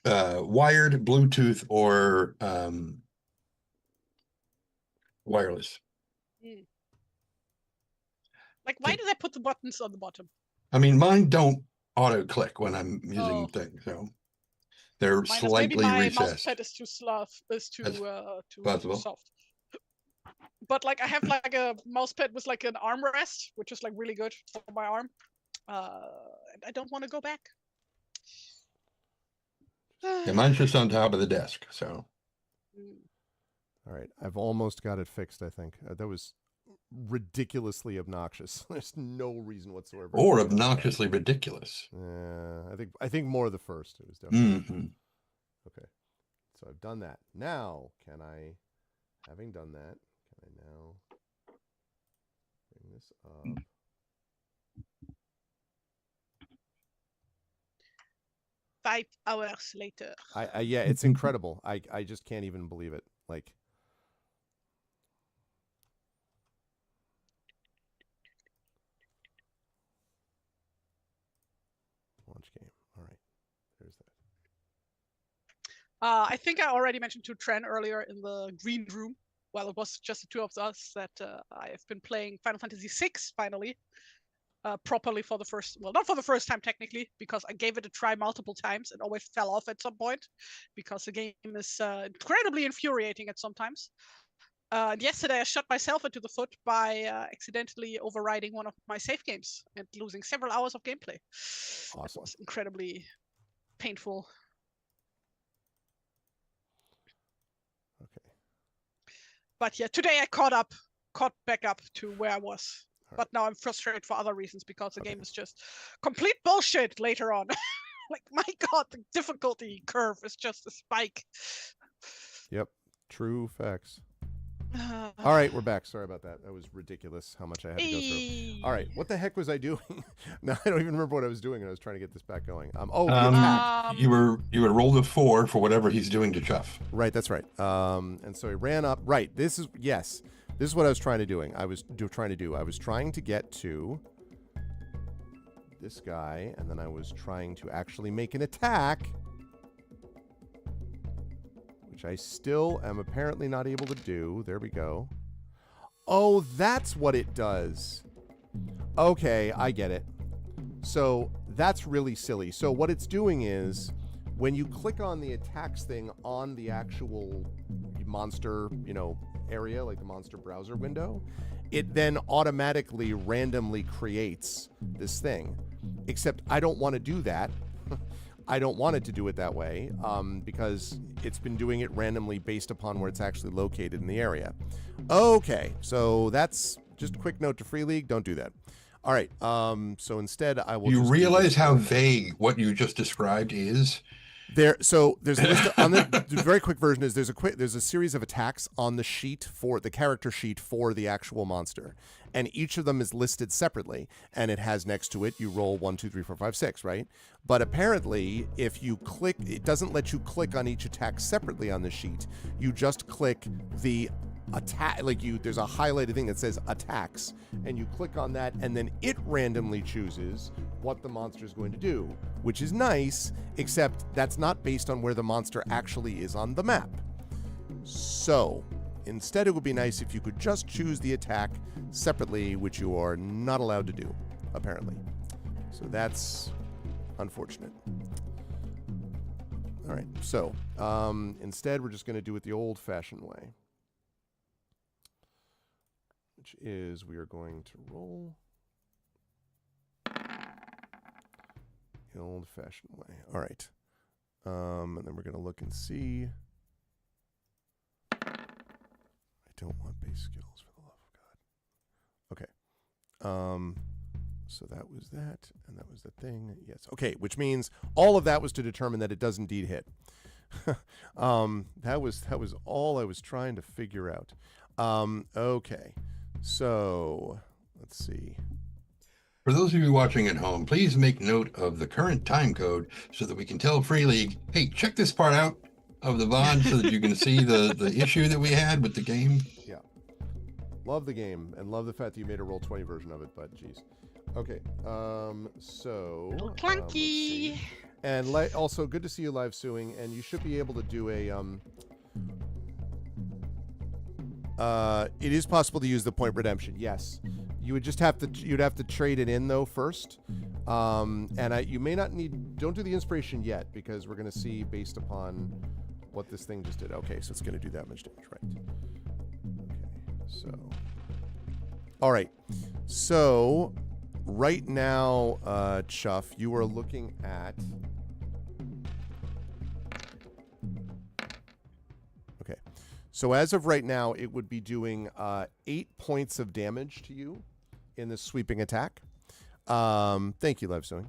wired, Bluetooth, or wireless. Like, why do they put the buttons on the bottom? I mean, mine don't auto click when I'm using things, so they're slightly recessed. My mouse pad is too soft. But like, I have like a mouse pad with like an armrest, which is like really good for my arm. And I don't want to go back. Yeah, mine's just on top of the desk, so. All right, I've almost got it fixed, I think. That was ridiculously obnoxious. There's no reason whatsoever. Or obnoxiously ridiculous. I think more of the first. It was definitely okay. So I've done that. Now, having done that, can I now bring this up? 5 hours later. Yeah, it's incredible. I just can't even believe it. Like, launch game. All right, there's that. I think I already mentioned to Tren earlier in the green room. Well, it was just the two of us that I have been playing Final Fantasy VI finally. Properly for the first, well, not for the first time technically, because I gave it a try multiple times and always fell off at some point because the game is incredibly infuriating at some times. And yesterday I shot myself into the foot by accidentally overriding one of my save games and losing several hours of gameplay. Awesome. It was incredibly painful. Okay. But yeah, today I caught back up to where I was. But now I'm frustrated for other reasons because the game is just complete bullshit later on. Like, my God, the difficulty curve is just a spike. Yep, true facts. All right, we're back. Sorry about that. That was ridiculous how much I had to go through. All right, what the heck was I doing? No, I don't even remember what I was doing when I was trying to get this back going. You would roll the 4 for whatever he's doing to Chuff. Right, that's right. And so he ran up. Right, this is what I was trying to do. I was trying to get to this guy, and then I was trying to actually make an attack, which I still am apparently not able to do. There we go. Oh, that's what it does. Okay, I get it. So that's really silly. So what it's doing is when you click on the attacks thing on the actual monster, area, like the monster browser window, it then automatically randomly creates this thing. Except I don't want to do that. I don't want it to do it that way because it's been doing it randomly based upon where it's actually located in the area. Okay, so that's just a quick note to Free League. Don't do that. All right, so instead I will. You realize how vague what you just described is? There's a list on the very quick version is there's a series of attacks on the sheet for the character sheet for the actual monster, and each of them is listed separately, and it has next to it you roll 1, 2, 3, 4, 5, 6, right? But apparently, if you click, it doesn't let you click on each attack separately on the sheet. You just click the attack, there's a highlighted thing that says attacks, and you click on that, and then it randomly chooses what the monster is going to do, which is nice, except that's not based on where the monster actually is on the map. So instead, it would be nice if you could just choose the attack separately, which you are not allowed to do, apparently. So that's unfortunate. All right, so instead, we're just going to do it the old-fashioned way, which is we are going to roll the old-fashioned way. All right. And then we're going to look and see. I don't want base skills, for the love of God. Okay. So that was that, and that was the thing. Yes. Okay, which means all of that was to determine that it does indeed hit. That was all I was trying to figure out. Okay. So, let's see. For those of you watching at home, please make note of the current time code so that we can tell Free League, hey, check this part out of the VOD so that you can see the issue that we had with the game. Yeah. Love the game and love the fact that you made a Roll20 version of it, but geez. Okay. So. Clunky. And also, good to see you live suing, and you should be able to do a it is possible to use the point redemption. Yes, you would just have to. You'd have to trade it in though first. And you may not need. Don't do the inspiration yet because we're going to see based upon what this thing just did. Okay, so it's going to do that much damage, right? Okay, so. All right, so right now, Chuff, you are looking at. So as of right now, it would be doing 8 points of damage to you in this sweeping attack. Thank you, Live Sewing.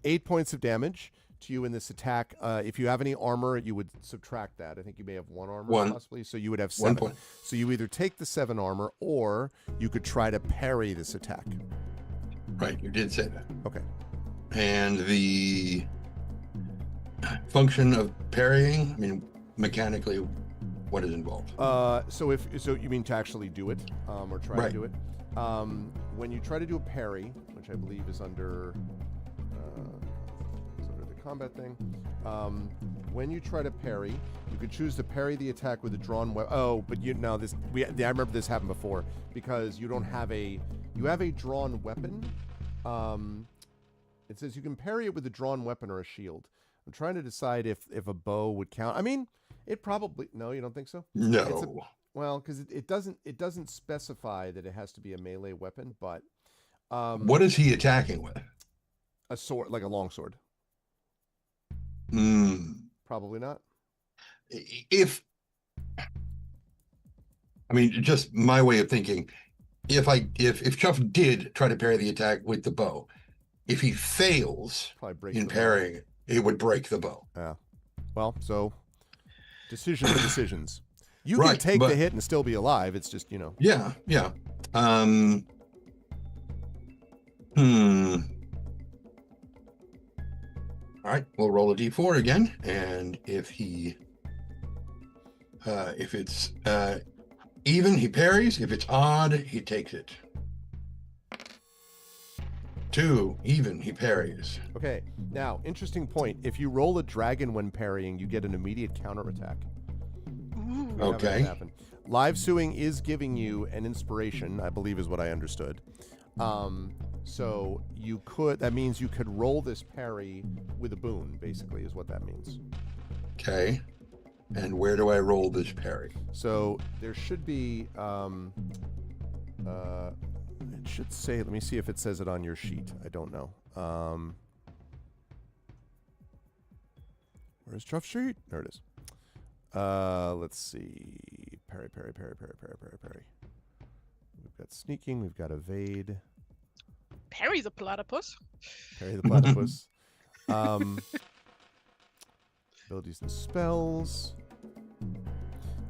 8 points of damage to you in this attack. If you have any armor, you would subtract that. I think you may have 1 armor possibly, so you would have 7. 1 point. So you either take the 7 armor, or you could try to parry this attack. Right, you did say that. Okay. And the function of parrying, I mean, mechanically, what is involved? So you mean to actually do it, or try to do it? When you try to do a parry, which I believe is under the combat thing, when you try to parry, you could choose to parry the attack with a drawn weapon. Oh, but I remember this happened before because you don't have you have a drawn weapon. It says you can parry it with a drawn weapon or a shield. I'm trying to decide if a bow would count. I mean. It probably you don't think so? No. Well, because it doesn't specify that it has to be a melee weapon, but what is he attacking with? A sword, like a long sword. Probably not. Just my way of thinking, if Chuff did try to parry the attack with the bow, if he fails in parrying, it would break the bow. Yeah. Well, so. Decisions. You can take the hit and still be alive. It's just, Yeah. All right, we'll roll a d4 again, and if it's even, he parries. If it's odd, he takes it. 2, even, he parries. Okay, now, interesting point. If you roll a dragon when parrying, you get an immediate counterattack. Okay. Live suing is giving you an inspiration, I believe is what I understood. So that means you could roll this parry with a boon, basically, is what that means. Okay. And where do I roll this parry? So there should be, it should say, let me see if it says it on your sheet. I don't know. Where's Chuff's sheet? There it is. Let's see. Parry. We've got sneaking. We've got evade. Parry the platypus. Parry the platypus. Abilities and spells.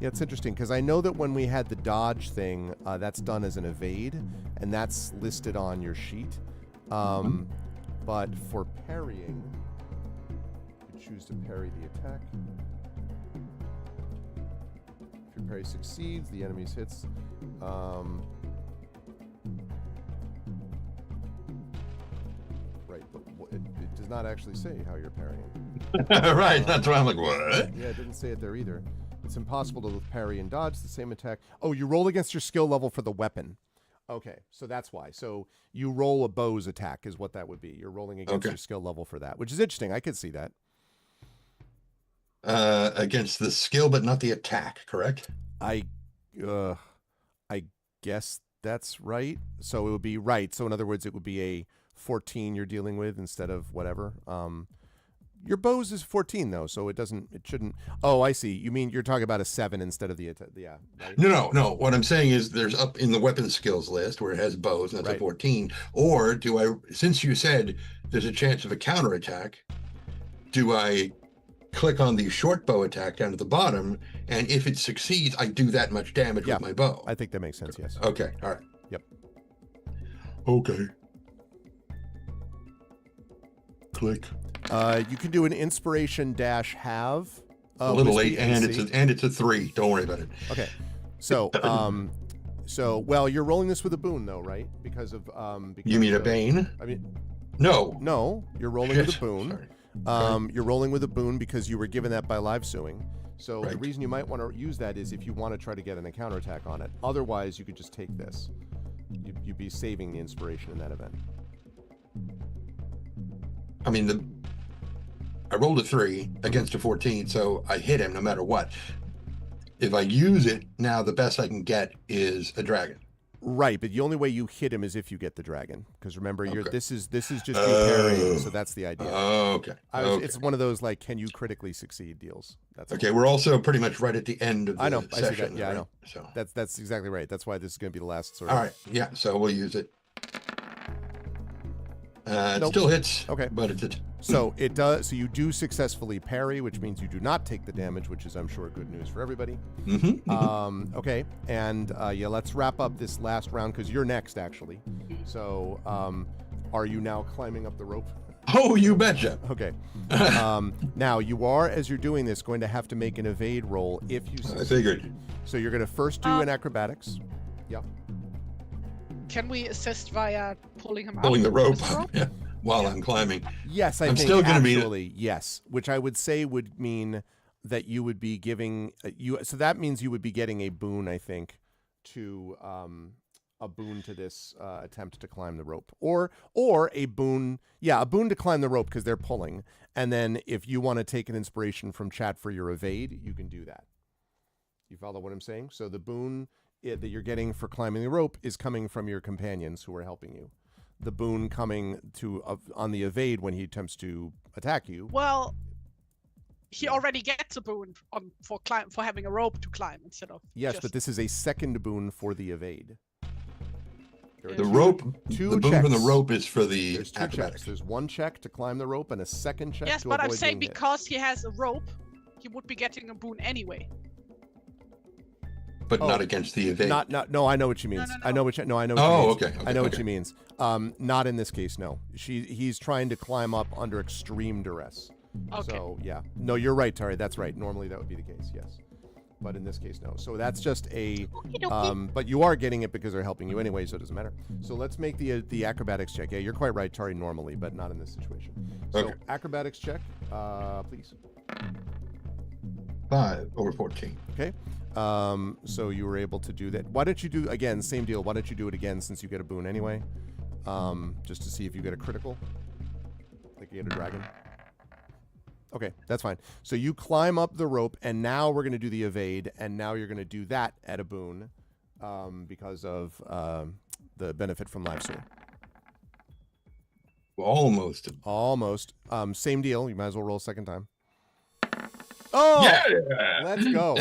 Yeah, it's interesting because I know that when we had the dodge thing, that's done as an evade, and that's listed on your sheet. But for parrying, you choose to parry the attack. If your parry succeeds, the enemy's hits. Right, but it does not actually say how you're parrying. Right, that's why I'm like, what? Yeah, it didn't say it there either. It's impossible to parry and dodge the same attack. Oh, you roll against your skill level for the weapon. Okay, so that's why. So you roll a bow's attack is what that would be. You're rolling against your skill level for that, which is interesting. I could see that. Against the skill, but not the attack, correct? I guess that's right. So it would be right. So in other words, it would be a 14 you're dealing with instead of whatever. Your bows is 14 though, so it shouldn't. Oh, I see. You mean you're talking about a 7 instead of the yeah. Right? No. What I'm saying is there's up in the weapon skills list where it has bows, and that's a 14. Or do I, since you said there's a chance of a counterattack, do I click on the short bow attack down at the bottom, and if it succeeds, I do that much damage with my bow? I think that makes sense, yes. Okay, all right. Yep. Okay. Click. You can do an inspiration -have. A little late, and it's a 3. Don't worry about it. Okay, so well, you're rolling this with a boon though, right? Because of you mean a bane? I mean, no, you're rolling with a boon. You're rolling with a boon because you were given that by live suing. So the reason you might want to use that is if you want to try to get an counterattack on it. Otherwise, you could just take this. You'd be saving the inspiration in that event. I mean, I rolled a 3 against a 14, so I hit him no matter what. If I use it, now the best I can get is a dragon. Right, but the only way you hit him is if you get the dragon. Because remember, this is just you parrying, so that's the idea. Okay. It's one of those, like, can you critically succeed deals. That's okay, we're also pretty much right at the end of the session. I see that. Yeah, right? I know. So that's exactly right. That's why this is going to be the last sort of... All right, yeah, so we'll use it. It still hits. Okay. But it's so it does. So you do successfully parry, which means you do not take the damage, which is, I'm sure, good news for everybody. Okay, and let's wrap up this last round because you're next, actually. So, are you now climbing up the rope? Oh, you betcha. Okay. Now you are, as you're doing this, going to have to make an evade roll if you succeed. I figured. So you're going to first do an acrobatics. Yep. Can we assist via pulling him pulling up? the rope up while I'm climbing? Yes, I'm think still going to be yes, which I would say would mean that you would be giving you. So that means you would be getting a boon, I think, to this attempt to climb the rope, or a boon, a boon to climb the rope because they're pulling. And then if you want to take an inspiration from chat for your evade, you can do that. You follow what I'm saying? So the boon that you're getting for climbing the rope is coming from your companions who are helping you. The boon coming to on the evade when he attempts to attack you. Well, he already gets a boon for having a rope to climb instead of. Yes, but this is a second boon for the evade. The boon from the rope is for the There's 2 checks. There's 1 check to climb the rope and a second check. Yes, to but avoid I'm saying being because he has a rope, he would be getting a boon anyway. But not against the evade. No, I know what she means. No. I know what she means. Okay. I know what she means. Not in this case, no. He's trying to climb up under extreme duress. Okay. So, yeah. No, you're right, Tari. That's right. Normally that would be the case, yes. But in this case, no. So that's just a... but you are getting it because they're helping you anyway, so it doesn't matter. So let's make the acrobatics check. Yeah, you're quite right, Tari, normally, but not in this situation. So acrobatics check, please. 5 over 14. Okay. So you were able to do that. Why don't you do, again, same deal. Why don't you do it again since you get a boon anyway? Just to see if you get a critical. Like you get a dragon. Okay, that's fine. So you climb up the rope, and now we're going to do the evade, and now you're going to do that at a boon because of the benefit from live sword. Almost. Same deal. You might as well roll a second time. Oh, yeah! Let's go.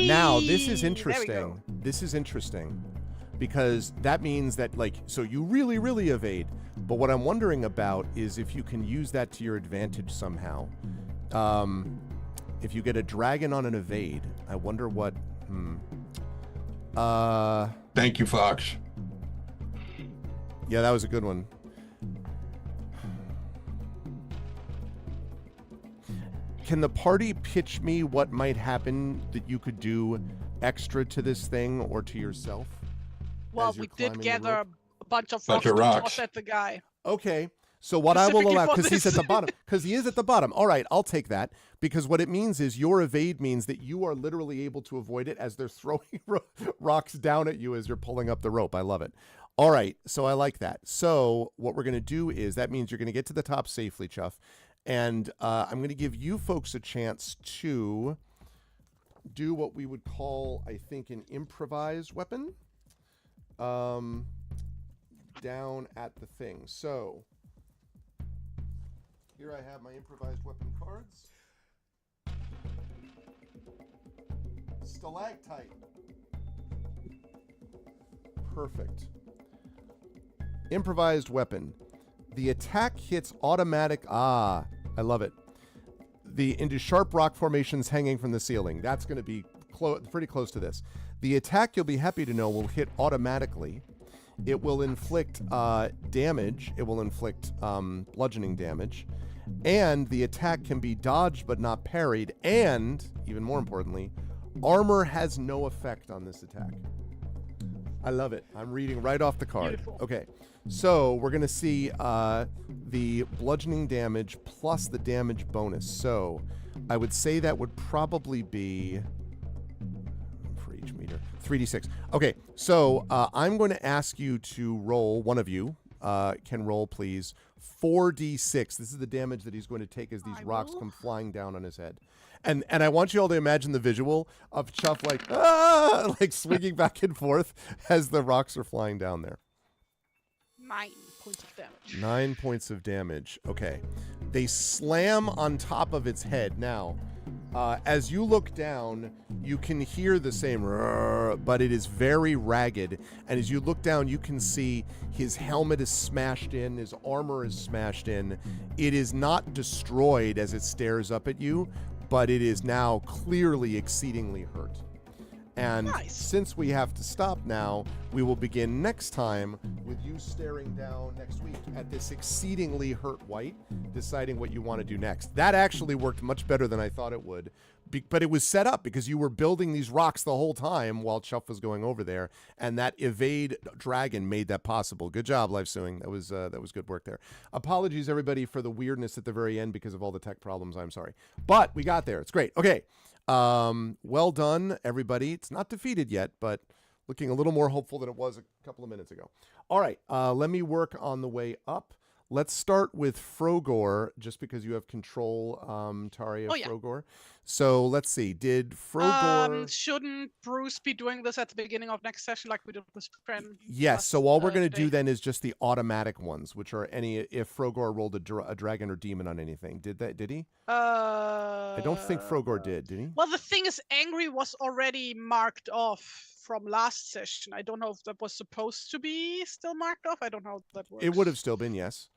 Now, this is interesting. This is interesting because that means that, so you really, really evade. But what I'm wondering about is if you can use that to your advantage somehow. If you get a dragon on an evade, I wonder what. Thank you, Fox. Yeah, that was a good one. Can the party pitch me what might happen that you could do extra to this thing or to yourself? Well, as you're we did climbing the gather rope? a bunch of Bunch rocks of to rocks. toss at the guy. Okay. So what I will Specifically allow, for because he's at this. the bottom, because he is at the bottom. All right, I'll take that, because what it means is your evade means that you are literally able to avoid it as they're throwing rocks down at you as you're pulling up the rope. I love it. All right, so I like that. So what we're going to do is, that means you're going to get to the top safely, Chuff, and I'm going to give you folks a chance to do what we would call, I think, an improvised weapon down at the thing. So here I have my improvised weapon cards. Stalactite. Perfect. Improvised weapon. The attack hits automatic. I love it. Into sharp rock formations hanging from the ceiling. That's going to be pretty close to this. The attack, you'll be happy to know, will hit automatically. It will inflict damage. It will inflict bludgeoning damage. And the attack can be dodged but not parried. And, even more importantly, armor has no effect on this attack. I love it. I'm reading right off the card. Beautiful. Okay, so we're going to see the bludgeoning damage plus the damage bonus. So I would say that would probably be, for each meter, 3d6. Okay, so I'm going to ask you to roll, one of you can roll, please, 4d6. This is the damage that he's going to take as these rocks come flying down on his head. And I want you all to imagine the visual of Chuff like swinging back and forth as the rocks are flying down there. 9 points of damage. 9 points of damage. Okay. They slam on top of its head. Now, as you look down, you can hear the same, but it is very ragged. And as you look down, you can see his helmet is smashed in, his armor is smashed in. It is not destroyed as it stares up at you, but it is now clearly exceedingly hurt. And Nice. since we have to stop now, we will begin next time with you staring down next week at this exceedingly hurt Wight, deciding what you want to do next. That actually worked much better than I thought it would. But it was set up because you were building these rocks the whole time while Chuff was going over there, and that evade dragon made that possible. Good job, Live Suing. That was good work there. Apologies, everybody, for the weirdness at the very end because of all the tech problems. I'm sorry. But we got there. It's great. Okay. Well done, everybody. It's not defeated yet, but looking a little more hopeful than it was a couple of minutes ago. All right, let me work on the way up. Let's start with Frogor, just because you have control, Taria. Oh, yeah. Frogor. So let's see. Did Frogor? Shouldn't Bruce be doing this at the beginning of next session like we did with Pren? Yes. So all we're going to do today? then is just the automatic ones, which are any if Frogor rolled a dragon or demon on anything. Did he? I don't think Frogor did he? Well, the thing is, Angry was already marked off from last session. I don't know if that was supposed to be still marked off. I don't know how that works. It would have still been, yes.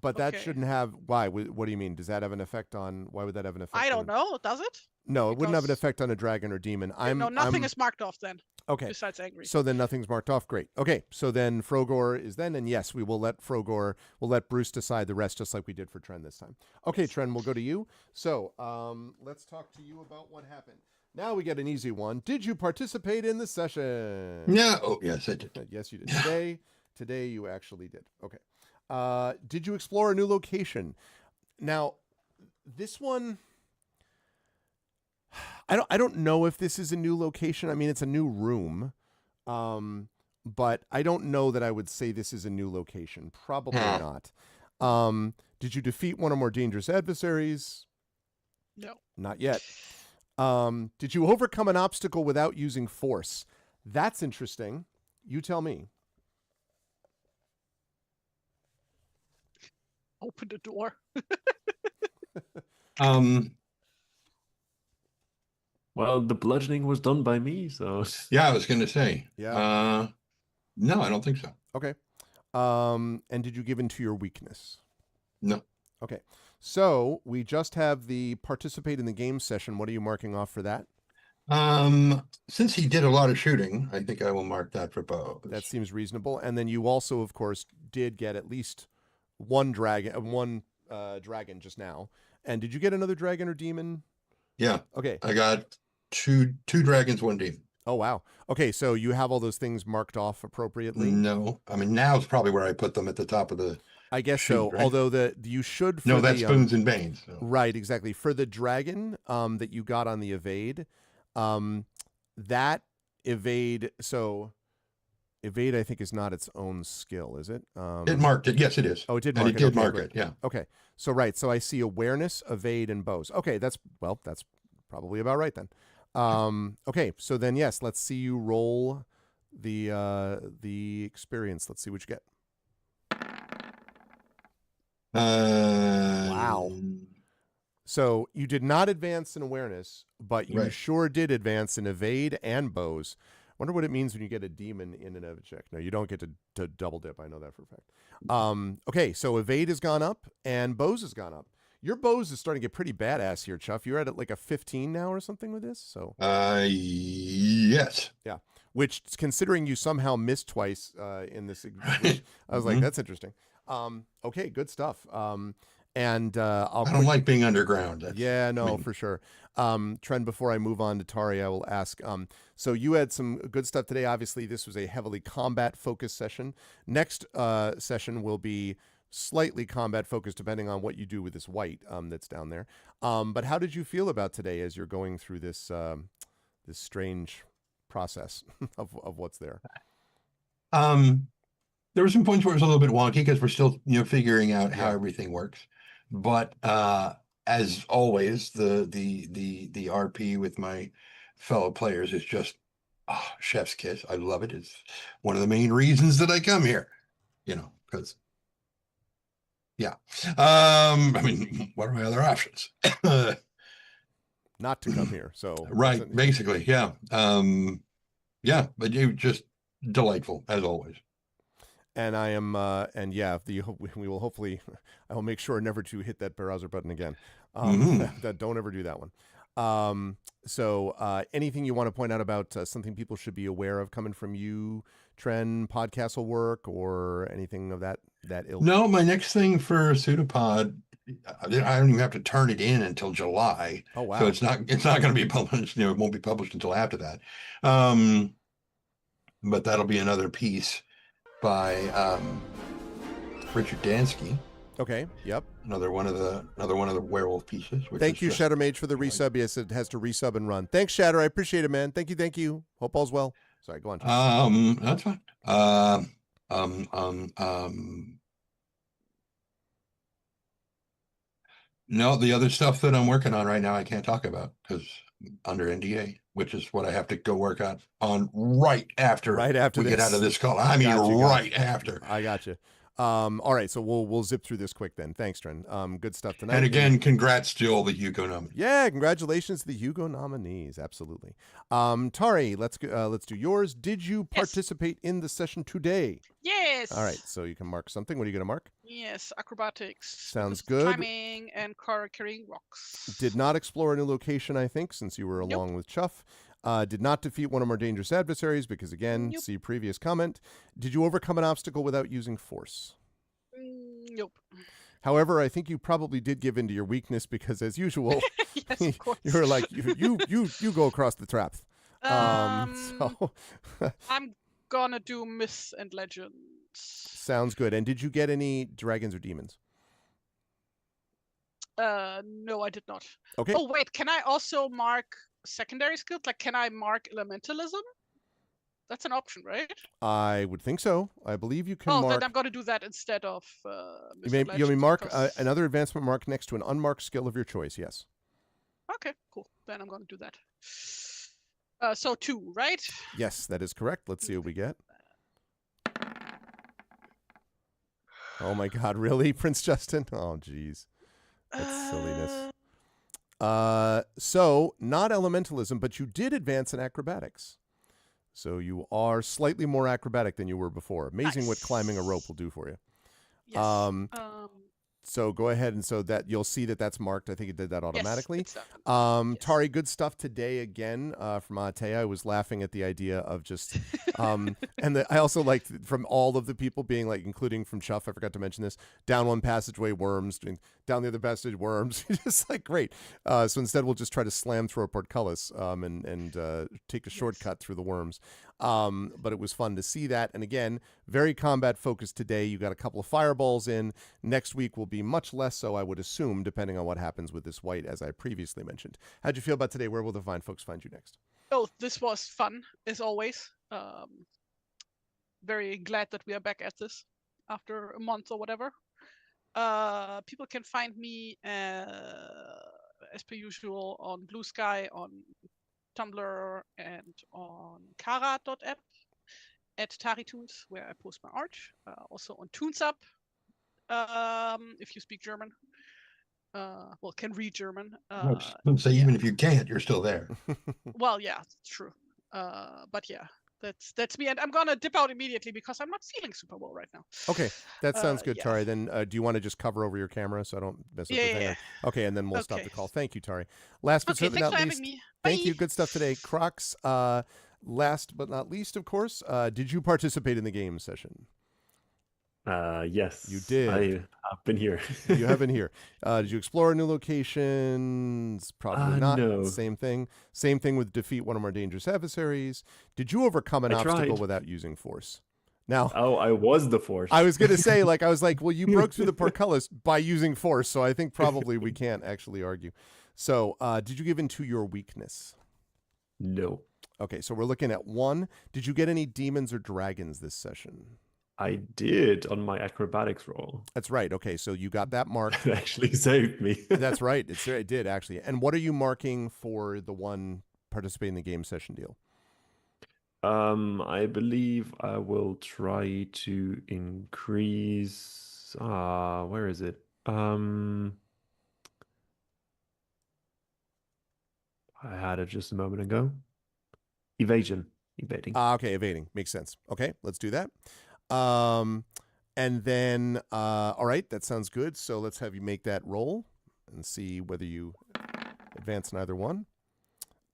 But that Okay. shouldn't have. Why? What do you mean? Does that have an effect on? Why would that have an effect? I don't know. Does it? No, it wouldn't have an Because- effect on a dragon or demon. No, nothing is marked off then. Okay. Besides Angry. So then nothing's marked off. Great. Okay. So then Frogor is then, and yes, we'll let Bruce decide the rest, just like we did for Tren this time. Okay, Tren, we'll go to you. So let's talk to you about what happened. Now we get an easy one. Did you participate in the session? No. Oh, yes, I did. Yes, you did. Today you actually did. Okay. Did you explore a new location? Now, this one, I don't know if this is a new location. I mean, it's a new room, but I don't know that I would say this is a new location. Probably not. Did you defeat one or more dangerous adversaries? No. Not yet. Did you overcome an obstacle without using force? That's interesting. You tell me. Open the door. Well, the bludgeoning was done by me, so Yeah, I was going to say. Yeah. No, I don't think so. Okay. And did you give in to your weakness? No. Okay. So we just have the participate in the game session. What are you marking off for that? Since he did a lot of shooting, I think I will mark that for bows. That seems reasonable. And then you also, of course, did get at least one dragon just now. And did you get another dragon or demon? Yeah. Okay. I got two dragons, one demon. Oh, wow. Okay, so you have all those things marked off appropriately? No. I mean, now's probably where I put them at the top of the I guess sheet, so. right? Although you should for No, that's the, Boons and Banes. So. Right, exactly. For the dragon that you got on the evade, that evade, so evade I think is not its own skill, is it? It marked it. Yes, it is. Oh, it did and mark it. Did Okay, mark great. it. Yeah. Okay. So right, so I see awareness, evade, and bows. Okay, that's probably about right then. Okay, so then yes, let's see you roll the experience. Let's see what you get. Wow. So you did not advance in awareness, but you Right. sure did advance in evade and bows. Wonder what it means when you get a demon in an evade check. No, you don't get to double dip. I know that for a fact. Okay, so evade has gone up and bows has gone up. Your bows is starting to get pretty badass here, Chuff. You're at like a 15 now or something with this. So Yes. yeah, which considering you somehow missed twice in this, I was like, that's interesting. Okay, good stuff. And I don't like being underground. Yeah, no, for sure. Trend, before I move on to Tari, I will ask, so you had some good stuff today. Obviously, this was a heavily combat-focused session. Next session will be slightly combat-focused, depending on what you do with this Wight that's down there. But how did you feel about today as you're going through this this strange process of what's there? There were some points where it was a little bit wonky because we're still, figuring out how everything works. But as always, the RP with my fellow players is just chef's kiss. I love it. It's one of the main reasons that I come here, because I mean, what are my other options? Not to come here. So right, basically, yeah. But you just delightful as always. And I am, and yeah, we will hopefully, I will make sure never to hit that browser button again. Don't ever do that one. So anything you want to point out about something people should be aware of coming from you, Tren, Podcastle work, or anything of that ilk? No, my next thing for Pseudopod, I don't even have to turn it in until July. Oh, wow. So it's not going to be published. It won't be published until after that. But that'll be another piece by Richard Dansky. Okay. Yep. Another one of the werewolf pieces. Thank you, Shatter Mage, for the resub. Yes, it has to resub and run. Thanks, Shatter. I appreciate it, man. Thank you. Hope all's well. Sorry, go on. That's fine. No, the other stuff that I'm working on right now I can't talk about because under NDA, which is what I have to go work on right after we get out of this call. I mean, after. I got you. All right, so we'll zip through this quick then. Thanks, Tren. Good stuff tonight. And again, congrats to all the Hugo nominees. Yeah, congratulations to the Hugo nominees. Absolutely. Tari, let's do yours. Did you participate in the session today? Yes. All right, so you can mark something. What are you going to mark? Yes, acrobatics. Sounds good. Climbing and carrying rocks. Did not explore a new location, I think, since you were along with Chuff. Did not defeat one of our dangerous adversaries because, again, see previous comment. Did you overcome an obstacle without using force? Nope. However, I think you probably did give in to your weakness because, as usual, yes, of course. you were like, you go across the trap. So I'm gonna do myths and legends. Sounds good. And did you get any dragons or demons? No, I did not. Okay. Oh wait, can I also mark secondary skills? Like, can I mark elementalism? That's an option, right? I would think so. I believe you can mark. Oh, then I'm going to do that instead of you may mark another advancement mark next to an unmarked skill of your choice, yes. Okay, cool. Then I'm going to do that. So 2, right? Yes, that is correct. Let's see what we get. Oh my God, really, Prince Justin? Oh, geez. That's silliness. So, not elementalism, but you did advance in acrobatics. So you are slightly more acrobatic than you were before. Amazing what climbing a rope will do for you. Yes. So go ahead and so that you'll see that that's marked. I think it did that automatically. Yes, it's done. Yes. Tari, good stuff today again from Atea. I was laughing at the idea of just, and I also liked from all of the people being like, including from Chuff, I forgot to mention this, down one passageway, worms, down the other passage, worms. Just like, great. So instead we'll just try to slam through a portcullis and take a shortcut through the worms. But it was fun to see that. And again, very combat focused today. You got a couple of fireballs in. Next week will be much less so, I would assume, depending on what happens with this Wight, as I previously mentioned. How'd you feel about today? Where will the fine folks find you next? Oh, this was fun, as always. Very glad that we are back at this after a month or whatever. People can find me, as per usual, on Blue Sky, on Tumblr, and on kara.app, at TariToons, where I post my art. Also on ToonsUp, if you speak German. Well, can read German. So even if you can't, you're still there. Well, yeah, it's true. But yeah, that's me. And I'm gonna dip out immediately because I'm not feeling super well right now. Okay, that sounds good, yeah. Tari. Then do you want to just cover over your camera so I don't mess up the thing? Yeah. Okay, and then we'll stop the call. Thank you, Tari. Last but certainly thanks not for least, having me. thank Bye. you. Good stuff today, Crocs. Last but not least, of course, did you participate in the game session? Yes. You did. I've been here. You have been here. Did you explore new locations? Probably not. No. Same thing. Same thing with defeat one of our dangerous adversaries. Did you overcome an obstacle tried. without using force? Now, Oh, I was the force. I was going to say, I was like, well, you broke through the portcullis by using force, so I think probably we can't actually argue. So, did you give in to your weakness? No. Okay, so we're looking at 1. Did you get any demons or dragons this session? I did on my acrobatics roll. That's right. Okay, so you got that marked. It actually saved me. That's right. It did, actually. And what are you marking for the one participating in the game session deal? I believe I will try to increase. Where is it? I had it just a moment ago. Evading. Okay, evading makes sense. Okay, let's do that. And then, all right, that sounds good. So let's have you make that roll and see whether you advance in either one.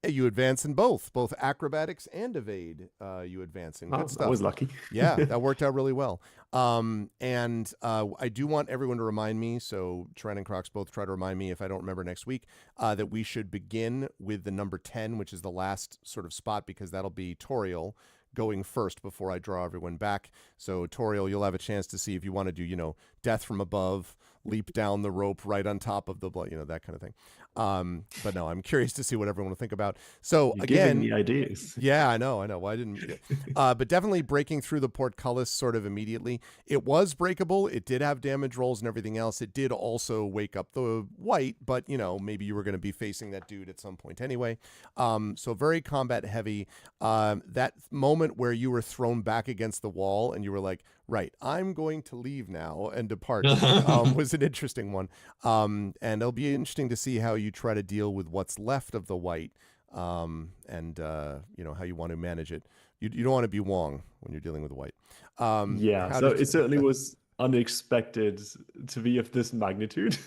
Hey, you advance in both acrobatics and evade. You advance in. Good stuff. I was lucky. Yeah, that worked out really well. And I do want everyone to remind me, so Tren and Crocs both try to remind me if I don't remember next week, that we should begin with the number 10, which is the last sort of spot, because that'll be Toriel going first before I draw everyone back. So Toriel, you'll have a chance to see if you want to do, death from above, leap down the rope right on top of the blood, that kind of thing. But no, I'm curious to see what everyone will think about. So You're again, giving me ideas. Yeah, I know. Well, I didn't. But definitely breaking through the portcullis sort of immediately. It was breakable. It did have damage rolls and everything else. It did also wake up the Wight, but maybe you were going to be facing that dude at some point anyway. So very combat heavy. That moment where you were thrown back against the wall and you were like, right, I'm going to leave now and depart, was an interesting one. And it'll be interesting to see how you try to deal with what's left of the Wight. And how you want to manage it. You don't want to be Wong when you're dealing with a Wight. Yeah, so it certainly was unexpected to be of this magnitude.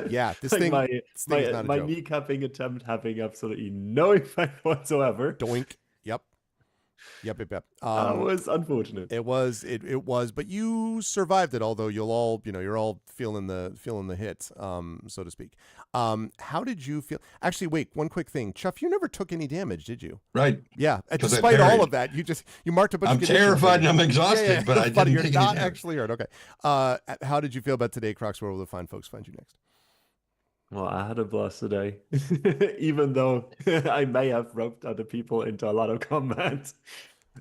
Yeah, this like thing. my kneecapping attempt having absolutely no effect whatsoever. Doink. Yep. That was unfortunate. It was, but you survived it. Although you're all feeling the hit, so to speak. How did you feel? Actually, wait, one quick thing, Chuff, you never took any damage, did you? Right. Yeah. Despite all of that, you marked a bunch. I'm terrified and I'm exhausted, yeah. but I didn't You're take not any damage. actually hurt. Okay. How did you feel about today, Crocs? Where will the fine folks find you next? Well, I had a blast today, even though I may have roped other people into a lot of combat.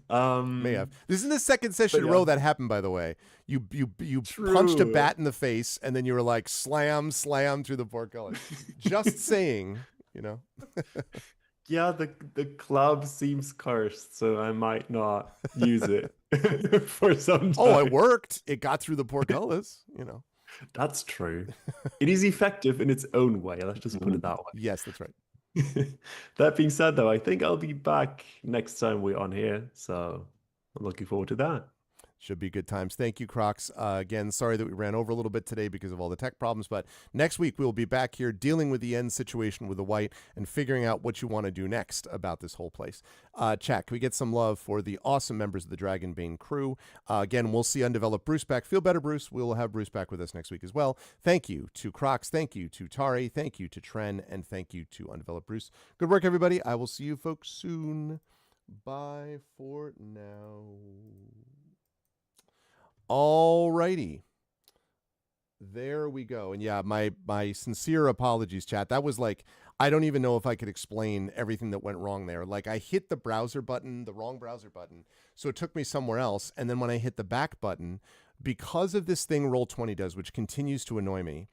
May have. This is the second session in a row that happened, by the way. You punched a bat in the face, and then you were like, slam through the portcullis. Just saying, Yeah, the club seems cursed, so I might not use it for some time. Oh, it worked. It got through the portcullis, That's true. It is effective in its own way. Let's just put it that way. Yes, that's right. That being said, though, I think I'll be back next time we're on here. So I'm looking forward to that. Should be good times. Thank you, Crocs. Again, sorry that we ran over a little bit today because of all the tech problems, but next week we'll be back here dealing with the end situation with the Wight and figuring out what you want to do next about this whole place. Chat, can we get some love for the awesome members of the Dragonbane crew? Again, we'll see Undeveloped Bruce back. Feel better, Bruce. We'll have Bruce back with us next week as well. Thank you to Crocs. Thank you to Tari. Thank you to Tren. And thank you to Undeveloped Bruce. Good work, everybody. I will see you folks soon. Bye for now. All righty. There we go. And yeah, my sincere apologies, chat. That was like, I don't even know if I could explain everything that went wrong there. Like, I hit the browser button, the wrong browser button, so it took me somewhere else. And then when I hit the back button, because of this thing Roll20 does, which continues to annoy me,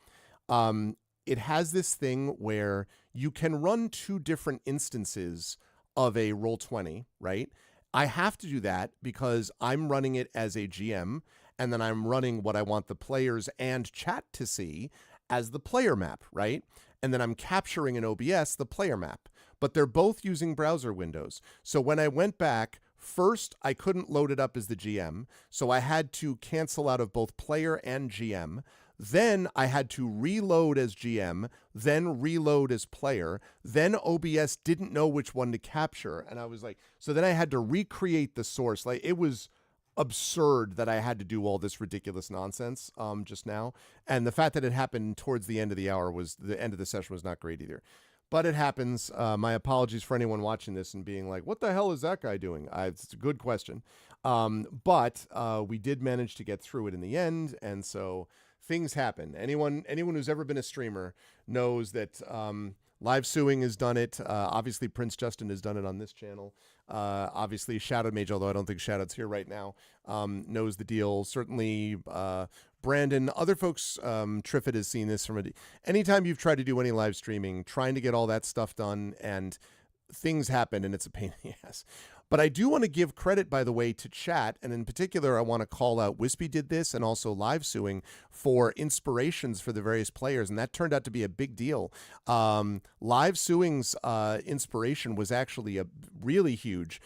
it has this thing where you can run 2 different instances of a Roll20, right? I have to do that because I'm running it as a GM, and then I'm running what I want the players and chat to see as the player map, right? And then I'm capturing in OBS the player map. But they're both using browser windows. So when I went back, first I couldn't load it up as the GM, so I had to cancel out of both player and GM. Then I had to reload as GM, then reload as player. Then OBS didn't know which one to capture. And I was like, so then I had to recreate the source. Like, it was absurd that I had to do all this ridiculous nonsense just now. And the fact that it happened towards the end of the hour the end of the session was not great either. But it happens. My apologies for anyone watching this and being like, what the hell is that guy doing? It's a good question. But we did manage to get through it in the end. And so things happen. Anyone who's ever been a streamer knows that live suing has done it. Obviously, Prince Justin has done it on this channel. Obviously, Shadow Mage, although I don't think Shadow's here right now, knows the deal. Certainly, Brandon, other folks, Triffid has seen this from anytime you've tried to do any live streaming, trying to get all that stuff done, and things happen, and it's a pain in the ass. But I do want to give credit, by the way, to chat, and in particular, I want to call out Wispy did this, and also live suing for inspirations for the various players, and that turned out to be a big deal. Live suing's inspiration was actually really huge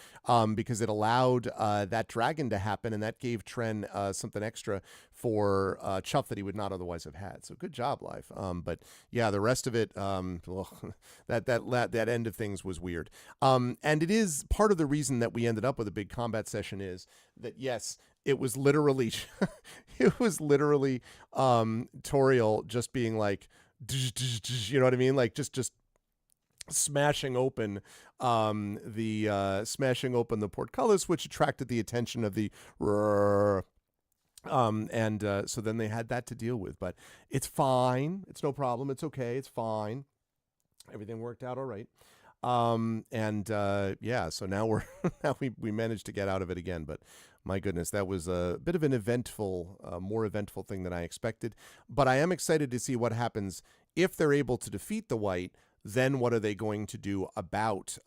because it allowed that dragon to happen, and that gave Tren something extra for chuff that he would not otherwise have had. So good job, Live. But yeah, the rest of it, well, that end of things was weird. And it is part of the reason that we ended up with a big combat session is that, yes, it was literally Toriel just being like, you know what I mean? Like just smashing open the portcullis, which attracted the attention of the so then they had that to deal with, but it's fine. It's no problem. It's okay. It's fine. Everything worked out all right. Yeah, so now we managed to get out of it again, but my goodness, that was a bit of an more eventful thing than I expected, but I am excited to see what happens if they're able to defeat the Wight. Then what are they going to do about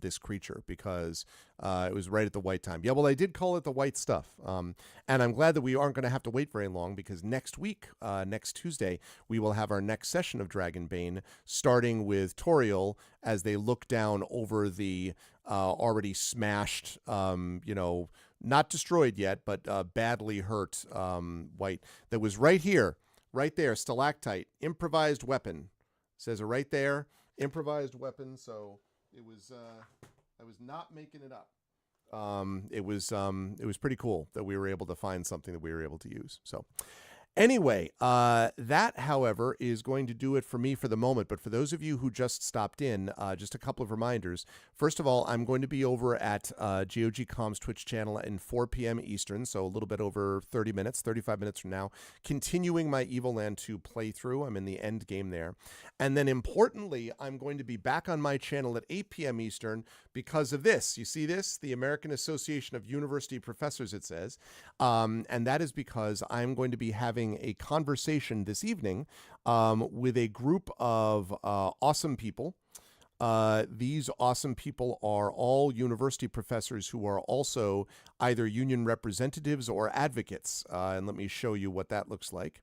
this creature? Because it was right at the Wight time. Yeah, well, I did call it the Wight stuff. And I'm glad that we aren't going to have to wait very long because next week, next Tuesday, we will have our next session of Dragonbane, starting with Toriel as they look down over the already smashed, not destroyed yet, but badly hurt Wight that was right here, right there, stalactite, improvised weapon. Says it right there, improvised weapon. So it was, I was not making it up. It was pretty cool that we were able to find something that we were able to use. So anyway, that, however, is going to do it for me for the moment. But for those of you who just stopped in, just a couple of reminders. First of all, I'm going to be over at GOG.com's Twitch channel at 4 p.m. Eastern, so a little bit over 35 minutes from now, continuing my Evil Land 2 playthrough. I'm in the end game there. And then importantly, I'm going to be back on my channel at 8 p.m. Eastern because of this. You see this? The American Association of University Professors, it says. And that is because I'm going to be having a conversation this evening with a group of awesome people. These awesome people are all university professors who are also either union representatives or advocates. And let me show you what that looks like.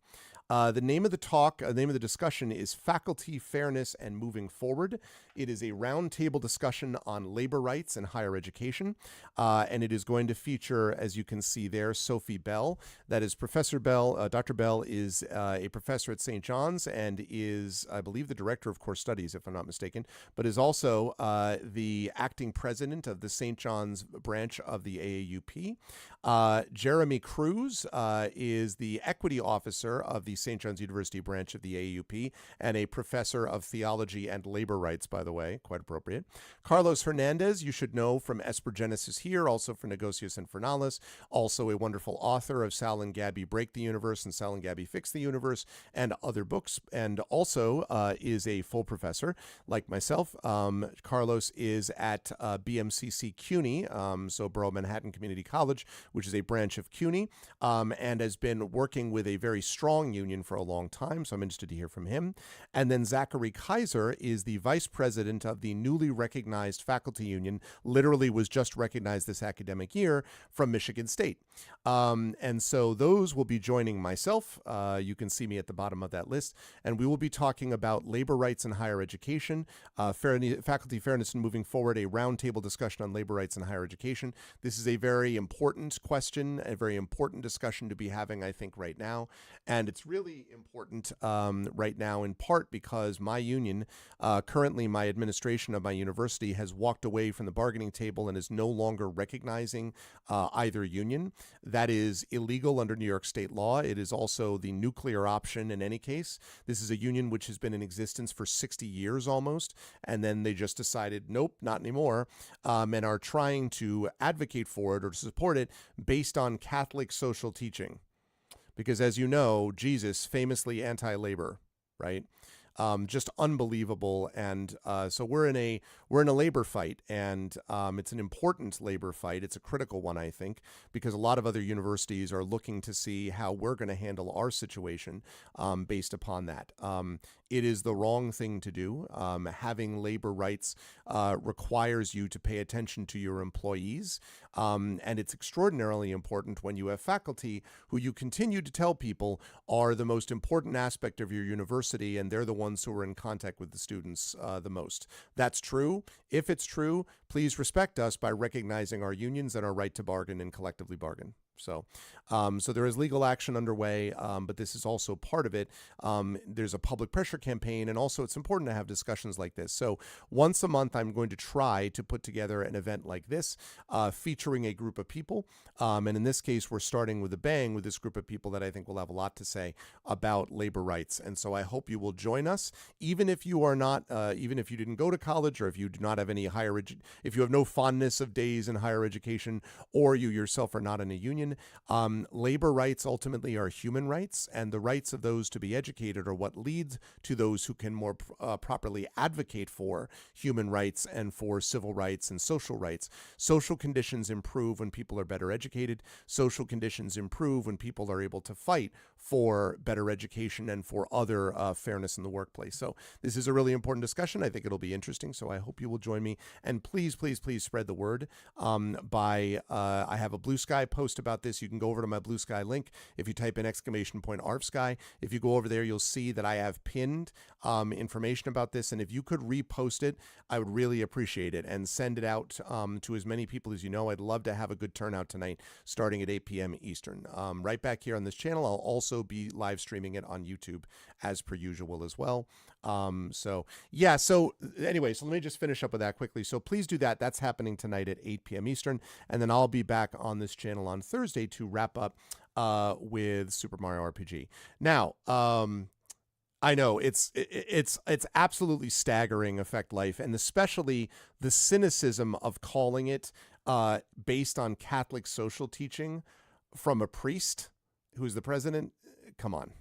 The name of the talk, the name of the discussion is Faculty Fairness and Moving Forward. It is a roundtable discussion on labor rights in higher education, and it is going to feature, as you can see there, Sophie Bell. That is Professor Bell. Dr. Bell is a professor at St. John's and is, I believe, the director of course studies, if I'm not mistaken, but is also the acting president of the St. John's branch of the AAUP. Jeremy Cruz is the equity officer of the St. John's University branch of the AAUP and a professor of theology and labor rights, by the way, quite appropriate. Carlos Hernandez, you should know from Esper Genesis here, also for Negocios Infernalis, also a wonderful author of Sal and Gabby Break the Universe and Sal and Gabby Fix the Universe and other books, and also is a full professor like myself. Carlos is at BMCC CUNY, so Borough Manhattan Community College, which is a branch of CUNY, and has been working with a very strong union for a long time, so I'm interested to hear from him. And then Zachary Kaiser is the vice president of the newly recognized faculty union, literally was just recognized this academic year, from Michigan State. And so those will be joining myself. You can see me at the bottom of that list, and we will be talking about labor rights in higher education, faculty fairness and moving forward, a roundtable discussion on labor rights in higher education. This is a very important question, a very important discussion to be having, I think, right now. And it's really important right now in part because my union, currently my administration of my university, has walked away from the bargaining table and is no longer recognizing either union. That is illegal under New York state law. It is also the nuclear option in any case. This is a union which has been in existence for 60 years almost, and then they just decided, nope, not anymore, and are trying to advocate for it or support it based on Catholic social teaching. Because as you know, Jesus famously anti-labor, right? Just unbelievable. And so we're in a labor fight, and it's an important labor fight. It's a critical one, I think, because a lot of other universities are looking to see how we're going to handle our situation based upon that. It is the wrong thing to do. Having labor rights requires you to pay attention to your employees, and it's extraordinarily important when you have faculty who you continue to tell people are the most important aspect of your university, and they're the ones who are in contact with the students the most. That's true. If it's true, please respect us by recognizing our unions and our right to bargain and collectively bargain. So there is legal action underway, but this is also part of it. There's a public pressure campaign, and also it's important to have discussions like this. So once a month, I'm going to try to put together an event like this, featuring a group of people. And in this case, we're starting with a bang with this group of people that I think will have a lot to say about labor rights. And so I hope you will join us, even if you are not, even if you didn't go to college, or if you do not have any if you have no fondness of days in higher education, or you yourself are not in a union. Labor rights ultimately are human rights, and the rights of those to be educated are what leads to those who can more properly advocate for human rights and for civil rights and social rights. Social conditions improve when people are better educated. Social conditions improve when people are able to fight for better education and for other fairness in the workplace. So this is a really important discussion. I think it'll be interesting, so I hope you will join me. And please, please, please spread the word I have a Blue Sky post about this. You can go over to my Blue Sky link. If you type in !ARVSky, if you go over there, you'll see that I have pinned information about this. And if you could repost it, I would really appreciate it, and send it out to as many people as you know. I'd love to have a good turnout tonight, starting at 8 p.m. Eastern. Right back here on this channel, I'll also be live streaming it on YouTube as per usual as well. So anyway, so let me just finish up with that quickly. So please do that. That's happening tonight at 8 p.m. Eastern. And then I'll be back on this channel on Thursday to wrap up with Super Mario RPG. Now, I know it's absolutely staggering Affect Life, and especially the cynicism of calling it based on Catholic social teaching from a priest who's the president. Come on,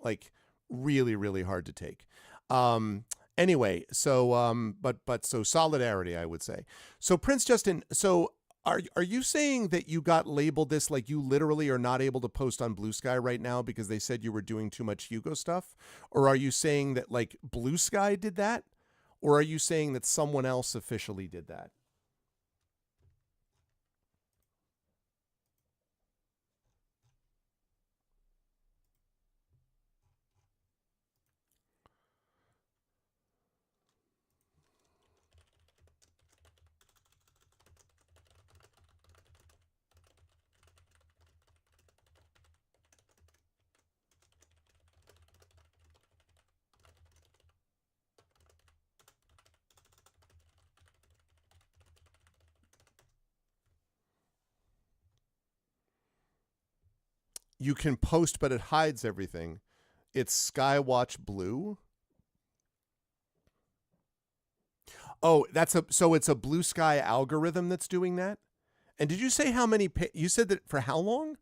like really, really hard to take. Anyway, so but so solidarity, I would say. So Prince Justin, so are you saying that you got labeled this, like you literally are not able to post on Blue Sky right now because they said you were doing too much Hugo stuff? Or are you saying that like Blue Sky did that? Or are you saying that someone else officially did that? you can post, but it hides everything. It's Skywatch Blue. Oh, so it's a Blue Sky algorithm that's doing that? And did you say how many, you said that for how long?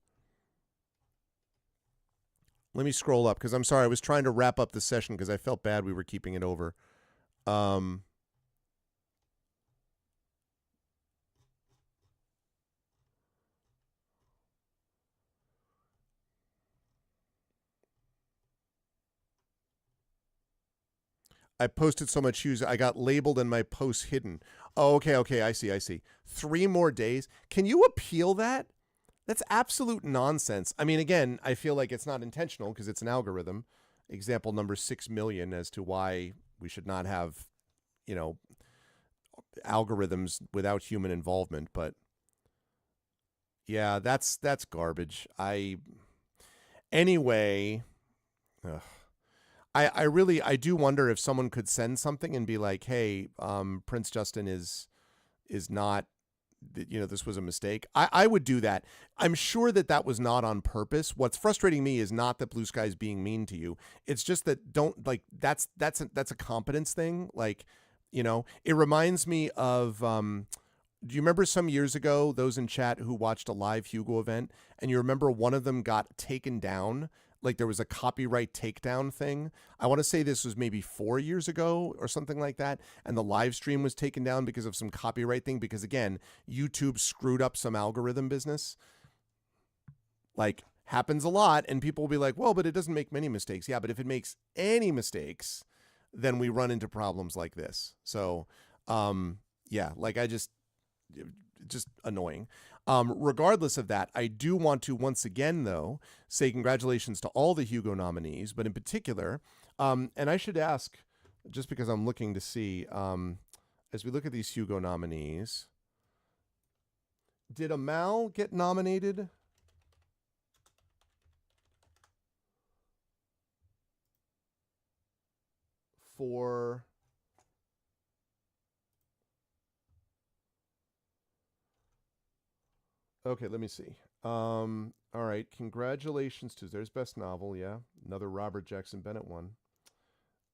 Let me scroll up because I'm sorry. I was trying to wrap up the session because I felt bad we were keeping it over. I posted so much huge, I got labeled and my posts hidden. Oh, okay. I see. 3 more days. Can you appeal that? That's absolute nonsense. I mean, again, I feel like it's not intentional because it's an algorithm. Example number 6 million as to why we should not have, algorithms without human involvement. But yeah, that's garbage. Anyway, I do wonder if someone could send something and be like, hey, Prince Justin is not, this was a mistake. I would do that. I'm sure that was not on purpose. What's frustrating me is not that Blue Sky is being mean to you. It's just that that's a competence thing. Like, it reminds me of, do you remember some years ago, those in chat who watched a live Hugo event, and you remember one of them got taken down? Like there was a copyright takedown thing. I want to say this was maybe 4 years ago or something like that. And the live stream was taken down because of some copyright thing. Because again, YouTube screwed up some algorithm business. Like happens a lot. And people will be like, well, but it doesn't make many mistakes. Yeah, but if it makes any mistakes, then we run into problems like this. So, yeah, like just annoying. Regardless of that, I do want to once again, though, say congratulations to all the Hugo nominees, but in particular, and I should ask, just because I'm looking to see, as we look at these Hugo nominees, did Amal get nominated? For... Okay, let me see. All right, congratulations to, there's Best Novel, yeah. Another Robert Jackson Bennett one.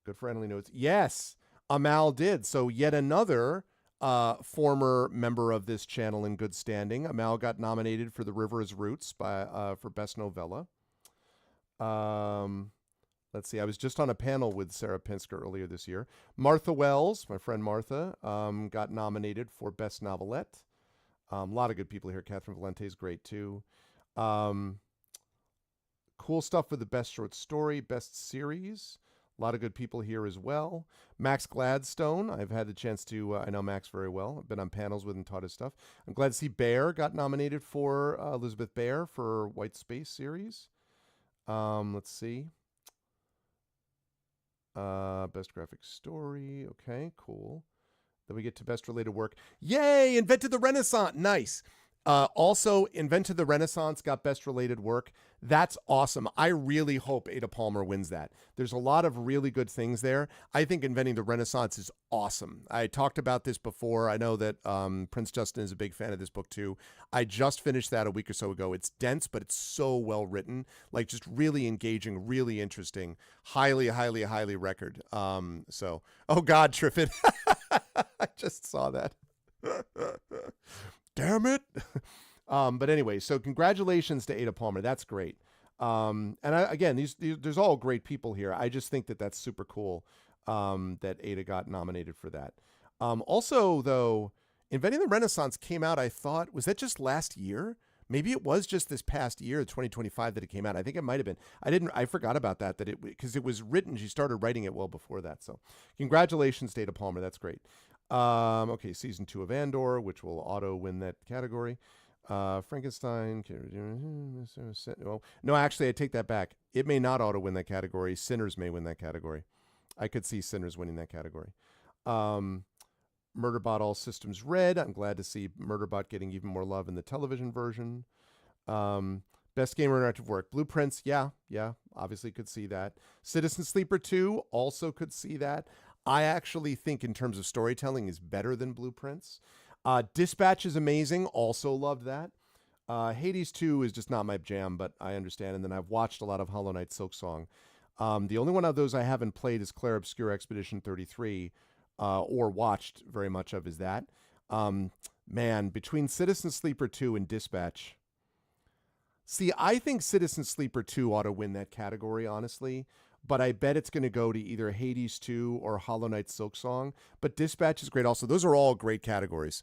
Good for Emily Notes. Yes, Amal did. So yet another former member of this channel in good standing. Amal got nominated for The River Is Roots for Best Novella. Let's see, I was just on a panel with Sarah Pinsker earlier this year. Martha Wells, my friend Martha, got nominated for Best Novelette. A lot of good people here. Catherine Valente is great too. Cool stuff with the Best Short Story, Best Series. A lot of good people here as well. Max Gladstone, I've had the chance to, I know Max very well. I've been on panels with and taught his stuff. I'm glad to see Bear got nominated for Elizabeth Bear for White Space series. Let's see. Best Graphic Story. Okay, cool. Then we get to Best Related Work. Yay! Invented the Renaissance. Nice. Also, Invented the Renaissance got Best Related Work. That's awesome. I really hope Ada Palmer wins that. There's a lot of really good things there. I think Inventing the Renaissance is awesome. I talked about this before. I know that Prince Justin is a big fan of this book too. I just finished that a week or so ago. It's dense, but it's so well written. Like just really engaging, really interesting. Highly, highly, highly record. So, oh God, Triffid. I just saw that. Damn it. But anyway, so congratulations to Ada Palmer. That's great. And again, there's all great people here. I just think that's super cool that Ada got nominated for that. Also, though, Inventing the Renaissance came out, I thought, was that just last year? Maybe it was just this past year, 2025, that it came out. I think it might have been. I forgot about that because it was written. She started writing it well before that. So congratulations to Ada Palmer. That's great. Okay, season 2 of Andor, which will auto win that category. Frankenstein. No, actually, I take that back. It may not auto win that category. Sinners may win that category. I could see Sinners winning that category. Murderbot All Systems Red. I'm glad to see Murderbot getting even more love in the television version. Best Game or Interactive Work. Blueprints, yeah, obviously could see that. Citizen Sleeper 2, also could see that. I actually think in terms of storytelling is better than Blueprints. Dispatch is amazing, also loved that. Hades 2 is just not my jam, but I understand. And then I've watched a lot of Hollow Knight Silksong. The only one of those I haven't played is Clair Obscur Expedition 33, or watched very much of is that. Man, between Citizen Sleeper 2 and Dispatch. See, I think Citizen Sleeper 2 ought to win that category, honestly. But I bet it's going to go to either Hades 2 or Hollow Knight Silksong. But Dispatch is great also. Those are all great categories.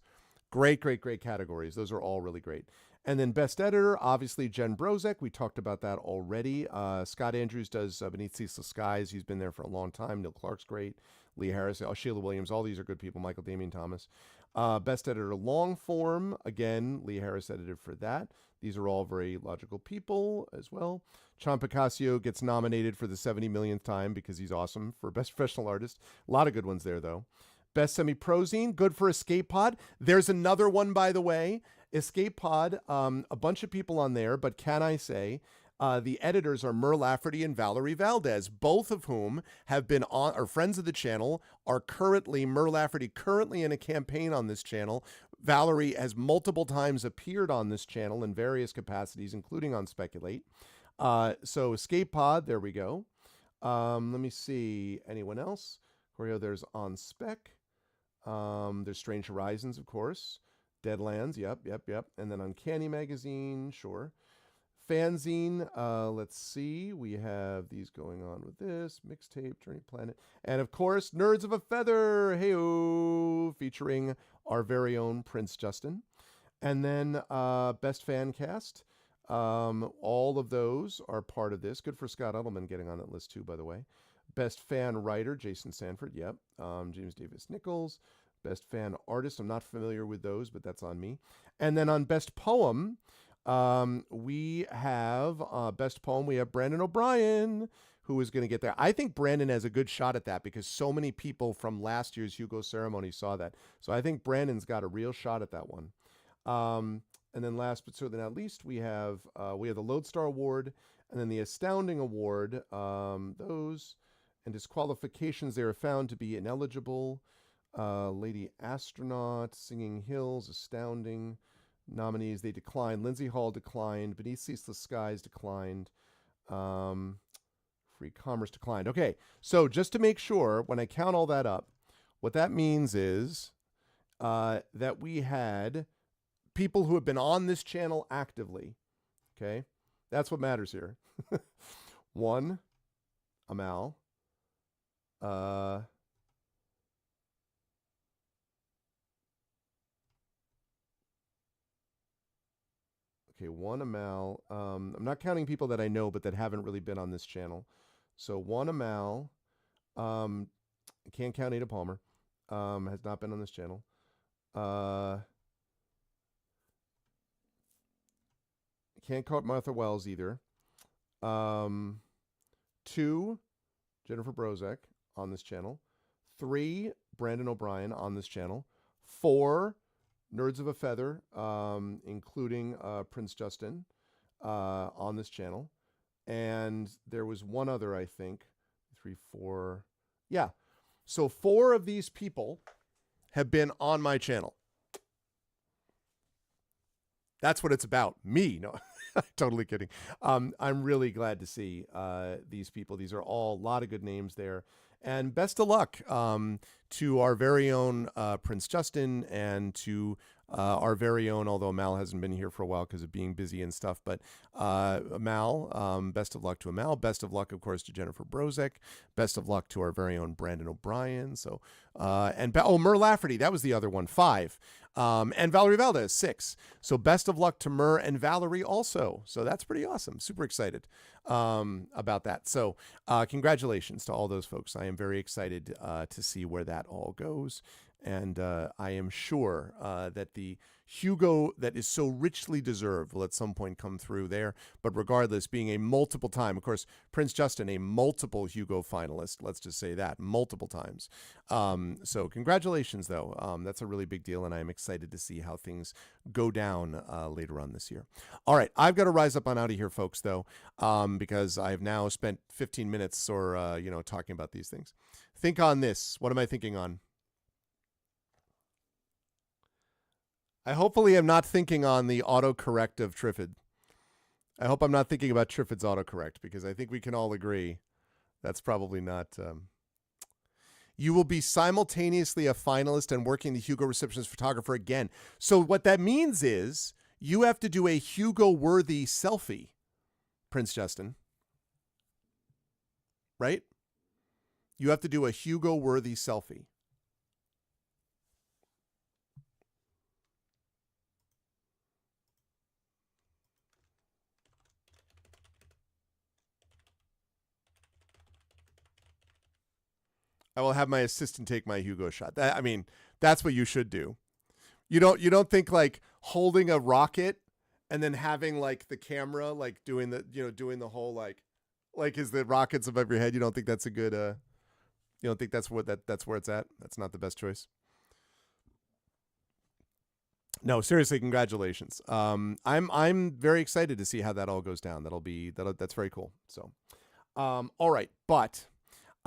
Great categories. Those are all really great. And then Best Editor, obviously Jen Brozek. We talked about that already. Scott Andrews does Beneath Ceaseless Skies. He's been there for a long time. Neil Clark's great. Lee Harris, Sheila Williams. All these are good people. Michael Damian Thomas. Best Editor Long Form. Again, Lee Harris edited for that. These are all very logical people as well. Chan Picasso gets nominated for the 70 millionth time because he's awesome for Best Professional Artist. A lot of good ones there, though. Best Semi-Prozine, good for Escape Pod. There's another one, by the way. Escape Pod, a bunch of people on there, but can I say, the editors are Mer Lafferty and Valerie Valdez, both of whom have been on, are friends of the channel, are currently, Mer Lafferty currently in a campaign on this channel. Valerie has multiple times appeared on this channel in various capacities, including on Speculate. So Escape Pod, there we go. Let me see, anyone else? Corio, there's On Spec. There's Strange Horizons, of course. Deadlands, yep. And then Uncanny Magazine, sure. Fanzine, let's see. We have these going on with this. Mixtape, Journey Planet. And, of course, Nerds of a Feather, hey-o, featuring our very own Prince Justin. And then Best Fan Cast. All of those are part of this. Good for Scott Edelman getting on that list, too, by the way. Best Fan Writer, Jason Sanford, yep. James Davis Nichols. Best Fan Artist, I'm not familiar with those, but that's on me. And then on Best Poem, we have Best Poem, we have Brandon O'Brien, who is going to get there. I think Brandon has a good shot at that because so many people from last year's Hugo ceremony saw that. So I think Brandon's got a real shot at that one. And then last but certainly not least, we have the Lodestar Award and then the Astounding Award. Those and disqualifications, they are found to be ineligible. Lady Astronaut, Singing Hills, Astounding. Nominees, they declined. Lindsay Hall declined. Beneath Ceaseless Skies declined. Free Commerce declined. Okay, so just to make sure, when I count all that up, what that means is that we had people who have been on this channel actively. Okay, that's what matters here. 1, Amal. Okay, 1 Amal. I'm not counting people that I know, but that haven't really been on this channel. So 1 Amal. I can't count Ada Palmer. Has not been on this channel. Can't count Martha Wells either. 2, Jennifer Brozek on this channel. 3, Brandon O'Brien on this channel. 4, Nerds of a Feather, including Prince Justin, on this channel. And there was one other, I think. 3, 4. Yeah. So 4 of these people have been on my channel. That's what it's about. Me. No, totally kidding. I'm really glad to see these people. These are all a lot of good names there. And best of luck to our very own Prince Justin and to our very own, although Mal hasn't been here for a while because of being busy and stuff, but Mal, best of luck to Mal. Best of luck, of course, to Jennifer Brozek. Best of luck to our very own Brandon O'Brien. So, Mer Lafferty, that was the other one, 5. And Valerie Valdez, 6. So best of luck to Mer and Valerie also. So that's pretty awesome. Super excited about that. So congratulations to all those folks. I am very excited to see where that all goes. And I am sure that the Hugo that is so richly deserved will at some point come through there. But regardless, being a multiple time, of course, Prince Justin, a multiple Hugo finalist, let's just say that, multiple times. So congratulations, though. That's a really big deal, and I'm excited to see how things go down later on this year. All right, I've got to rise up on out of here, folks, though, because I've now spent 15 minutes or, talking about these things. Think on this. What am I thinking on? I hopefully am not thinking on the autocorrect of Trifid. I hope I'm not thinking about Trifid's autocorrect, because I think we can all agree that's probably not... You will be simultaneously a finalist and working the Hugo receptionist photographer again. So what that means is you have to do a Hugo-worthy selfie, Prince Justin. Right? You have to do a Hugo-worthy selfie. I will have my assistant take my Hugo shot. I mean, that's what you should do. You don't think like holding a rocket and then having like the camera like doing the whole like is the rockets above your head. You don't think that's a good you don't think that's where it's at? That's not the best choice. No, seriously, congratulations. I'm very excited to see how that all goes down. That's very cool. So, all right, but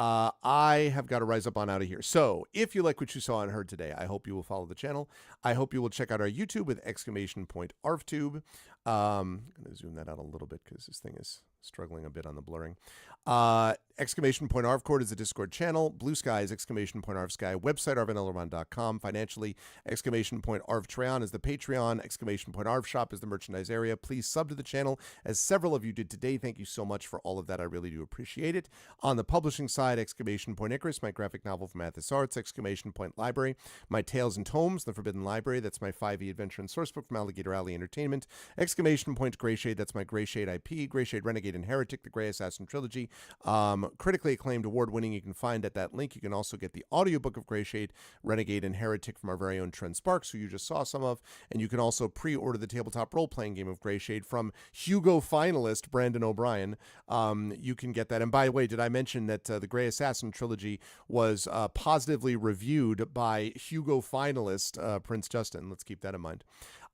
I have got to rise up on out of here. So if you like what you saw and heard today, I hope you will follow the channel. I hope you will check out our YouTube with !ArvTube. I'm going to zoom that out a little bit because this thing is struggling a bit on the blurring. !ArvCord is the Discord channel. Blue Sky is !ArvSky. Website arvinellerman.com. Financially, !ArvTreon is the Patreon. !ArvShop is the merchandise area. Please sub to the channel, as several of you did today. Thank you so much for all of that. I really do appreciate it. On the publishing side, !Icarus, my graphic novel from Athos Arts. !Library, my Tales and Tomes, The Forbidden Library. That's my 5e adventure and sourcebook from Alligator Alley Entertainment. !Greyshade, that's my Greyshade IP. Greyshade Renegade and Heretic, the Grey Assassin Trilogy. Critically acclaimed, award-winning. You can find at that link. You can also get the audiobook of Greyshade, Renegade, and Heretic from our very own Trent Sparks, who you just saw some of. And you can also pre-order the tabletop role-playing game of Greyshade from Hugo finalist Brandon O'Brien. You can get that. And by the way, did I mention that the Grey Assassin Trilogy was positively reviewed by Hugo finalist Prince Justin? Let's keep that in mind.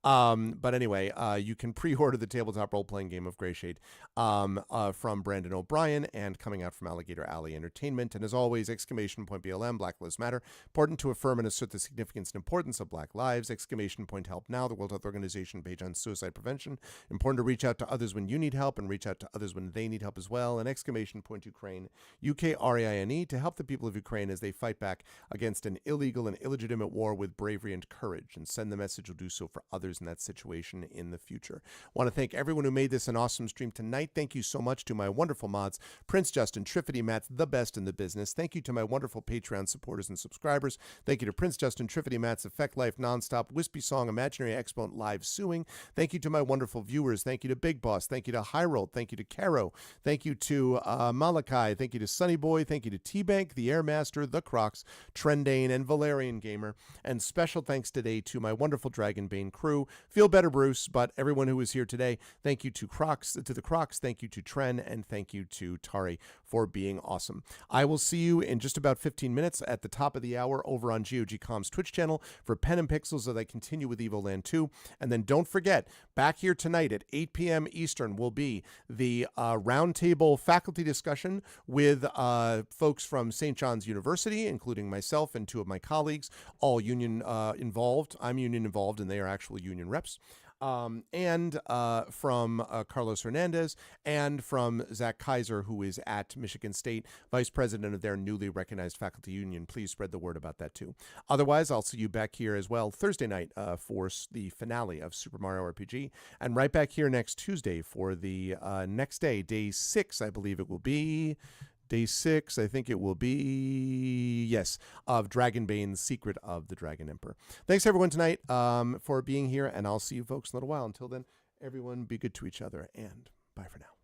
But anyway, you can pre-order the tabletop role-playing game of Greyshade from Brandon O'Brien and coming out from Alligator Alley Entertainment. And as always, !BLM, Black Lives Matter. Important to affirm and assert the significance and importance of Black lives. !Help Now, the World Health Organization page on suicide prevention. Important to reach out to others when you need help and reach out to others when they need help as well. And !Ukraine, UKRAINE, to help the people of Ukraine as they fight back against an illegal and illegitimate war with bravery and courage. And send the message, will do so for others in that situation in the future. Want to thank everyone who made this an awesome stream tonight. Thank you so much to my wonderful mods, Prince Justin, Triffity Mats, the best in the business. Thank you to my wonderful Patreon supporters and subscribers. Thank you to Prince Justin, Triffity Mats, Effect Life, Nonstop, Wispy Song, Imaginary Exponent, Live Suing. Thank you to my wonderful viewers. Thank you to Big Boss. Thank you to Hyrold. Thank you to Caro. Thank you to Malachi. Thank you to Sunny Boy. Thank you to T-Bank, the Airmaster, the Crocs, Trendane, and Valerian Gamer. And special thanks today to my wonderful Dragonbane crew. Feel better, Bruce, but everyone who was here today, thank you to the Crocs, thank you to Tren, and thank you to Tari for being awesome. I will see you in just about 15 minutes at the top of the hour over on GOG.com's Twitch channel for Pen and Pixels as I continue with Evoland 2. And then don't forget, back here tonight at 8 p.m. Eastern will be the roundtable faculty discussion with folks from St. John's University, including myself and two of my colleagues, all union involved. I'm union involved, and they are actual union reps. And from Carlos Hernandez and from Zach Kaiser, who is at Michigan State, vice president of their newly recognized faculty union. Please spread the word about that too. Otherwise, I'll see you back here as well Thursday night for the finale of Super Mario RPG, and right back here next Tuesday for the next day, day 6, I believe it will be. Day 6, I think it will be, yes, of Dragonbane, Secret of the Dragon Emperor. Thanks, everyone, tonight for being here, and I'll see you folks in a little while. Until then, everyone, be good to each other, and bye for now.